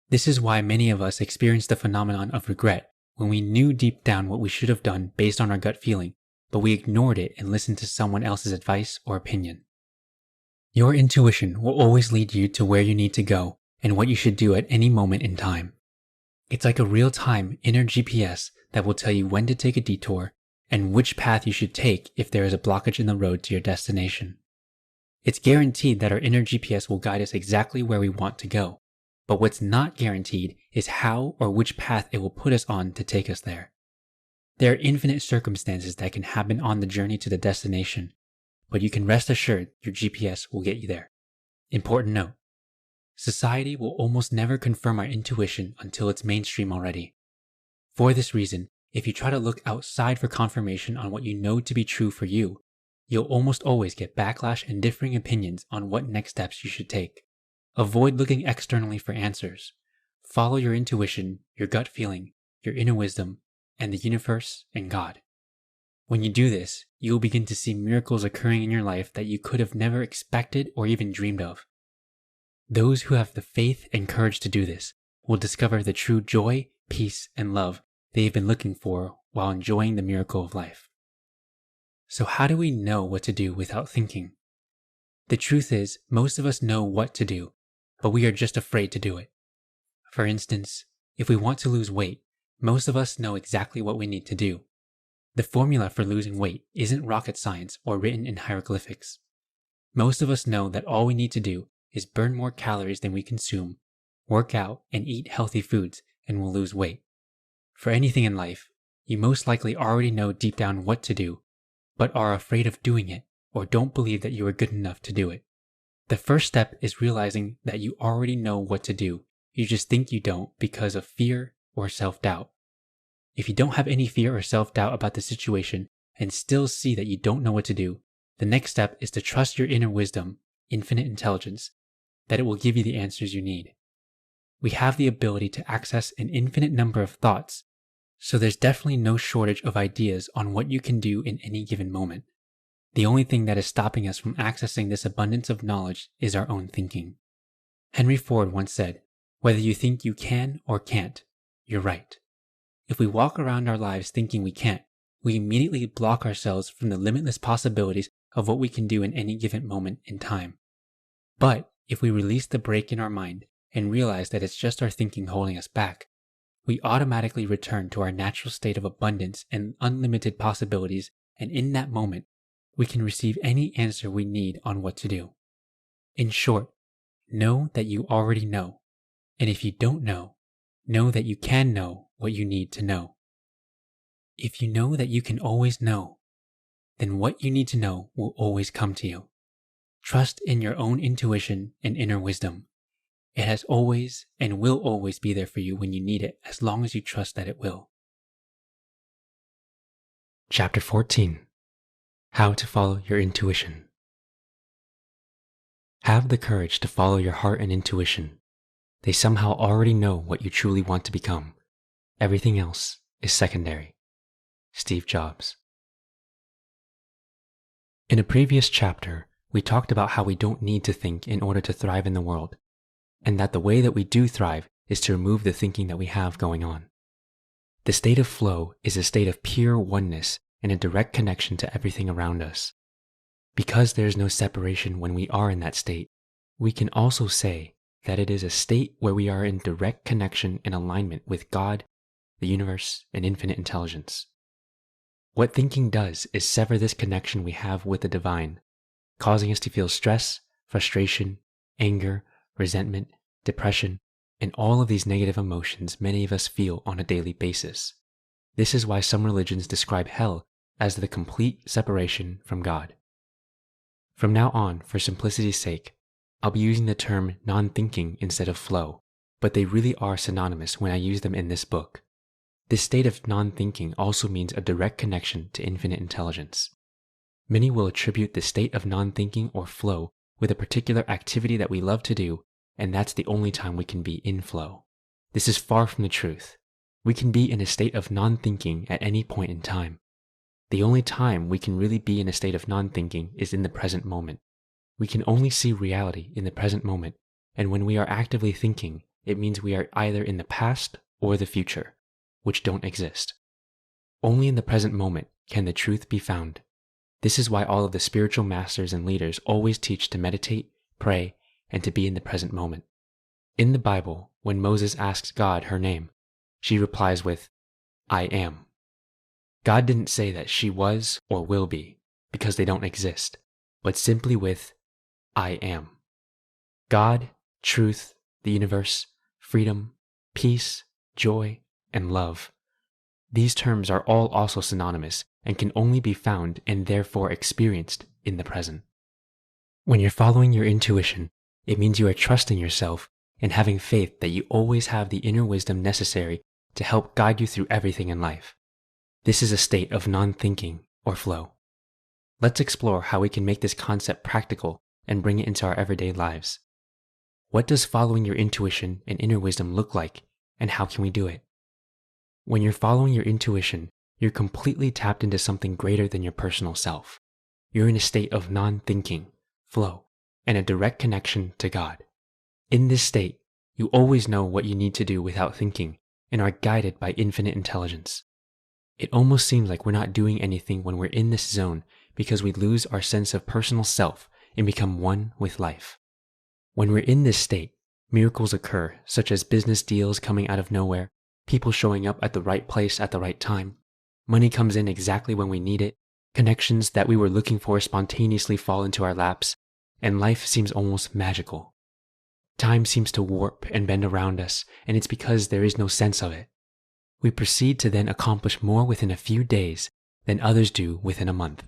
This is why many of us experience the phenomenon of regret when we knew deep down what we should have done based on our gut feeling, but we ignored it and listened to someone else's advice or opinion. Your intuition will always lead you to where you need to go and what you should do at any moment in time. It's like a real-time inner GPS that will tell you when to take a detour and which path you should take if there is a blockage in the road to your destination. It's guaranteed that our inner GPS will guide us exactly where we want to go, but what's not guaranteed is how or which path it will put us on to take us there. There are infinite circumstances that can happen on the journey to the destination, but you can rest assured your GPS will get you there. Important note: society will almost never confirm our intuition until it's mainstream already. For this reason, if you try to look outside for confirmation on what you know to be true for you, you'll almost always get backlash and differing opinions on what next steps you should take. Avoid looking externally for answers. Follow your intuition, your gut feeling, your inner wisdom, and the universe and God. When you do this, you will begin to see miracles occurring in your life that you could have never expected or even dreamed of. Those who have the faith and courage to do this will discover the true joy, peace, and love they've been looking for while enjoying the miracle of life. So how do we know what to do without thinking? The truth is, most of us know what to do, but we are just afraid to do it. For instance, if we want to lose weight, most of us know exactly what we need to do. The formula for losing weight isn't rocket science or written in hieroglyphics. Most of us know that all we need to do is burn more calories than we consume, work out, and eat healthy foods, and we'll lose weight. For anything in life, you most likely already know deep down what to do, but are afraid of doing it or don't believe that you are good enough to do it. The first step is realizing that you already know what to do. You just think you don't because of fear or self-doubt. If you don't have any fear or self-doubt about the situation and still see that you don't know what to do, the next step is to trust your inner wisdom, infinite intelligence, that it will give you the answers you need. We have the ability to access an infinite number of thoughts, so there's definitely no shortage of ideas on what you can do in any given moment. The only thing that is stopping us from accessing this abundance of knowledge is our own thinking. Henry Ford once said, "Whether you think you can or can't, you're right." If we walk around our lives thinking we can't, we immediately block ourselves from the limitless possibilities of what we can do in any given moment in time. But if we release the brake in our mind and realize that it's just our thinking holding us back, we automatically return to our natural state of abundance and unlimited possibilities, and in that moment, we can receive any answer we need on what to do. In short, know that you already know, and if you don't know that you can know what you need to know. If you know that you can always know, then what you need to know will always come to you. Trust in your own intuition and inner wisdom. It has always and will always be there for you when you need it, as long as you trust that it will. Chapter 14. How to follow your intuition. Have the courage to follow your heart and intuition. They somehow already know what you truly want to become. Everything else is secondary. Steve Jobs. In a previous chapter, we talked about how we don't need to think in order to thrive in the world, and that the way that we do thrive is to remove the thinking that we have going on. The state of flow is a state of pure oneness and a direct connection to everything around us. Because there is no separation when we are in that state, we can also say that it is a state where we are in direct connection and alignment with God, the universe, and infinite intelligence. What thinking does is sever this connection we have with the divine, causing us to feel stress, frustration, anger, resentment, depression, and all of these negative emotions many of us feel on a daily basis. This is why some religions describe hell as the complete separation from God. From now on, for simplicity's sake, I'll be using the term non-thinking instead of flow, but they really are synonymous when I use them in this book. This state of non-thinking also means a direct connection to infinite intelligence. Many will attribute the state of non-thinking or flow with a particular activity that we love to do, and that's the only time we can be in flow. This is far from the truth. We can be in a state of non-thinking at any point in time. The only time we can really be in a state of non-thinking is in the present moment. We can only see reality in the present moment, and when we are actively thinking, it means we are either in the past or the future, which don't exist. Only in the present moment can the truth be found. This is why all of the spiritual masters and leaders always teach to meditate, pray, and to be in the present moment. In the Bible, when Moses asks God her name, she replies with, "I am." God didn't say that she was or will be, because they don't exist, but simply with, "I am." God, truth, the universe, freedom, peace, joy, and love. These terms are all also synonymous and can only be found and therefore experienced in the present. When you're following your intuition, it means you are trusting yourself and having faith that you always have the inner wisdom necessary to help guide you through everything in life. This is a state of non-thinking or flow. Let's explore how we can make this concept practical and bring it into our everyday lives. What does following your intuition and inner wisdom look like, and how can we do it? When you're following your intuition, you're completely tapped into something greater than your personal self. You're in a state of non-thinking, flow, and a direct connection to God. In this state, you always know what you need to do without thinking and are guided by infinite intelligence. It almost seems like we're not doing anything when we're in this zone because we lose our sense of personal self and become one with life. When we're in this state, miracles occur, such as business deals coming out of nowhere, people showing up at the right place at the right time, money comes in exactly when we need it, connections that we were looking for spontaneously fall into our laps, and life seems almost magical. Time seems to warp and bend around us, and it's because there is no sense of it. We proceed to then accomplish more within a few days than others do within a month.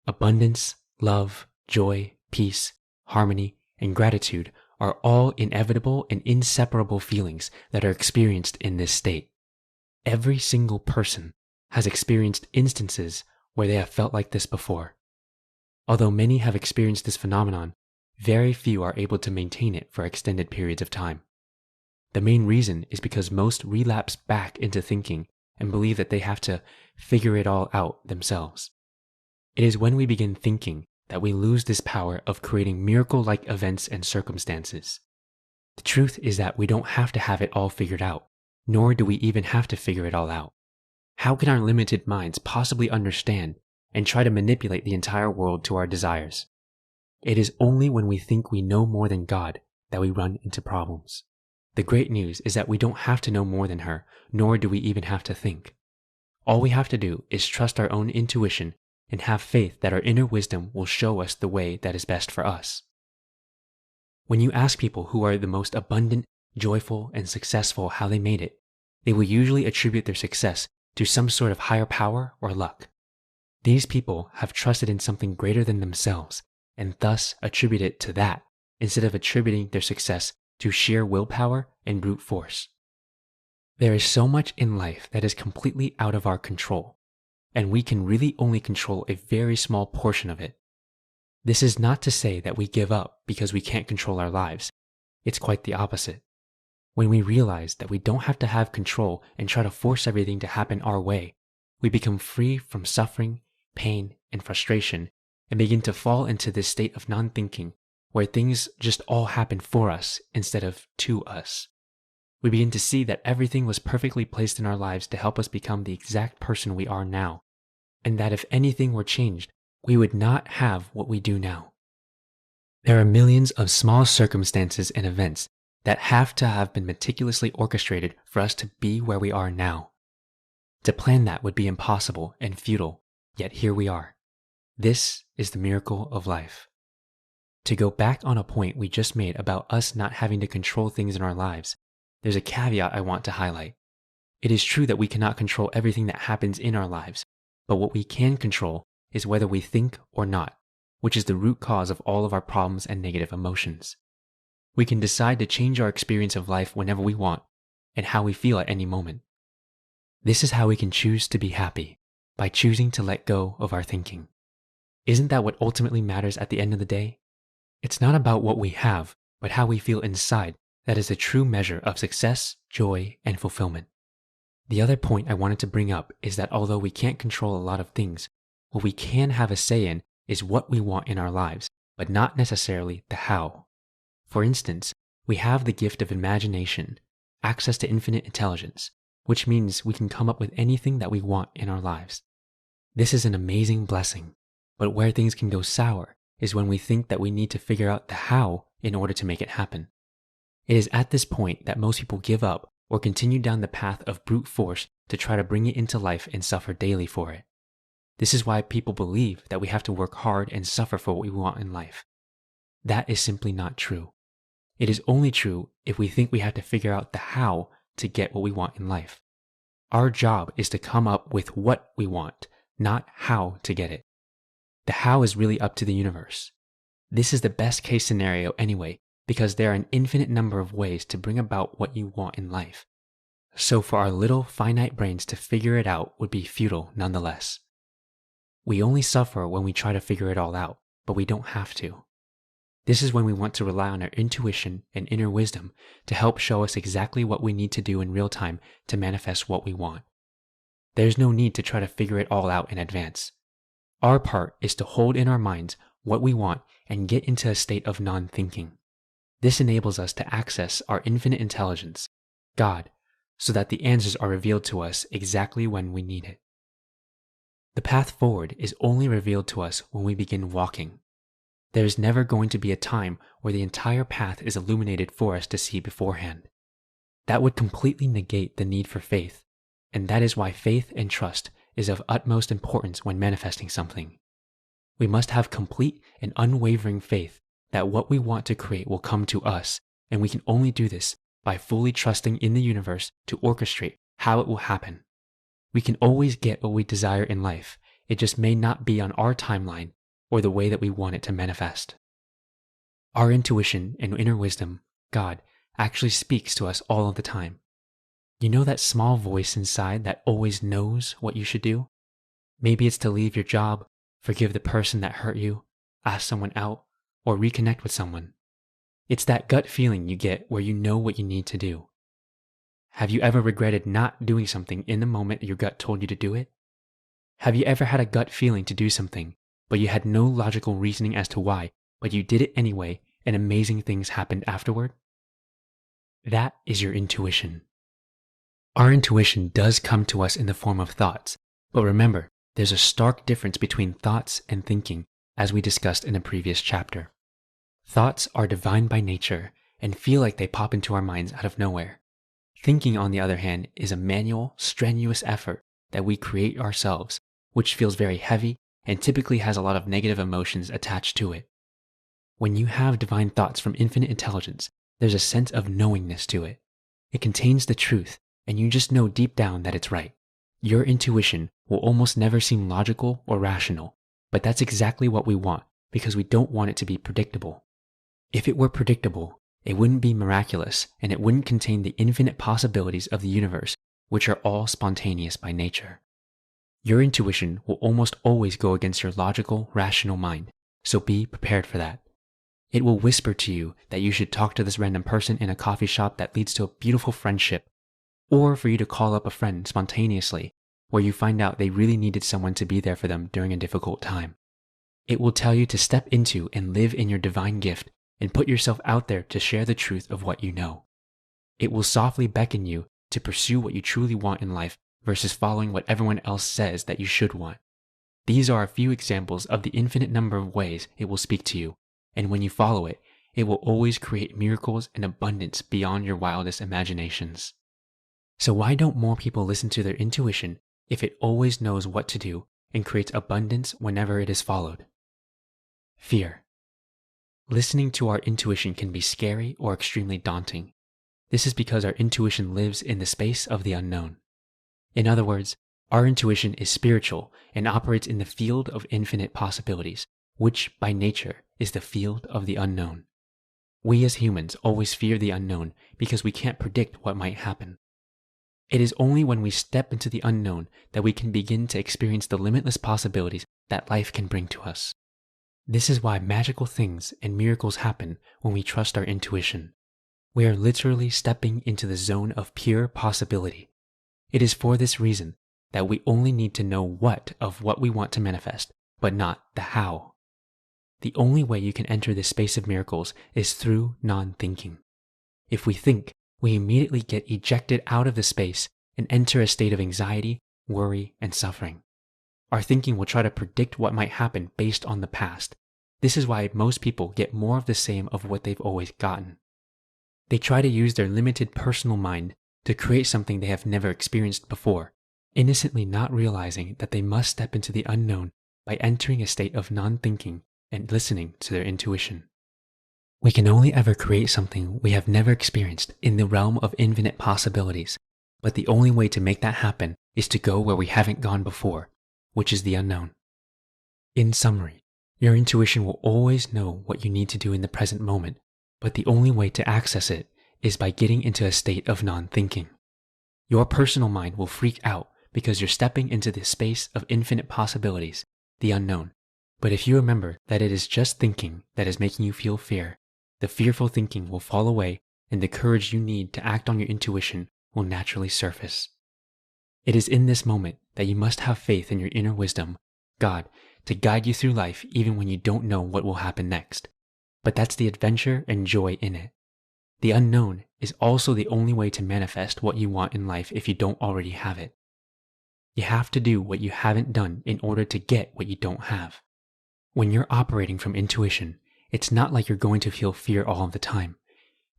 Abundance, love, joy, peace, harmony, and gratitude are all inevitable and inseparable feelings that are experienced in this state. Every single person has experienced instances where they have felt like this before. Although many have experienced this phenomenon, very few are able to maintain it for extended periods of time. The main reason is because most relapse back into thinking and believe that they have to figure it all out themselves. It is when we begin thinking that we lose this power of creating miracle-like events and circumstances. The truth is that we don't have to have it all figured out, nor do we even have to figure it all out. How can our limited minds possibly understand and try to manipulate the entire world to our desires? It is only when we think we know more than God that we run into problems. The great news is that we don't have to know more than her, nor do we even have to think. All we have to do is trust our own intuition and have faith that our inner wisdom will show us the way that is best for us. When you ask people who are the most abundant, joyful, and successful how they made it, they will usually attribute their success to some sort of higher power or luck. These people have trusted in something greater than themselves and thus attribute it to that instead of attributing their success to sheer willpower and brute force. There is so much in life that is completely out of our control. and we can really only control a very small portion of it. This is not to say that we give up because we can't control our lives. It's quite the opposite. When we realize that we don't have to have control and try to force everything to happen our way, we become free from suffering, pain, and frustration, and begin to fall into this state of non-thinking where things just all happen for us instead of to us. We begin to see that everything was perfectly placed in our lives to help us become the exact person we are now, and that if anything were changed, we would not have what we do now. There are millions of small circumstances and events that have to have been meticulously orchestrated for us to be where we are now. To plan that would be impossible and futile, yet here we are. This is the miracle of life. To go back on a point we just made about us not having to control things in our lives, there's a caveat I want to highlight. It is true that we cannot control everything that happens in our lives, but what we can control is whether we think or not, which is the root cause of all of our problems and negative emotions. We can decide to change our experience of life whenever we want and how we feel at any moment. This is how we can choose to be happy, by choosing to let go of our thinking. Isn't that what ultimately matters at the end of the day? It's not about what we have, but how we feel inside that is the true measure of success, joy, and fulfillment. The other point I wanted to bring up is that although we can't control a lot of things, what we can have a say in is what we want in our lives, but not necessarily the how. For instance, we have the gift of imagination, access to infinite intelligence, which means we can come up with anything that we want in our lives. This is an amazing blessing, but where things can go sour is when we think that we need to figure out the how in order to make it happen. It is at this point that most people give up or continue down the path of brute force to try to bring it into life and suffer daily for it. This is why people believe that we have to work hard and suffer for what we want in life. That is simply not true. It is only true if we think we have to figure out the how to get what we want in life. Our job is to come up with what we want, not how to get it. The how is really up to the universe. This is the best case scenario anyway, because there are an infinite number of ways to bring about what you want in life. So for our little finite brains to figure it out would be futile nonetheless. We only suffer when we try to figure it all out, but we don't have to. This is when we want to rely on our intuition and inner wisdom to help show us exactly what we need to do in real time to manifest what we want. There's no need to try to figure it all out in advance. Our part is to hold in our minds what we want and get into a state of non-thinking. This enables us to access our infinite intelligence, God, so that the answers are revealed to us exactly when we need it. The path forward is only revealed to us when we begin walking. There is never going to be a time where the entire path is illuminated for us to see beforehand. That would completely negate the need for faith, and that is why faith and trust is of utmost importance when manifesting something. We must have complete and unwavering faith that what we want to create will come to us, and we can only do this by fully trusting in the universe to orchestrate how it will happen. We can always get what we desire in life, it just may not be on our timeline or the way that we want it to manifest. Our intuition and inner wisdom, God, actually speaks to us all of the time. You know that small voice inside that always knows what you should do? Maybe it's to leave your job, forgive the person that hurt you, ask someone out, or reconnect with someone. It's that gut feeling you get where you know what you need to do. Have you ever regretted not doing something in the moment your gut told you to do it? Have you ever had a gut feeling to do something, but you had no logical reasoning as to why, but you did it anyway and amazing things happened afterward? That is your intuition. Our intuition does come to us in the form of thoughts, but remember, there's a stark difference between thoughts and thinking, as we discussed in a previous chapter. Thoughts are divine by nature and feel like they pop into our minds out of nowhere. Thinking, on the other hand, is a manual, strenuous effort that we create ourselves, which feels very heavy and typically has a lot of negative emotions attached to it. When you have divine thoughts from infinite intelligence, there's a sense of knowingness to it. It contains the truth, and you just know deep down that it's right. Your intuition will almost never seem logical or rational, but that's exactly what we want because we don't want it to be predictable. If it were predictable, it wouldn't be miraculous and it wouldn't contain the infinite possibilities of the universe, which are all spontaneous by nature. Your intuition will almost always go against your logical, rational mind, so be prepared for that. It will whisper to you that you should talk to this random person in a coffee shop that leads to a beautiful friendship, or for you to call up a friend spontaneously where you find out they really needed someone to be there for them during a difficult time. It will tell you to step into and live in your divine gift and put yourself out there to share the truth of what you know. It will softly beckon you to pursue what you truly want in life versus following what everyone else says that you should want. These are a few examples of the infinite number of ways it will speak to you, and when you follow it, it will always create miracles and abundance beyond your wildest imaginations. So why don't more people listen to their intuition if it always knows what to do and creates abundance whenever it is followed? Fear. Listening to our intuition can be scary or extremely daunting. This is because our intuition lives in the space of the unknown. In other words, our intuition is spiritual and operates in the field of infinite possibilities, which by nature is the field of the unknown. We as humans always fear the unknown because we can't predict what might happen. It is only when we step into the unknown that we can begin to experience the limitless possibilities that life can bring to us. This is why magical things and miracles happen when we trust our intuition. We are literally stepping into the zone of pure possibility. It is for this reason that we only need to know what of what we want to manifest, but not the how. The only way you can enter this space of miracles is through non-thinking. If we think, we immediately get ejected out of the space and enter a state of anxiety, worry, and suffering. Our thinking will try to predict what might happen based on the past. This is why most people get more of the same of what they've always gotten. They try to use their limited personal mind to create something they have never experienced before, innocently not realizing that they must step into the unknown by entering a state of non-thinking and listening to their intuition. We can only ever create something we have never experienced in the realm of infinite possibilities, but the only way to make that happen is to go where we haven't gone before, which is the unknown. In summary, your intuition will always know what you need to do in the present moment, but the only way to access it is by getting into a state of non-thinking. Your personal mind will freak out because you're stepping into the space of infinite possibilities, the unknown. But if you remember that it is just thinking that is making you feel fear, the fearful thinking will fall away and the courage you need to act on your intuition will naturally surface. It is in this moment that you must have faith in your inner wisdom, God, to guide you through life even when you don't know what will happen next. But that's the adventure and joy in it. The unknown is also the only way to manifest what you want in life if you don't already have it. You have to do what you haven't done in order to get what you don't have. When you're operating from intuition, it's not like you're going to feel fear all of the time.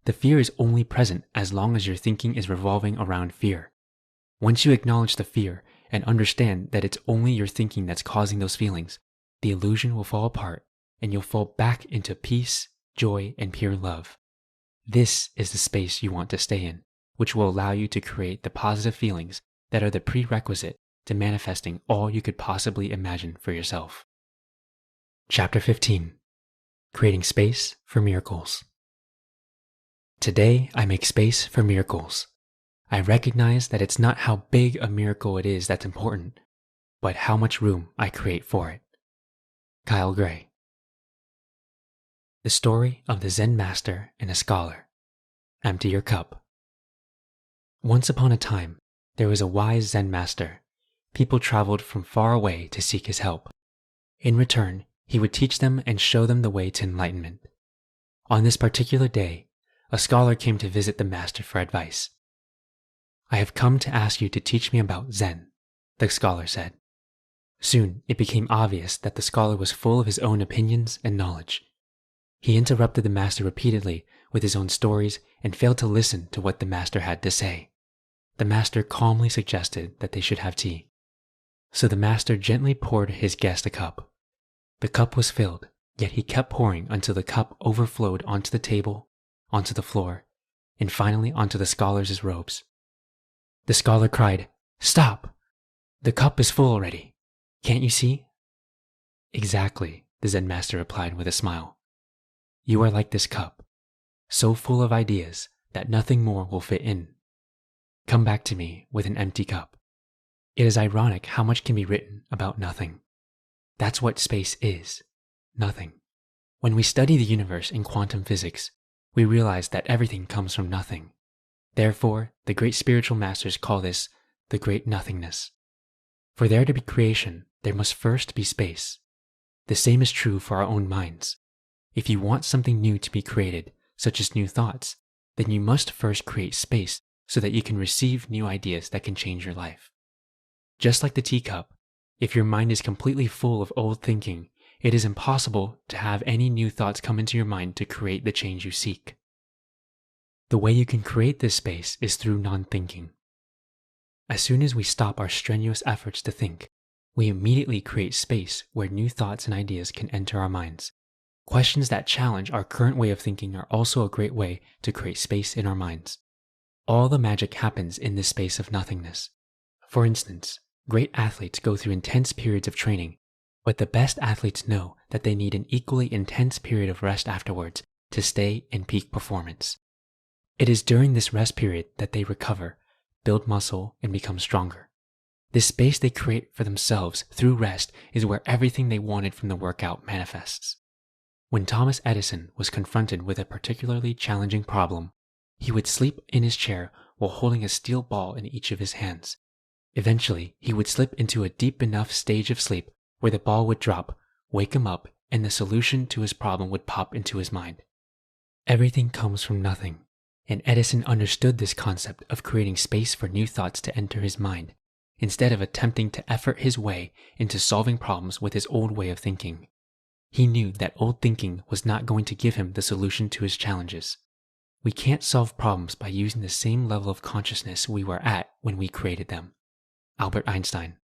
The fear is only present as long as your thinking is revolving around fear. Once you acknowledge the fear and understand that it's only your thinking that's causing those feelings, the illusion will fall apart and you'll fall back into peace, joy, and pure love. This is the space you want to stay in, which will allow you to create the positive feelings that are the prerequisite to manifesting all you could possibly imagine for yourself. Chapter 15. Creating Space for Miracles. Today, I make space for miracles. I recognize that it's not how big a miracle it is that's important, but how much room I create for it. Kyle Gray. The story of the Zen master and a scholar. Empty your cup. Once upon a time, there was a wise Zen master. People traveled from far away to seek his help. In return, he would teach them and show them the way to enlightenment. On this particular day, a scholar came to visit the master for advice. I have come to ask you to teach me about Zen, the scholar said. Soon, it became obvious that the scholar was full of his own opinions and knowledge. He interrupted the master repeatedly with his own stories and failed to listen to what the master had to say. The master calmly suggested that they should have tea. So the master gently poured his guest a cup. The cup was filled, yet he kept pouring until the cup overflowed onto the table, onto the floor, and finally onto the scholar's robes. The scholar cried, "Stop! The cup is full already. Can't you see?" Exactly, the Zen master replied with a smile. You are like this cup, so full of ideas that nothing more will fit in. Come back to me with an empty cup. It is ironic how much can be written about nothing. That's what space is, nothing. When we study the universe in quantum physics, we realize that everything comes from nothing. Therefore, the great spiritual masters call this the great nothingness. For there to be creation, there must first be space. The same is true for our own minds. If you want something new to be created, such as new thoughts, then you must first create space so that you can receive new ideas that can change your life. Just like the teacup, if your mind is completely full of old thinking, it is impossible to have any new thoughts come into your mind to create the change you seek. The way you can create this space is through non-thinking. As soon as we stop our strenuous efforts to think, we immediately create space where new thoughts and ideas can enter our minds. Questions that challenge our current way of thinking are also a great way to create space in our minds. All the magic happens in this space of nothingness. For instance, great athletes go through intense periods of training, but the best athletes know that they need an equally intense period of rest afterwards to stay in peak performance. It is during this rest period that they recover, build muscle, and become stronger. This space they create for themselves through rest is where everything they wanted from the workout manifests. When Thomas Edison was confronted with a particularly challenging problem, he would sleep in his chair while holding a steel ball in each of his hands. Eventually, he would slip into a deep enough stage of sleep where the ball would drop, wake him up, and the solution to his problem would pop into his mind. Everything comes from nothing, and Edison understood this concept of creating space for new thoughts to enter his mind, instead of attempting to effort his way into solving problems with his old way of thinking. He knew that old thinking was not going to give him the solution to his challenges. We can't solve problems by using the same level of consciousness we were at when we created them. Albert Einstein.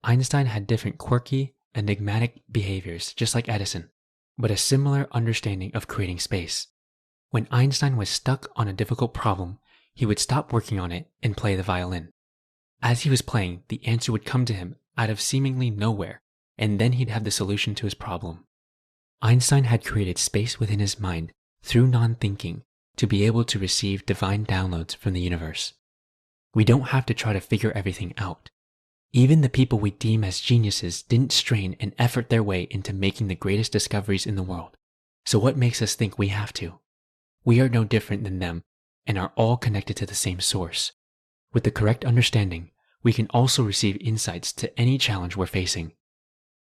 Einstein had different quirky, enigmatic behaviors just like Edison, but a similar understanding of creating space. When Einstein was stuck on a difficult problem, he would stop working on it and play the violin. As he was playing, the answer would come to him out of seemingly nowhere, and then he'd have the solution to his problem. Einstein had created space within his mind through non-thinking to be able to receive divine downloads from the universe. We don't have to try to figure everything out. Even the people we deem as geniuses didn't strain and effort their way into making the greatest discoveries in the world. So what makes us think we have to? We are no different than them and are all connected to the same source. With the correct understanding, we can also receive insights to any challenge we're facing.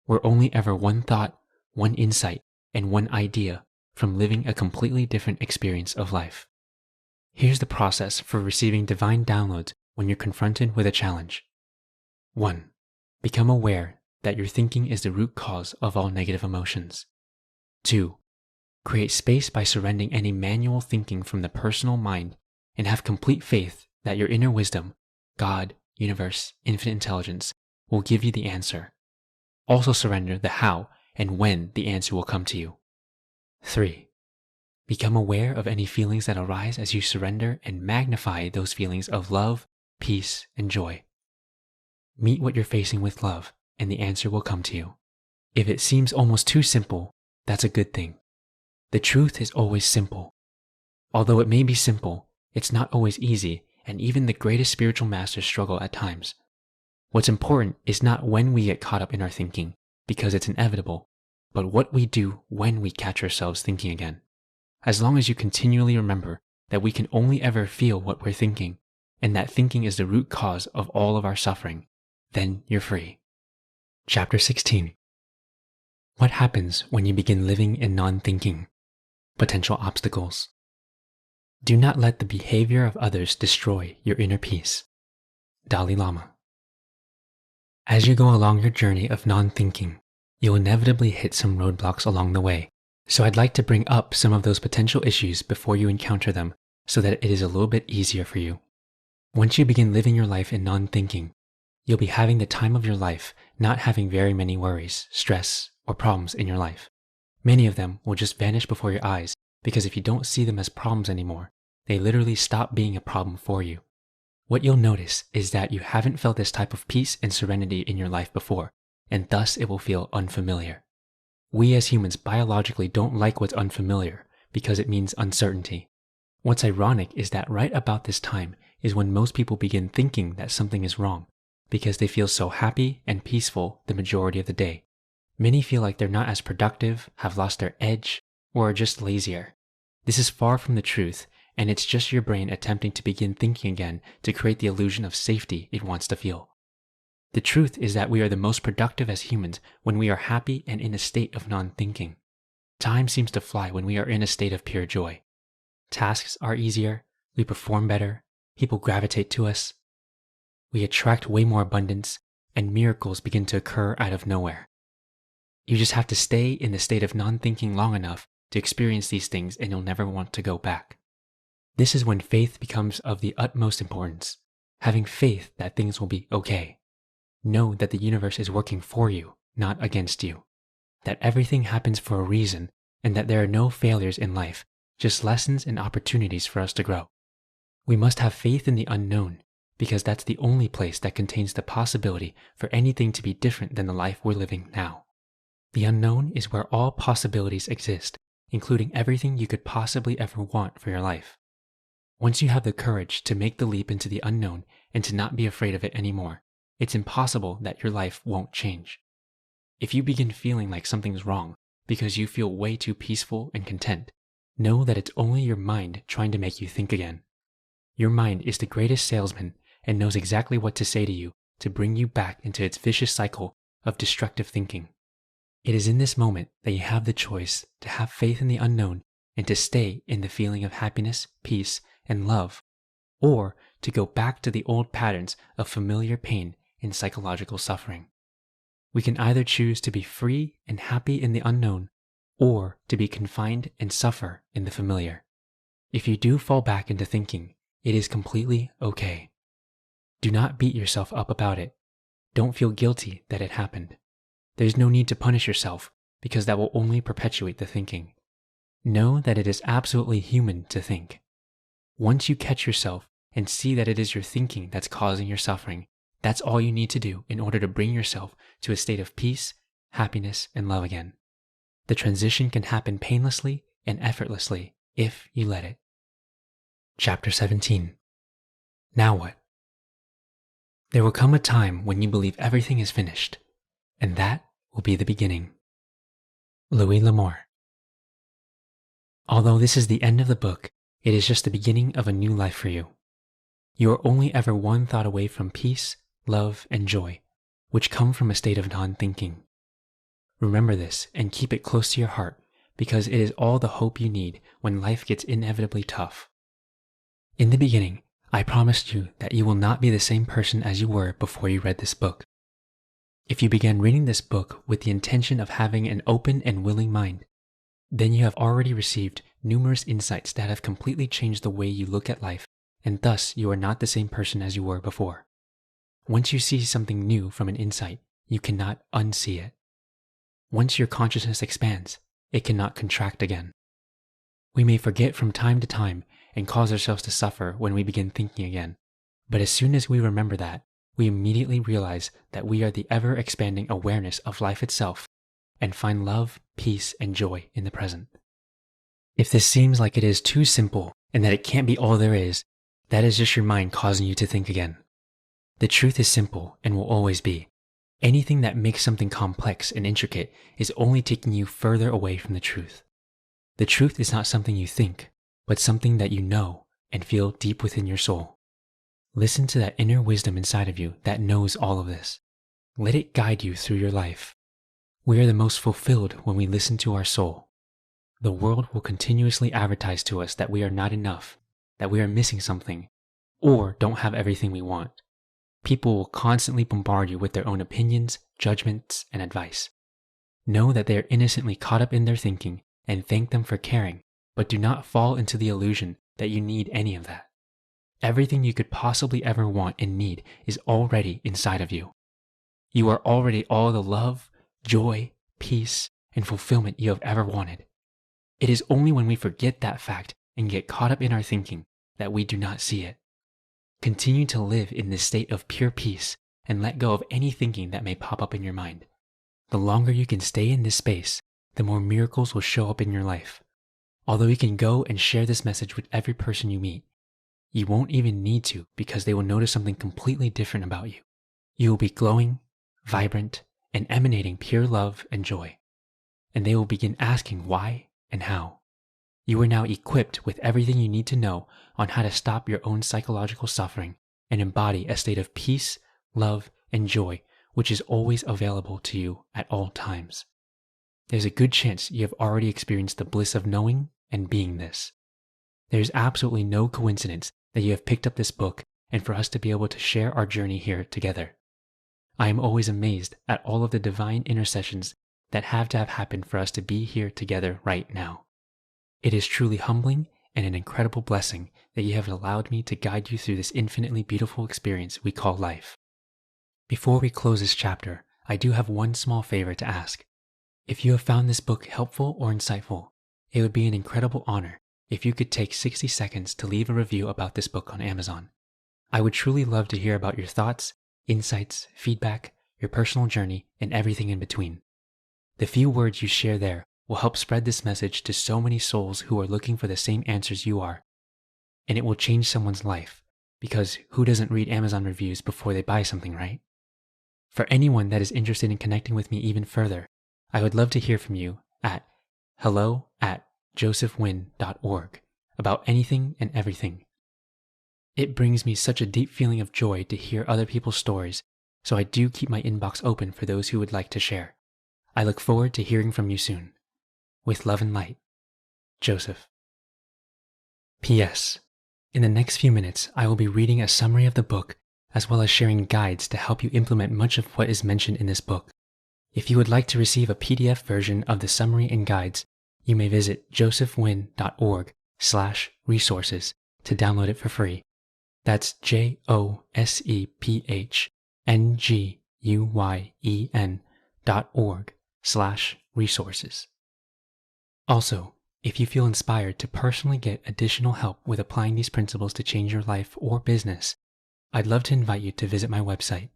We're only ever one thought, one insight, and one idea from living a completely different experience of life. Here's the process for receiving divine downloads when you're confronted with a challenge. 1. Become aware that your thinking is the root cause of all negative emotions. 2. Create space by surrendering any manual thinking from the personal mind and have complete faith that your inner wisdom, God, universe, infinite intelligence, will give you the answer. Also surrender the how and when the answer will come to you. 3. Become aware of any feelings that arise as you surrender and magnify those feelings of love, peace, and joy. Meet what you're facing with love, and the answer will come to you. If it seems almost too simple, that's a good thing. The truth is always simple. Although it may be simple, it's not always easy, and even the greatest spiritual masters struggle at times. What's important is not when we get caught up in our thinking, because it's inevitable, but what we do when we catch ourselves thinking again. As long as you continually remember that we can only ever feel what we're thinking, and that thinking is the root cause of all of our suffering, then you're free. Chapter 16. What happens when you begin living in non-thinking? Potential obstacles. Do not let the behavior of others destroy your inner peace. Dalai Lama. As you go along your journey of non-thinking, you'll inevitably hit some roadblocks along the way. So I'd like to bring up some of those potential issues before you encounter them so that it is a little bit easier for you. Once you begin living your life in non-thinking, you'll be having the time of your life, not having very many worries, stress, or problems in your life. Many of them will just vanish before your eyes because if you don't see them as problems anymore, they literally stop being a problem for you. What you'll notice is that you haven't felt this type of peace and serenity in your life before, and thus it will feel unfamiliar. We as humans biologically don't like what's unfamiliar because it means uncertainty. What's ironic is that right about this time is when most people begin thinking that something is wrong, because they feel so happy and peaceful the majority of the day. Many feel like they're not as productive, have lost their edge, or are just lazier. This is far from the truth, and it's just your brain attempting to begin thinking again to create the illusion of safety it wants to feel. The truth is that we are the most productive as humans when we are happy and in a state of non-thinking. Time seems to fly when we are in a state of pure joy. Tasks are easier, we perform better, people gravitate to us, we attract way more abundance, and miracles begin to occur out of nowhere. You just have to stay in the state of non-thinking long enough to experience these things, and you'll never want to go back. This is when faith becomes of the utmost importance. Having faith that things will be okay. Know that the universe is working for you, not against you. That everything happens for a reason, and that there are no failures in life, just lessons and opportunities for us to grow. We must have faith in the unknown, because that's the only place that contains the possibility for anything to be different than the life we're living now. The unknown is where all possibilities exist, including everything you could possibly ever want for your life. Once you have the courage to make the leap into the unknown and to not be afraid of it anymore, it's impossible that your life won't change. If you begin feeling like something's wrong because you feel way too peaceful and content, know that it's only your mind trying to make you think again. Your mind is the greatest salesman and knows exactly what to say to you to bring you back into its vicious cycle of destructive thinking. It is in this moment that you have the choice to have faith in the unknown and to stay in the feeling of happiness, peace, and love, or to go back to the old patterns of familiar pain and psychological suffering. We can either choose to be free and happy in the unknown, or to be confined and suffer in the familiar. If you do fall back into thinking, it is completely okay. Do not beat yourself up about it. Don't feel guilty that it happened. There's no need to punish yourself because that will only perpetuate the thinking. Know that it is absolutely human to think. Once you catch yourself and see that it is your thinking that's causing your suffering, that's all you need to do in order to bring yourself to a state of peace, happiness, and love again. The transition can happen painlessly and effortlessly if you let it. Chapter 17. Now what? There will come a time when you believe everything is finished, and that will be the beginning. Louis L'Amour. Although this is the end of the book, it is just the beginning of a new life for you. You are only ever one thought away from peace, love, and joy, which come from a state of non-thinking. Remember this and keep it close to your heart, because it is all the hope you need when life gets inevitably tough. In the beginning, I promised you that you will not be the same person as you were before you read this book. If you began reading this book with the intention of having an open and willing mind, then you have already received numerous insights that have completely changed the way you look at life, and thus you are not the same person as you were before. Once you see something new from an insight, you cannot unsee it. Once your consciousness expands, it cannot contract again. We may forget from time to time and cause ourselves to suffer when we begin thinking again, but as soon as we remember that, we immediately realize that we are the ever-expanding awareness of life itself and find love, peace, and joy in the present. If this seems like it is too simple and that it can't be all there is, that is just your mind causing you to think again. The truth is simple and will always be. Anything that makes something complex and intricate is only taking you further away from the truth. The truth is not something you think, but something that you know and feel deep within your soul. Listen to that inner wisdom inside of you that knows all of this. Let it guide you through your life. We are the most fulfilled when we listen to our soul. The world will continuously advertise to us that we are not enough, that we are missing something, or don't have everything we want. People will constantly bombard you with their own opinions, judgments, and advice. Know that they are innocently caught up in their thinking and thank them for caring, but do not fall into the illusion that you need any of that. Everything you could possibly ever want and need is already inside of you. You are already all the love, joy, peace, and fulfillment you have ever wanted. It is only when we forget that fact and get caught up in our thinking that we do not see it. Continue to live in this state of pure peace and let go of any thinking that may pop up in your mind. The longer you can stay in this space, the more miracles will show up in your life. Although you can go and share this message with every person you meet, you won't even need to because they will notice something completely different about you. You will be glowing, vibrant, and emanating pure love and joy. And they will begin asking why and how. You are now equipped with everything you need to know on how to stop your own psychological suffering and embody a state of peace, love, and joy, which is always available to you at all times. There's a good chance you have already experienced the bliss of knowing and being this. There's absolutely no coincidence that you have picked up this book and for us to be able to share our journey here together. I am always amazed at all of the divine intercessions that have to have happened for us to be here together right now. It is truly humbling and an incredible blessing that you have allowed me to guide you through this infinitely beautiful experience we call life. Before we close this chapter, I do have one small favor to ask. If you have found this book helpful or insightful, it would be an incredible honor if you could take 60 seconds to leave a review about this book on Amazon. I would truly love to hear about your thoughts, insights, feedback, your personal journey, and everything in between. The few words you share there will help spread this message to so many souls who are looking for the same answers you are. And it will change someone's life, because who doesn't read Amazon reviews before they buy something, right? For anyone that is interested in connecting with me even further, I would love to hear from you at hello@josephwynn.org about anything and everything. It brings me such a deep feeling of joy to hear other people's stories, so I do keep my inbox open for those who would like to share. I look forward to hearing from you soon. With love and light, Joseph. P.S. In the next few minutes, I will be reading a summary of the book as well as sharing guides to help you implement much of what is mentioned in this book. If you would like to receive a PDF version of the summary and guides, you may visit josephwynn.org/resources to download it for free. That's josephphnguyen.org/resources. Also, if you feel inspired to personally get additional help with applying these principles to change your life or business, I'd love to invite you to visit my website,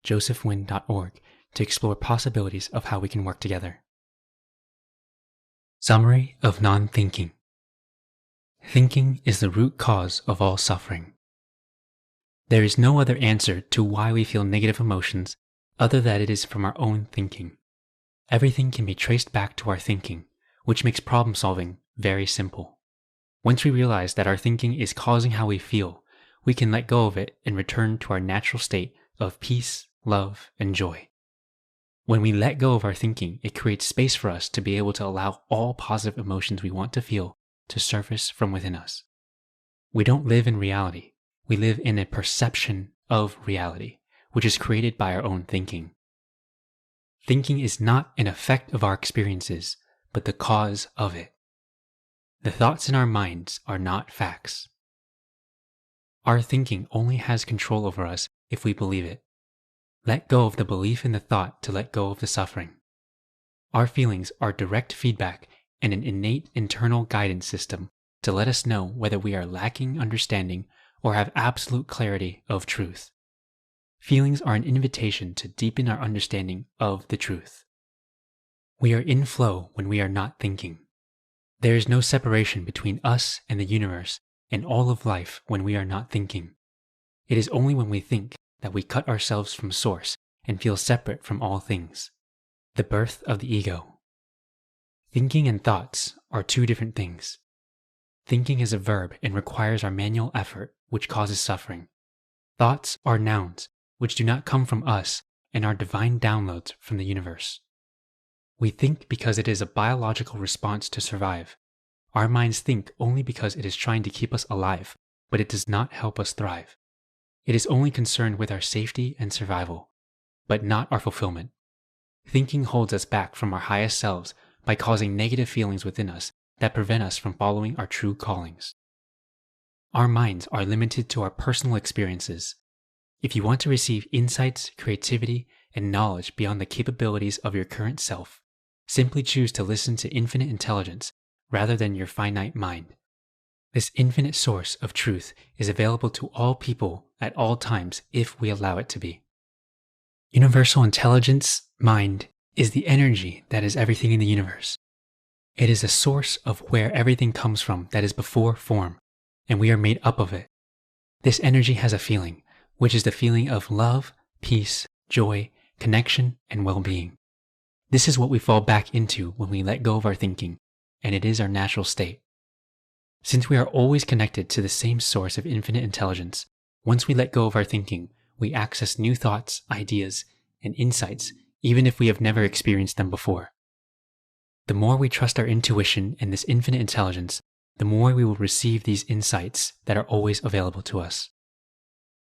josephwynn.org, to explore possibilities of how we can work together. Summary of non-thinking. Thinking is the root cause of all suffering. There is no other answer to why we feel negative emotions other than it is from our own thinking. Everything can be traced back to our thinking, which makes problem solving very simple. Once we realize that our thinking is causing how we feel, we can let go of it and return to our natural state of peace, love, and joy. When we let go of our thinking, it creates space for us to be able to allow all positive emotions we want to feel to surface from within us. We don't live in reality. We live in a perception of reality, which is created by our own thinking. Thinking is not an effect of our experiences, but the cause of it. The thoughts in our minds are not facts. Our thinking only has control over us if we believe it. Let go of the belief in the thought to let go of the suffering. Our feelings are direct feedback and an innate internal guidance system to let us know whether we are lacking understanding or have absolute clarity of truth. Feelings are an invitation to deepen our understanding of the truth. We are in flow when we are not thinking. There is no separation between us and the universe and all of life when we are not thinking. It is only when we think that we cut ourselves from source and feel separate from all things. The birth of the ego. Thinking and thoughts are two different things. Thinking is a verb and requires our manual effort, which causes suffering. Thoughts are nouns, which do not come from us and are divine downloads from the universe. We think because it is a biological response to survive. Our minds think only because it is trying to keep us alive, but it does not help us thrive. It is only concerned with our safety and survival, but not our fulfillment. Thinking holds us back from our highest selves by causing negative feelings within us that prevent us from following our true callings. Our minds are limited to our personal experiences. If you want to receive insights, creativity, and knowledge beyond the capabilities of your current self, simply choose to listen to infinite intelligence rather than your finite mind. This infinite source of truth is available to all people at all times if we allow it to be. Universal intelligence, mind, is the energy that is everything in the universe. It is a source of where everything comes from that is before form, and we are made up of it. This energy has a feeling, which is the feeling of love, peace, joy, connection, and well-being. This is what we fall back into when we let go of our thinking, and it is our natural state. Since we are always connected to the same source of infinite intelligence, once we let go of our thinking, we access new thoughts, ideas, and insights even if we have never experienced them before. The more we trust our intuition and this infinite intelligence, the more we will receive these insights that are always available to us.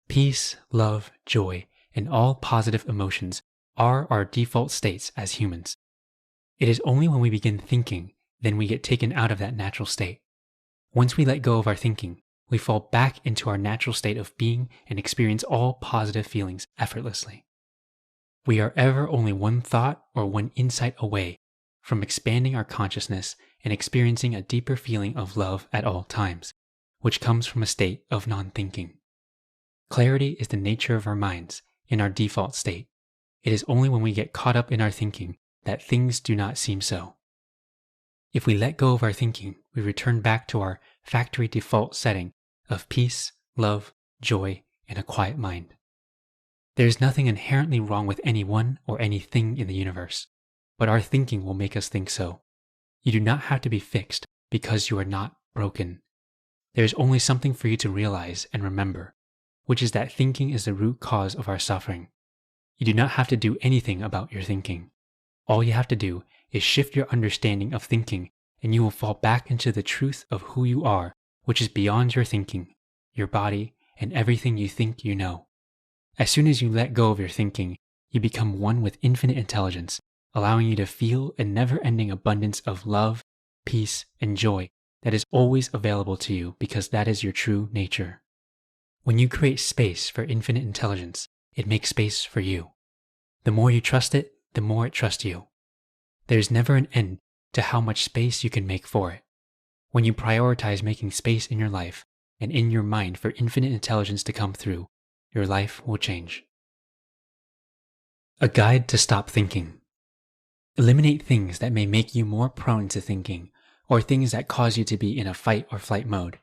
Peace, love, joy, and all positive emotions are our default states as humans. It is only when we begin thinking, then we get taken out of that natural state. Once we let go of our thinking, we fall back into our natural state of being and experience all positive feelings effortlessly. We are ever only one thought or one insight away from expanding our consciousness and experiencing a deeper feeling of love at all times, which comes from a state of non-thinking. Clarity is the nature of our minds in our default state. It is only when we get caught up in our thinking that things do not seem so. If we let go of our thinking, we return back to our factory default setting of peace, love, joy, and a quiet mind. There is nothing inherently wrong with anyone or anything in the universe, but our thinking will make us think so. You do not have to be fixed because you are not broken. There is only something for you to realize and remember, which is that thinking is the root cause of our suffering. You do not have to do anything about your thinking. All you have to do is shift your understanding of thinking, and you will fall back into the truth of who you are, which is beyond your thinking, your body, and everything you think you know. As soon as you let go of your thinking, you become one with infinite intelligence, allowing you to feel a never-ending abundance of love, peace, and joy that is always available to you because that is your true nature. When you create space for infinite intelligence, it makes space for you. The more you trust it, the more it trusts you. There is never an end to how much space you can make for it. When you prioritize making space in your life and in your mind for infinite intelligence to come through, your life will change. A guide to stop thinking. Eliminate things that may make you more prone to thinking, or things that cause you to be in a fight or flight mode.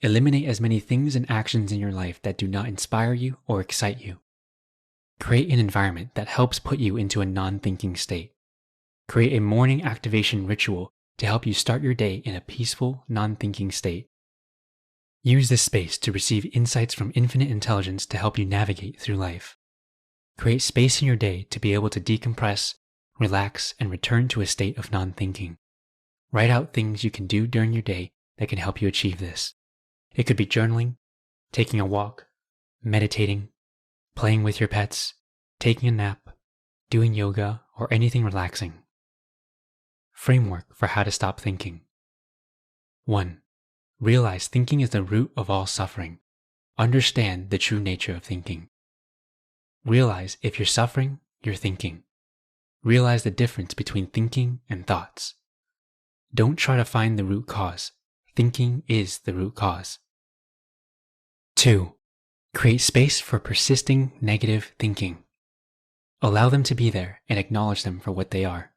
Eliminate as many things and actions in your life that do not inspire you or excite you. Create an environment that helps put you into a non-thinking state. Create a morning activation ritual to help you start your day in a peaceful, non-thinking state. Use this space to receive insights from infinite intelligence to help you navigate through life. Create space in your day to be able to decompress, relax, and return to a state of non-thinking. Write out things you can do during your day that can help you achieve this. It could be journaling, taking a walk, meditating, playing with your pets, taking a nap, doing yoga, or anything relaxing. Framework for how to stop thinking. 1. Realize thinking is the root of all suffering. Understand the true nature of thinking. Realize if you're suffering, you're thinking. Realize the difference between thinking and thoughts. Don't try to find the root cause. Thinking is the root cause. 2. Create space for persisting negative thinking. Allow them to be there and acknowledge them for what they are.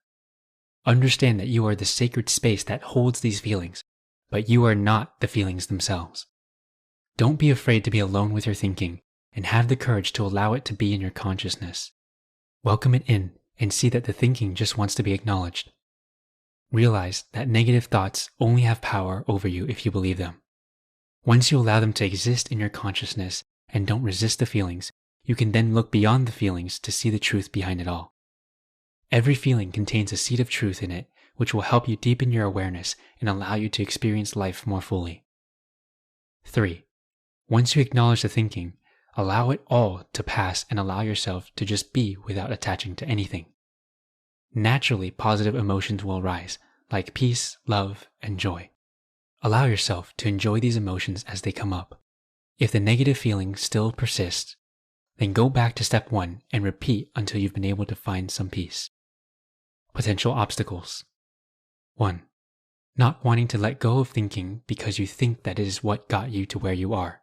Understand that you are the sacred space that holds these feelings, but you are not the feelings themselves. Don't be afraid to be alone with your thinking and have the courage to allow it to be in your consciousness. Welcome it in and see that the thinking just wants to be acknowledged. Realize that negative thoughts only have power over you if you believe them. Once you allow them to exist in your consciousness and don't resist the feelings, you can then look beyond the feelings to see the truth behind it all. Every feeling contains a seed of truth in it, which will help you deepen your awareness and allow you to experience life more fully. 3. Once you acknowledge the thinking, allow it all to pass and allow yourself to just be without attaching to anything. Naturally, positive emotions will arise, like peace, love, and joy. Allow yourself to enjoy these emotions as they come up. If the negative feeling still persists, then go back to step 1 and repeat until you've been able to find some peace. Potential obstacles. 1. Not wanting to let go of thinking because you think that it is what got you to where you are.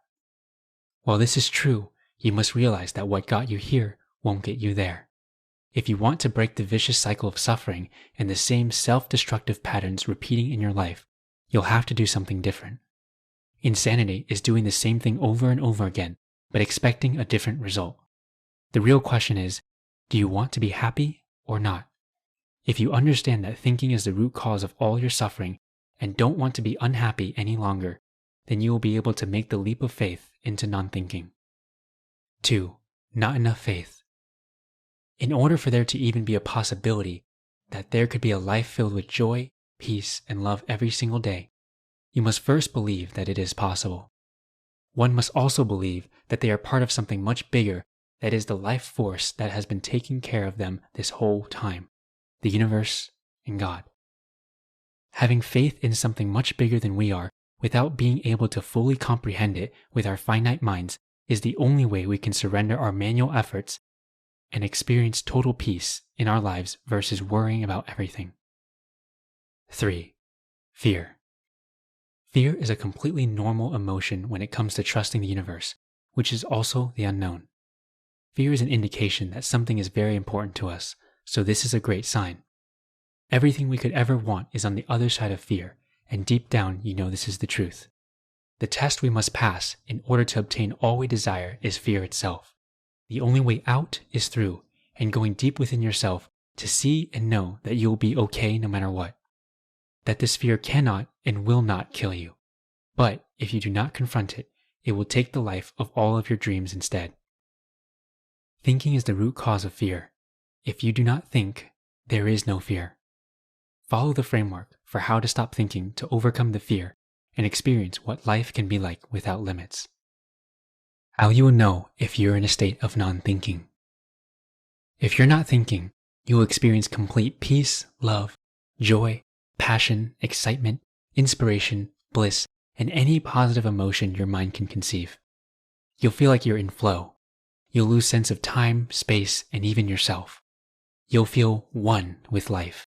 While this is true, you must realize that what got you here won't get you there. If you want to break the vicious cycle of suffering and the same self-destructive patterns repeating in your life, you'll have to do something different. Insanity is doing the same thing over and over again, but expecting a different result. The real question is, do you want to be happy or not? If you understand that thinking is the root cause of all your suffering and don't want to be unhappy any longer, then you will be able to make the leap of faith into non-thinking. 2. Not enough faith. In order for there to even be a possibility that there could be a life filled with joy, peace, and love every single day, you must first believe that it is possible. One must also believe that they are part of something much bigger that is the life force that has been taking care of them this whole time, the universe and God. Having faith in something much bigger than we are without being able to fully comprehend it with our finite minds is the only way we can surrender our manual efforts and experience total peace in our lives versus worrying about everything. 3. Fear. Fear is a completely normal emotion when it comes to trusting the universe, which is also the unknown. Fear is an indication that something is very important to us, so this is a great sign. Everything we could ever want is on the other side of fear, and deep down you know this is the truth. The test we must pass in order to obtain all we desire is fear itself. The only way out is through, and going deep within yourself to see and know that you will be okay no matter what. That this fear cannot and will not kill you. But if you do not confront it, it will take the life of all of your dreams instead. Thinking is the root cause of fear. If you do not think, there is no fear. Follow the framework for how to stop thinking to overcome the fear and experience what life can be like without limits. How you will know if you're in a state of non-thinking. If you're not thinking, you will experience complete peace, love, joy, passion, excitement, inspiration, bliss, and any positive emotion your mind can conceive. You'll feel like you're in flow. You'll lose sense of time, space, and even yourself. You'll feel one with life.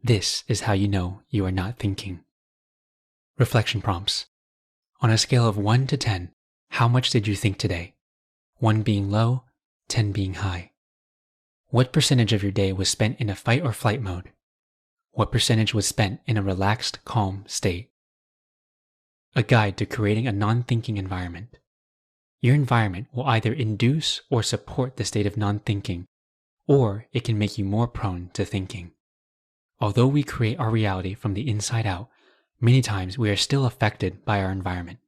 This is how you know you are not thinking. Reflection prompts. On a scale of 1 to 10, how much did you think today? 1 being low, 10 being high. What percentage of your day was spent in a fight or flight mode? What percentage was spent in a relaxed, calm state? A guide to creating a non-thinking environment. Your environment will either induce or support the state of non-thinking, or it can make you more prone to thinking. Although we create our reality from the inside out, many times we are still affected by our environment.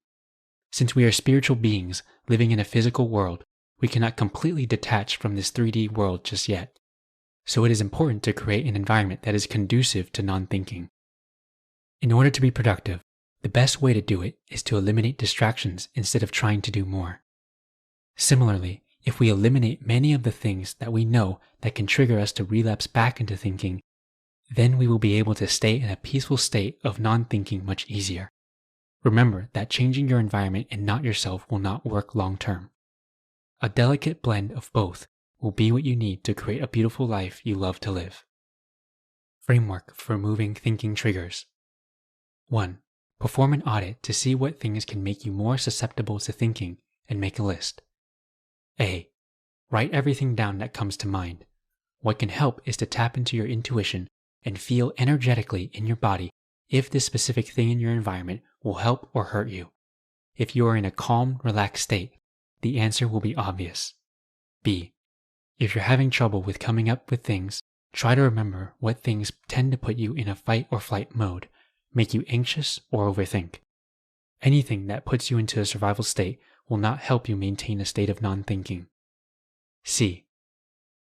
Since we are spiritual beings living in a physical world, we cannot completely detach from this 3D world just yet. So it is important to create an environment that is conducive to non-thinking. In order to be productive, the best way to do it is to eliminate distractions instead of trying to do more. Similarly, if we eliminate many of the things that we know that can trigger us to relapse back into thinking, then we will be able to stay in a peaceful state of non-thinking much easier. Remember that changing your environment and not yourself will not work long term. A delicate blend of both will be what you need to create a beautiful life you love to live. Framework for removing thinking triggers. 1. Perform an audit to see what things can make you more susceptible to thinking and make a list. A. Write everything down that comes to mind. What can help is to tap into your intuition and feel energetically in your body if this specific thing in your environment will help or hurt you. If you are in a calm, relaxed state, the answer will be obvious. B. If you're having trouble with coming up with things, try to remember what things tend to put you in a fight or flight mode, make you anxious or overthink. Anything that puts you into a survival state will not help you maintain a state of non-thinking. C.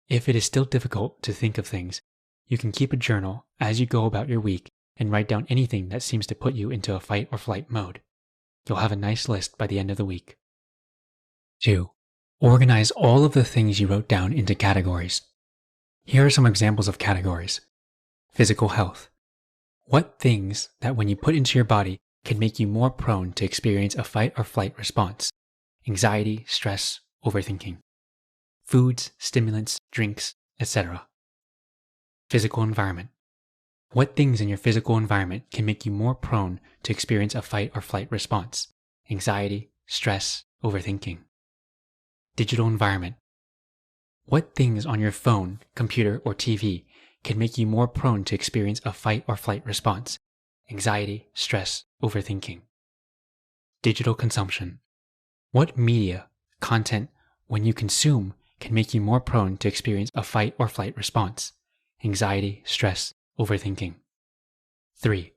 If it is still difficult to think of things, you can keep a journal as you go about your week and write down anything that seems to put you into a fight or flight mode. You'll have a nice list by the end of the week. 2. Organize all of the things you wrote down into categories. Here are some examples of categories. Physical health. What things that when you put into your body can make you more prone to experience a fight or flight response? Anxiety, stress, overthinking. Foods, stimulants, drinks, etc. Physical environment. What things in your physical environment can make you more prone to experience a fight or flight response? Anxiety, stress, overthinking. Digital environment. What things on your phone, computer, or TV can make you more prone to experience a fight or flight response? Anxiety, stress, overthinking. Digital consumption. What media, content, when you consume, can make you more prone to experience a fight or flight response, anxiety, stress, overthinking. 3.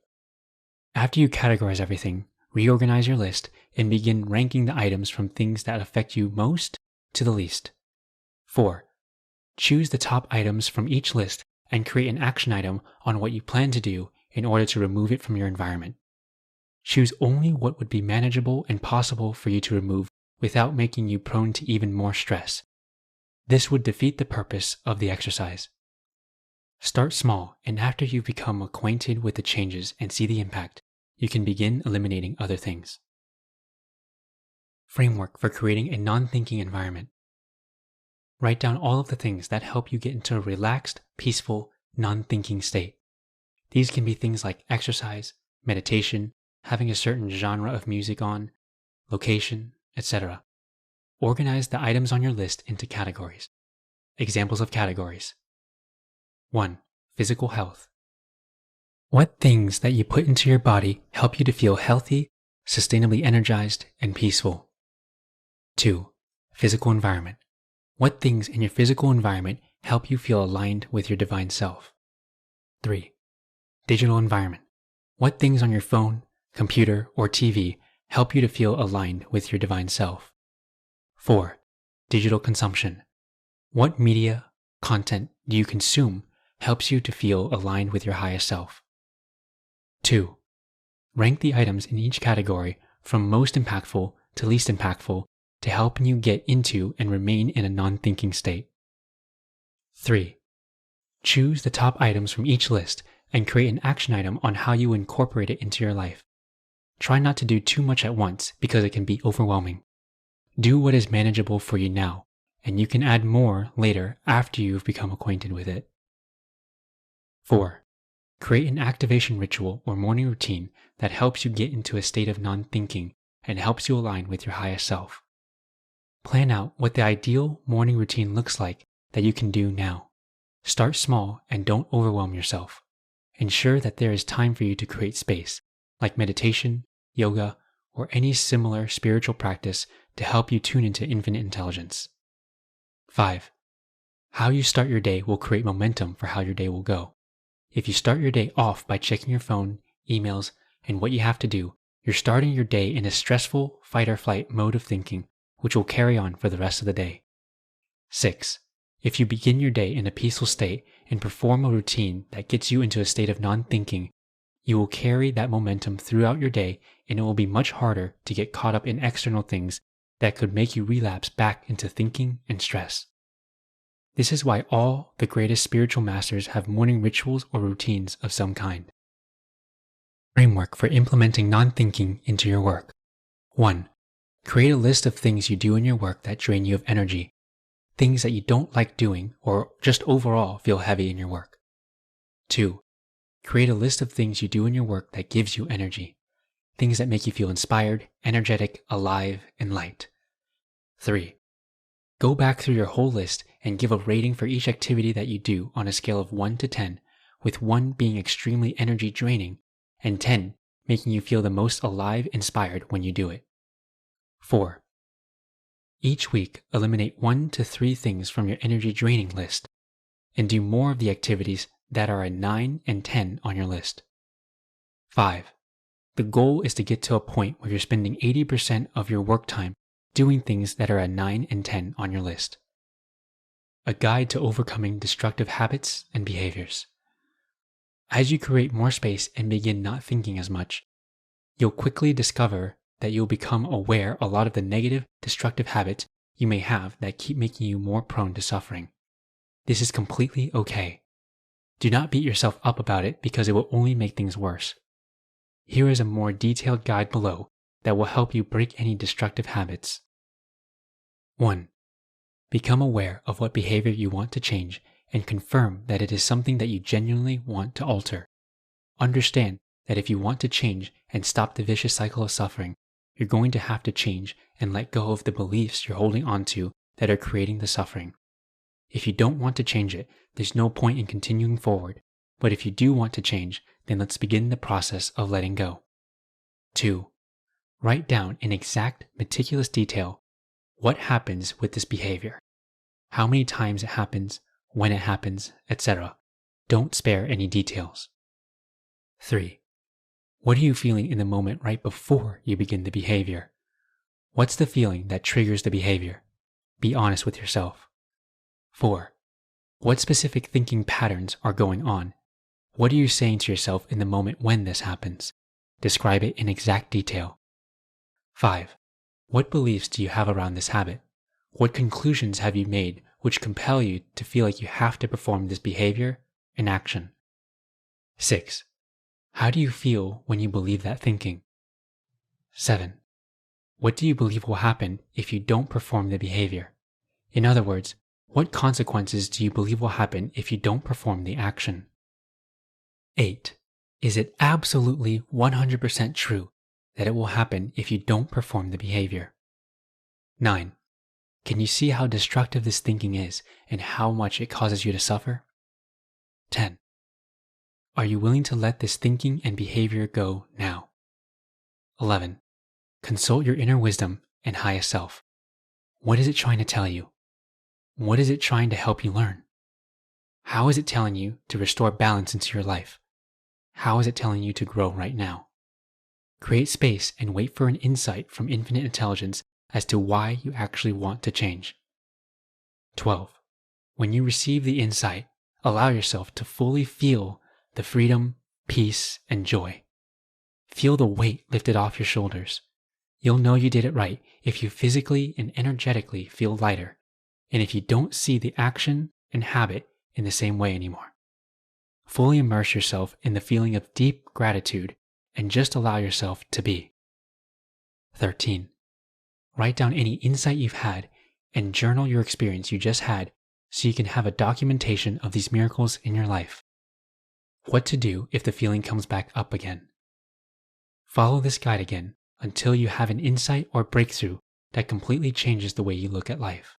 After you categorize everything, reorganize your list and begin ranking the items from things that affect you most to the least. 4. Choose the top items from each list and create an action item on what you plan to do in order to remove it from your environment. Choose only what would be manageable and possible for you to remove without making you prone to even more stress. This would defeat the purpose of the exercise. Start small, and after you've become acquainted with the changes and see the impact, you can begin eliminating other things. Framework for creating a non-thinking environment. Write down all of the things that help you get into a relaxed, peaceful, non-thinking state. These can be things like exercise, meditation, having a certain genre of music on, location, etc. Organize the items on your list into categories. Examples of categories. 1. Physical health. What things that you put into your body help you to feel healthy, sustainably energized, and peaceful? 2. Physical environment. What things in your physical environment help you feel aligned with your divine self? 3. Digital environment. What things on your phone, computer, or TV help you to feel aligned with your divine self? 4. Digital consumption. What media, content do you consume helps you to feel aligned with your highest self? 2. Rank the items in each category from most impactful to least impactful to help you get into and remain in a non-thinking state. 3. Choose the top items from each list and create an action item on how you incorporate it into your life. Try not to do too much at once because it can be overwhelming. Do what is manageable for you now, and you can add more later after you've become acquainted with it. 4. Create an activation ritual or morning routine that helps you get into a state of non-thinking and helps you align with your highest self. Plan out what the ideal morning routine looks like that you can do now. Start small and don't overwhelm yourself. Ensure that there is time for you to create space, like meditation, yoga, or any similar spiritual practice to help you tune into infinite intelligence. 5. How you start your day will create momentum for how your day will go. If you start your day off by checking your phone, emails, and what you have to do, you're starting your day in a stressful fight or flight mode of thinking, which will carry on for the rest of the day. 6. If you begin your day in a peaceful state and perform a routine that gets you into a state of non-thinking, you will carry that momentum throughout your day, and it will be much harder to get caught up in external things that could make you relapse back into thinking and stress. This is why all the greatest spiritual masters have morning rituals or routines of some kind. Framework for implementing non-thinking into your work. 1. Create a list of things you do in your work that drain you of energy, things that you don't like doing or just overall feel heavy in your work. 2. Create a list of things you do in your work that gives you energy, things that make you feel inspired, energetic, alive, and light. 3. Go back through your whole list and give a rating for each activity that you do on a scale of 1 to 10, with 1 being extremely energy draining and 10 making you feel the most alive, inspired when you do it. 4. Each week, eliminate 1 to 3 things from your energy draining list and do more of the activities that are a 9 and 10 on your list. 5. The goal is to get to a point where you're spending 80% of your work time doing things that are a 9 and 10 on your list. A guide to overcoming destructive habits and behaviors. As you create more space and begin not thinking as much, you'll quickly discover that you'll become aware a lot of the negative, destructive habits you may have that keep making you more prone to suffering. This is completely okay. Do not beat yourself up about it because it will only make things worse. Here is a more detailed guide below that will help you break any destructive habits. 1. Become aware of what behavior you want to change and confirm that it is something that you genuinely want to alter. Understand that if you want to change and stop the vicious cycle of suffering, you're going to have to change and let go of the beliefs you're holding onto that are creating the suffering. If you don't want to change it, there's no point in continuing forward. But if you do want to change, then let's begin the process of letting go. 2. Write down in exact, meticulous detail what happens with this behavior. how many times it happens, when it happens, etc. Don't spare any details. 3. What are you feeling in the moment right before you begin the behavior? What's the feeling that triggers the behavior? Be honest with yourself. 4. What specific thinking patterns are going on? What are you saying to yourself in the moment when this happens? Describe it in exact detail. 5. What beliefs do you have around this habit? What conclusions have you made which compel you to feel like you have to perform this behavior in action? 6. How do you feel when you believe that thinking? 7. What do you believe will happen if you don't perform the behavior? In other words, what consequences do you believe will happen if you don't perform the action? 8. Is it absolutely 100% true that it will happen if you don't perform the behavior? 9. Can you see how destructive this thinking is and how much it causes you to suffer? 10. Are you willing to let this thinking and behavior go now? 11. Consult your inner wisdom and highest self. What is it trying to tell you? What is it trying to help you learn? How is it telling you to restore balance into your life? How is it telling you to grow right now? Create space and wait for an insight from infinite intelligence as to why you actually want to change. 12. When you receive the insight, allow yourself to fully feel the freedom, peace, and joy. Feel the weight lifted off your shoulders. You'll know you did it right if you physically and energetically feel lighter, and if you don't see the action and habit in the same way anymore. Fully immerse yourself in the feeling of deep gratitude and just allow yourself to be. 13. Write down any insight you've had and journal your experience you just had so you can have a documentation of these miracles in your life. What to do if the feeling comes back up again. Follow this guide again until you have an insight or breakthrough that completely changes the way you look at life.